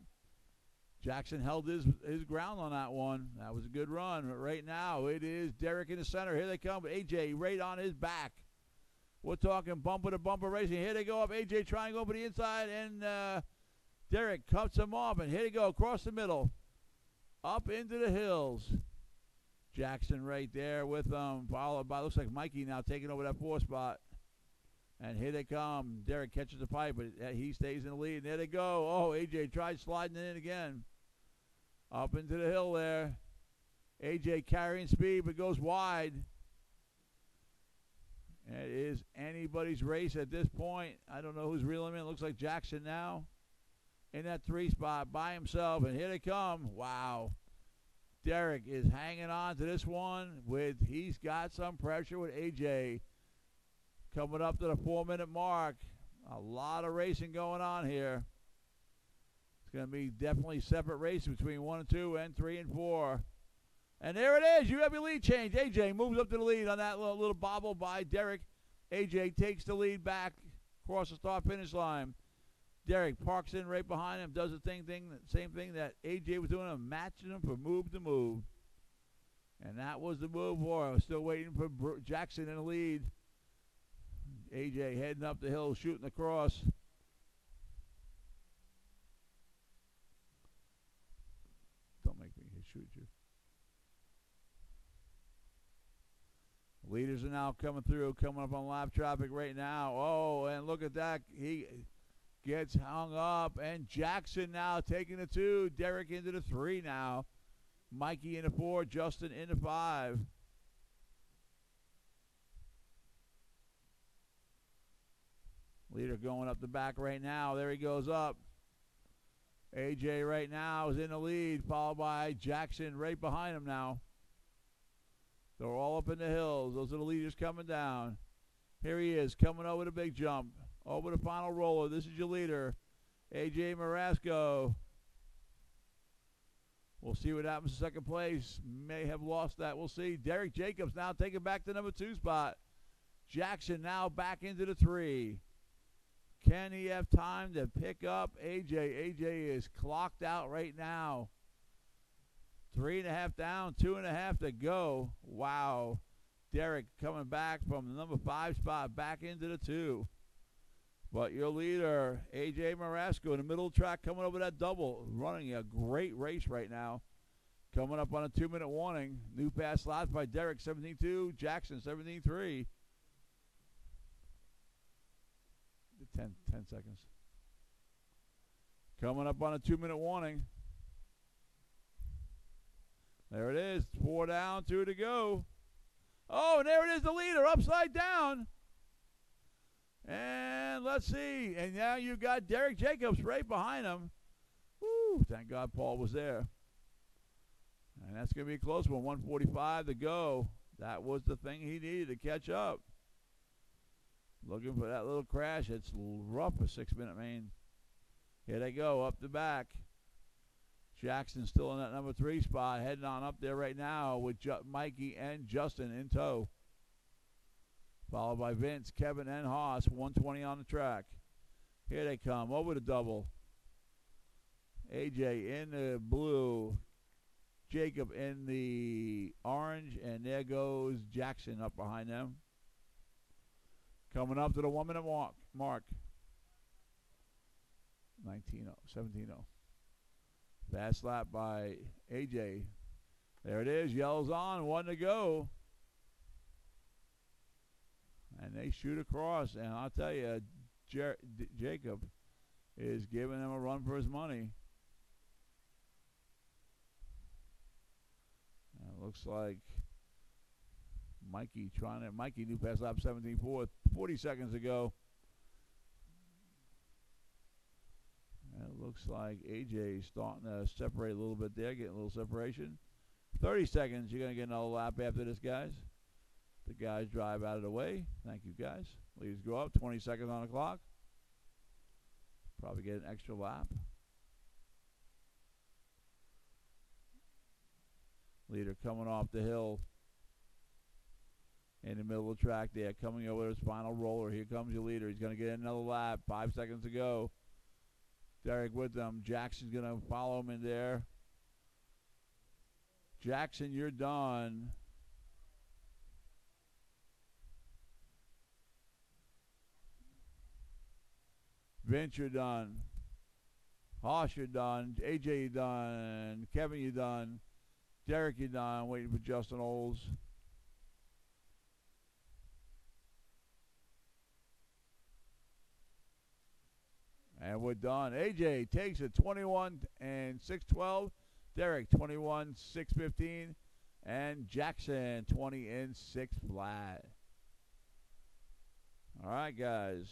Jackson held his ground on that one. That was a good run. But right now, it is Derek in the center. Here they come. AJ right on his back. We're talking bumper-to-bumper racing. Here they go up. AJ trying to go over the inside, and Derek cuts him off. And here they go across the middle. Up into the hills. Jackson right there with them. Followed by, looks like Mikey now taking over that 4 spot. And here they come. Derek catches the pipe, but he stays in the lead. And there they go. Oh, AJ tried sliding in again. Up into the hill there. AJ carrying speed, but goes wide. And it is anybody's race at this point. I don't know who's reeling him in. It looks like Jackson now in that 3 spot by himself. And here they come. Wow. Derek is hanging on to this one. He's got some pressure with AJ. Coming up to the 4-minute mark. A lot of racing going on here. It's going to be definitely separate races between 1 and 2 and 3 and 4. And there it is. You have your lead change. AJ moves up to the lead on that little bobble by Derek. AJ takes the lead back across the start-finish line. Derek parks in right behind him, does the same thing that AJ was doing, matching him from move to move. And that was the move for him. Still waiting for Jackson in the lead. AJ heading up the hill, shooting across. Don't make me shoot you. Leaders are now coming through, coming up on lap traffic right now. Oh, and look at that. He gets hung up. And Jackson now taking the 2. Derek into the 3 now. Mikey in the 4. Justin in the 5. Leader going up the back right now. There he goes up. AJ right now is in the lead, followed by Jackson right behind him now. They're all up in the hills. Those are the leaders coming down. Here he is, coming over the big jump. Over the final roller. This is your leader, AJ Marasco. We'll see what happens in second place. May have lost that. We'll see. Derek Jacobs now taking back the number 2 spot. Jackson now back into the 3. Can he have time to pick up AJ? AJ is clocked out right now. 3.5 down, 2.5 to go. Wow. Derek coming back from the number 5 spot back into the 2. But your leader, AJ Marasco, in the middle of the track, coming over that double, running a great race right now. Coming up on a 2-minute warning. New pass laps by Derek, 17.2. Jackson, 17.3. 10 seconds. Coming up on a 2-minute warning. There it is. 4 down, 2 to go. Oh, and there it is, the leader, upside down. And let's see. And now you've got Derek Jacobs right behind him. Woo, thank God Paul was there. And that's going to be a close one. 1:45 to go. That was the thing he needed to catch up. Looking for that little crash. It's rough for 6-minute main. Here they go, up the back. Jackson still in that number 3 spot, heading on up there right now with Mikey and Justin in tow. Followed by Vince, Kevin, and Haas, 120 on the track. Here they come, over the double. AJ in the blue, Jacob in the orange, and there goes Jackson up behind them. Coming up to the 1-minute mark. 17-0. Fast lap by AJ. There it is. Yellow's on. 1 to go. And they shoot across. And I'll tell you, Jacob is giving them a run for his money. And it looks like Mikey new pass lap 17.4, 40 seconds ago. And it looks like AJ is starting to separate a little bit there, getting a little separation. 30 seconds, you're going to get another lap after this, guys. The guys drive out of the way. Thank you, guys. Leads go up, 20 seconds on the clock. Probably get an extra lap. Leader coming off the hill in the middle of the track there, coming over his final roller. Here comes your leader. He's going to get another lap. 5 seconds to go. Derek with them. Jackson's going to follow him in there. Jackson, you're done. Vince, you're done. Hoss, you're done. AJ, you're done. Kevin, you're done. Derek, you're done. Waiting for Justin Olds. And we're done. AJ takes it 21 and 6:12. Derek 21 6:15. And Jackson 20 and 6 flat. All right, guys.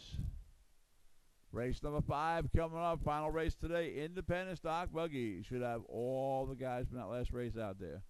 Race number 5 coming up. Final race today. Independent stock buggy. Should have all the guys from that last race out there.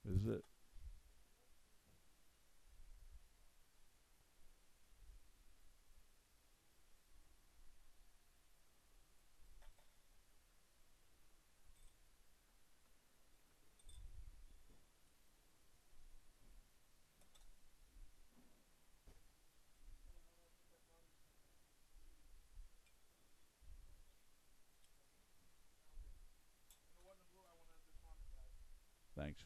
This is it. Thanks.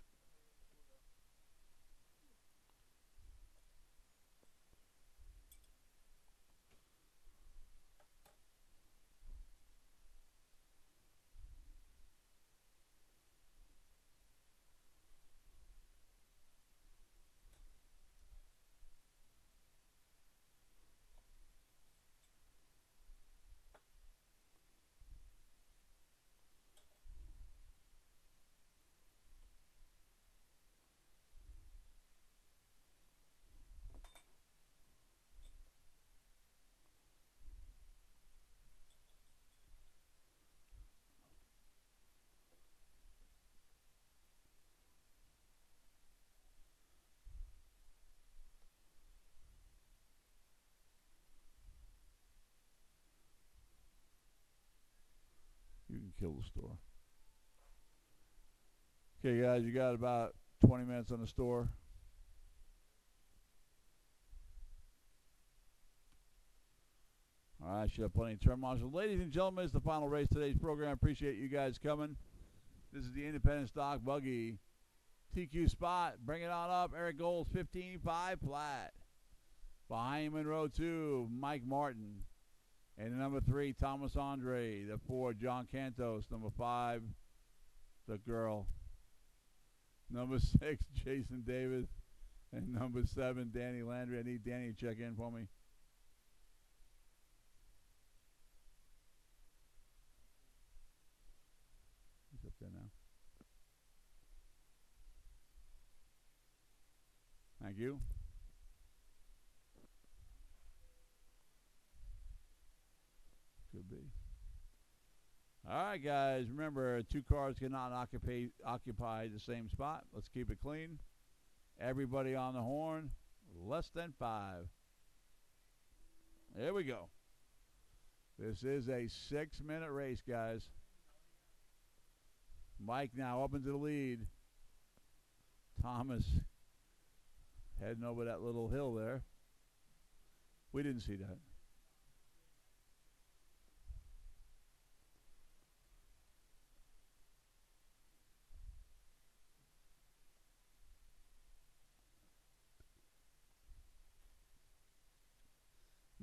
You can kill the store. Okay, guys, you got about 20 minutes on the store. All right, should have plenty of turn marshals. Ladies and gentlemen, it's the final race of today's program. Appreciate you guys coming. This is the Independent Stock Buggy TQ spot. Bring it on up. Eric Gold's 15-5 flat. Behind him in row 2, Mike Martin. And number 3, Thomas Andre. The 4, John Cantos. Number 5, the girl. Number 6, Jason Davis. And number 7, Danny Landry. I need Danny to check in for me. He's up there now. Thank you. Could be. All right, guys. Remember, 2 cars cannot occupy the same spot. Let's keep it clean. Everybody on the horn. Less than 5. There we go. This is a 6-minute race, guys. Mike now up into the lead. Thomas heading over that little hill there. We didn't see that.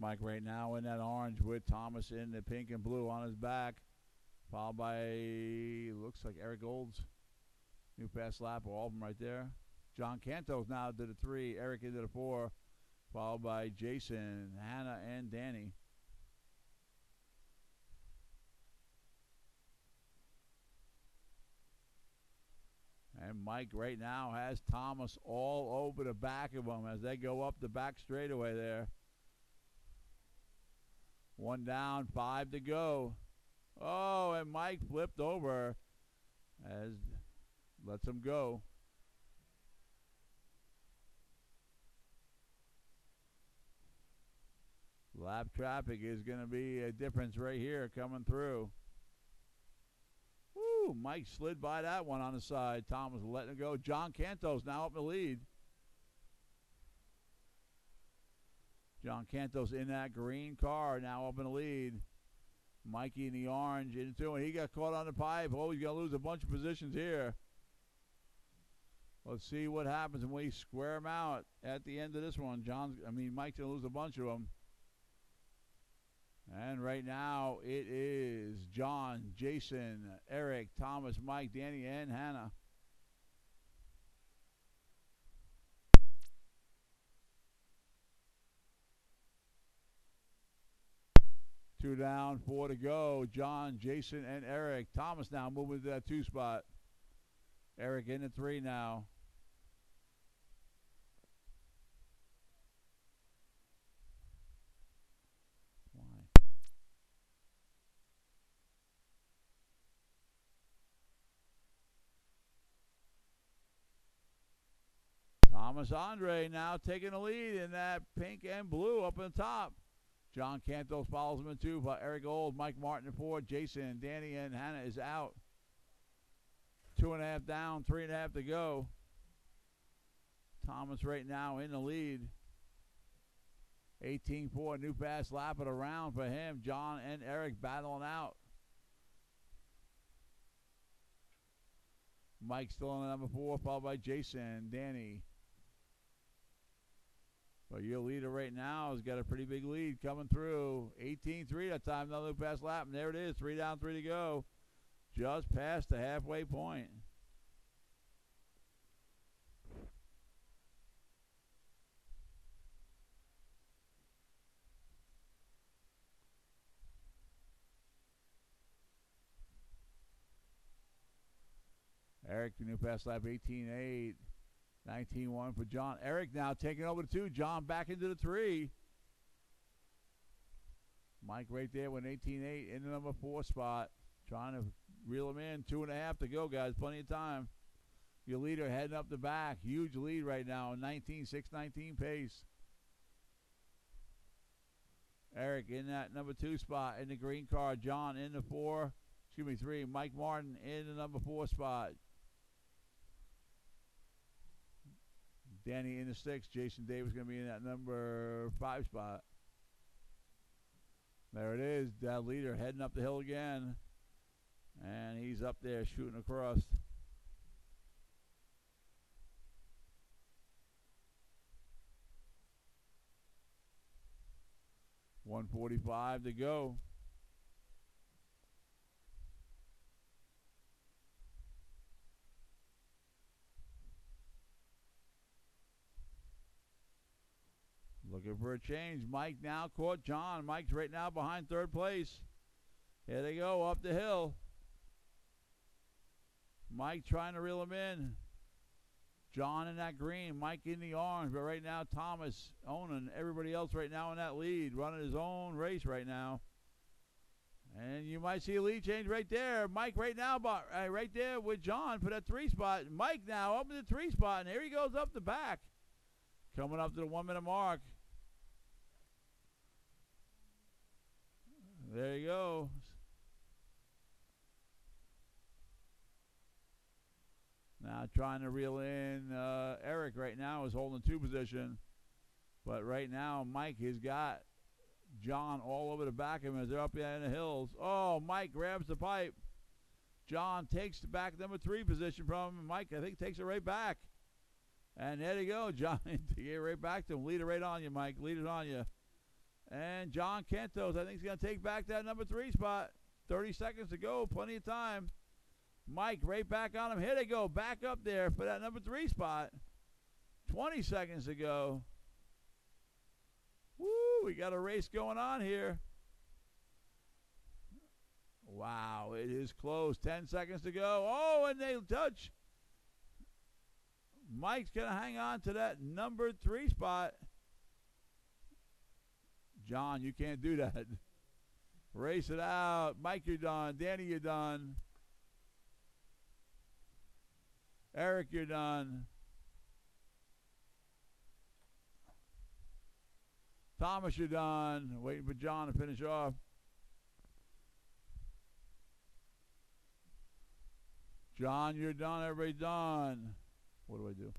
Mike right now in that orange with Thomas in the pink and blue on his back. Followed by, looks like Eric Gold's new fast lap, all of them right there. John Cantos now to the 3, Eric into the 4, followed by Jason, Hannah, and Danny. And Mike right now has Thomas all over the back of him as they go up the back straightaway there. 1 down, 5 to go. Oh, and Mike flipped over as lets him go. Lap traffic is going to be a difference right here coming through. Woo, Mike slid by that one on the side. Thomas letting it go. John Cantos now up in the lead. John Cantos in that green car now up in the lead. Mikey in the orange into it. He got caught on the pipe. Oh, he's going to lose a bunch of positions here. Let's see what happens when we square him out at the end of this one. Mike's going to lose a bunch of them. And right now it is John, Jason, Eric, Thomas, Mike, Danny, and Hannah. Two down, 4 to go. John, Jason, and Eric. Thomas now moving to that 2 spot. Eric in the 3 now. Thomas Andre now taking the lead in that pink and blue up in the top. John Cantos follows him in 2 by Eric Gold, Mike Martin in 4, Jason, Danny, and Hannah is out. 2.5 down, 3.5 to go. Thomas right now in the lead. 18-4, new fast lap of the round for him. John and Eric battling out. Mike still on the number 4, followed by Jason, Danny. But your leader right now has got a pretty big lead coming through. 18-3 that time, another fast lap, and there it is, 3 down, 3 to go. Just past the halfway point. Eric, the new fast lap, 18-8. 19-1 for John. Eric now taking over the 2. John back into the 3. Mike right there with 18-8 in the number 4 spot. Trying to reel him in. 2.5 to go, guys. Plenty of time. Your leader heading up the back. Huge lead right now. 6:19 pace. Eric in that number 2 spot in the green car. John in the 3. Mike Martin in the number 4 spot. Danny in the 6. Jason Davis going to be in that number 5 spot. There it is. That leader heading up the hill again. And he's up there shooting across. .145 to go. Looking for a change. Mike now caught John. Mike's right now behind 3rd place. Here they go up the hill. Mike trying to reel him in. John in that green. Mike in the orange. But right now Thomas owning everybody else right now in that lead. Running his own race right now. And you might see a lead change right there. Mike right now right there with John for that 3 spot. Mike now up in the 3 spot. And here he goes up the back. Coming up to the 1 minute mark. There you go. Now trying to reel in Eric right now is holding 2 position. But right now Mike has got John all over the back of him as they're up there in the hills. Oh, Mike grabs the pipe. John takes the back number 3 position from him. Mike, I think, takes it right back. And there you go, John. To get right back to him. Lead it right on you, Mike. Lead it on you. And John Cantos, I think he's going to take back that number 3 spot. 30 seconds to go, plenty of time. Mike right back on him. Here they go, back up there for that number 3 spot. 20 seconds to go. Woo, we got a race going on here. Wow, it is close. 10 seconds to go. Oh, and they touch. Mike's going to hang on to that number 3 spot. John, you can't do that. Race it out. Mike, you're done. Danny, you're done. Eric, you're done. Thomas, you're done. Waiting for John to finish off. John, you're done. Everybody done. What do I do?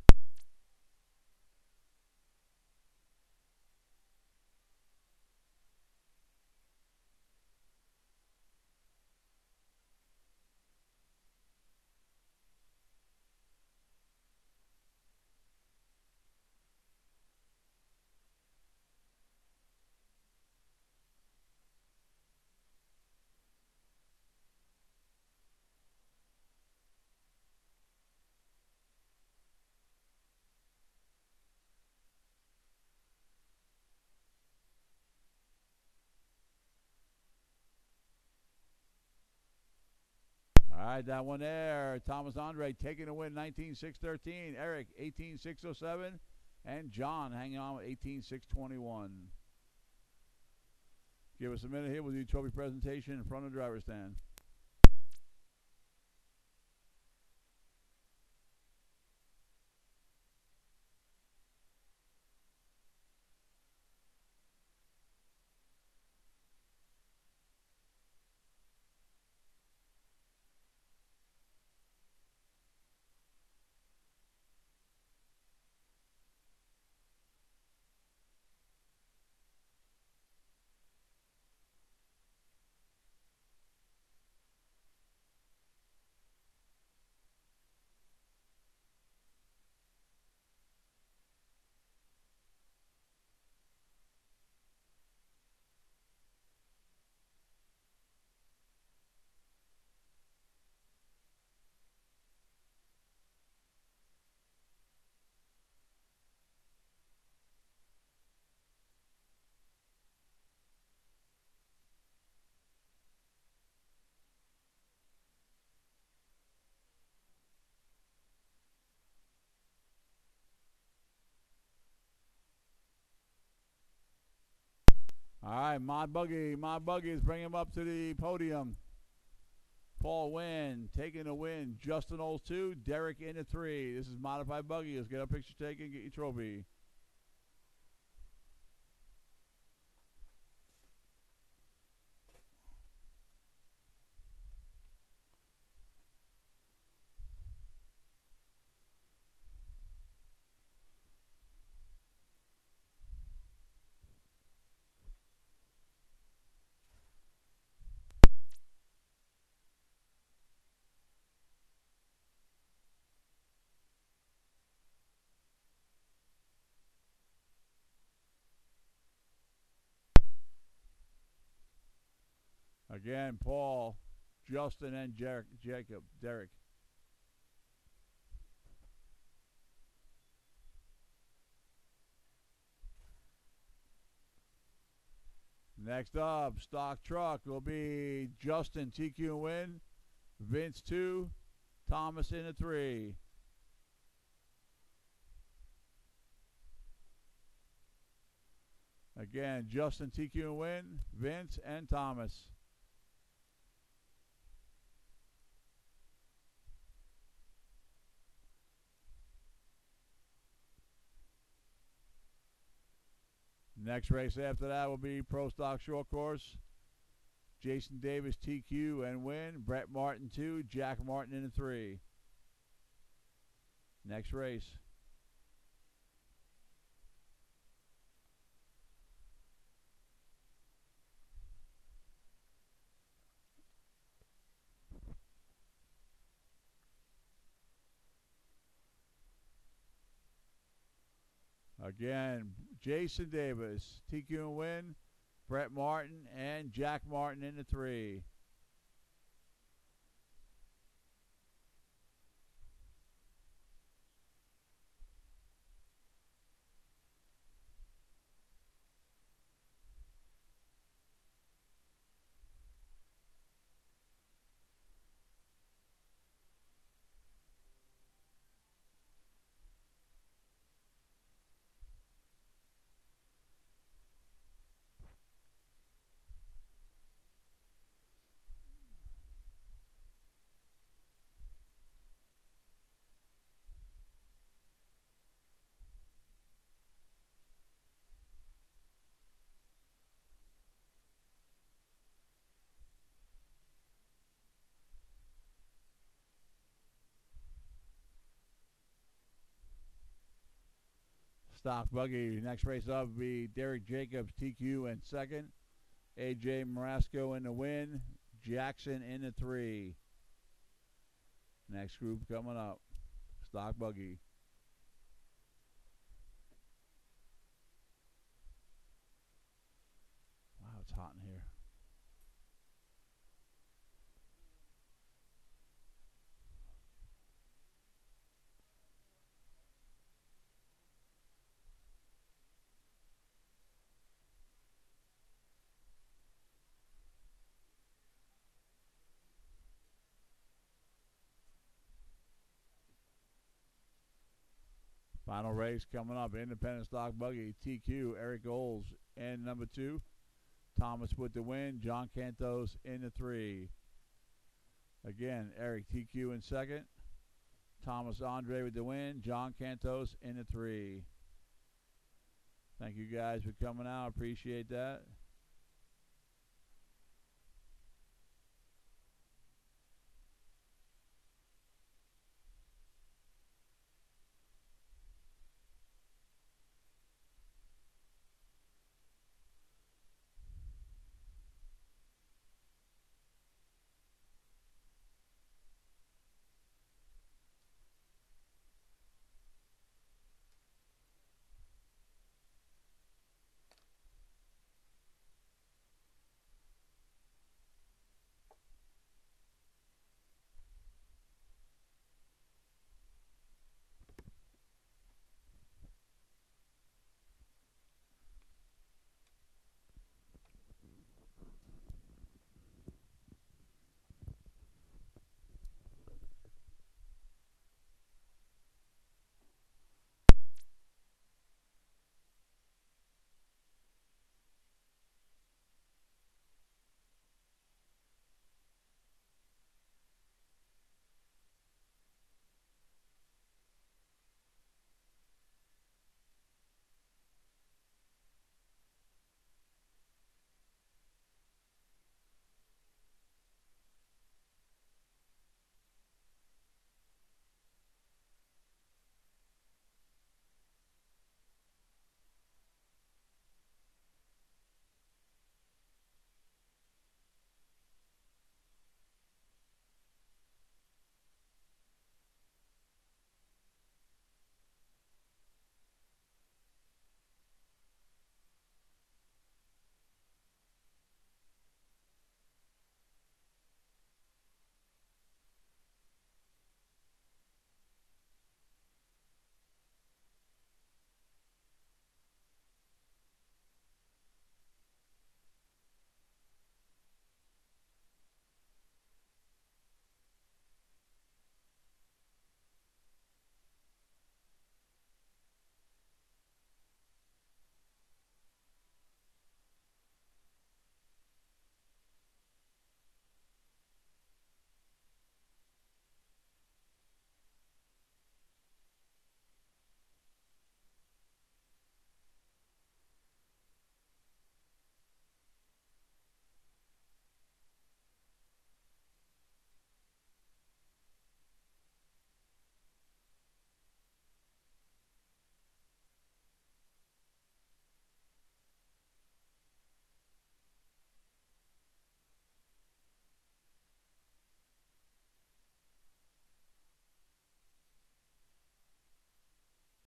All right, that one there. Thomas Andre taking a win, 19.613. Eric, 18.607. And John hanging on with 18.621. Give us a minute here. We'll do trophy presentation in front of the driver's stand. All right, Mod Buggy is bringing him up to the podium. Paul Wynn taking a win. Justin Olds 2, Derek in a 3. This is Modified Buggy. Let's get a picture taken, get your trophy. Again, Paul, Justin, and Derek. Next up, stock truck will be Justin, TQ and win. Vince 2, Thomas in a 3. Again, Justin, TQ and win. Vince and Thomas. Next race after that will be Pro Stock Short Course. Jason Davis, TQ and win. Brett Martin 2, Jack Martin in a 3. Next race. Again, Jason Davis, TQ and win. Brett Martin and Jack Martin in the 3. Stock buggy. Next race up will be Derek Jacobs, TQ in second. AJ Marasco in the win. Jackson in the 3. Next group coming up. Stock buggy. Wow, it's hot in here. Final race coming up. Independent stock buggy. TQ, Eric Oles in number 2. Thomas with the win. John Cantos in the 3. Again, Eric TQ in second. Thomas Andre with the win. John Cantos in the 3. Thank you guys for coming out. Appreciate that.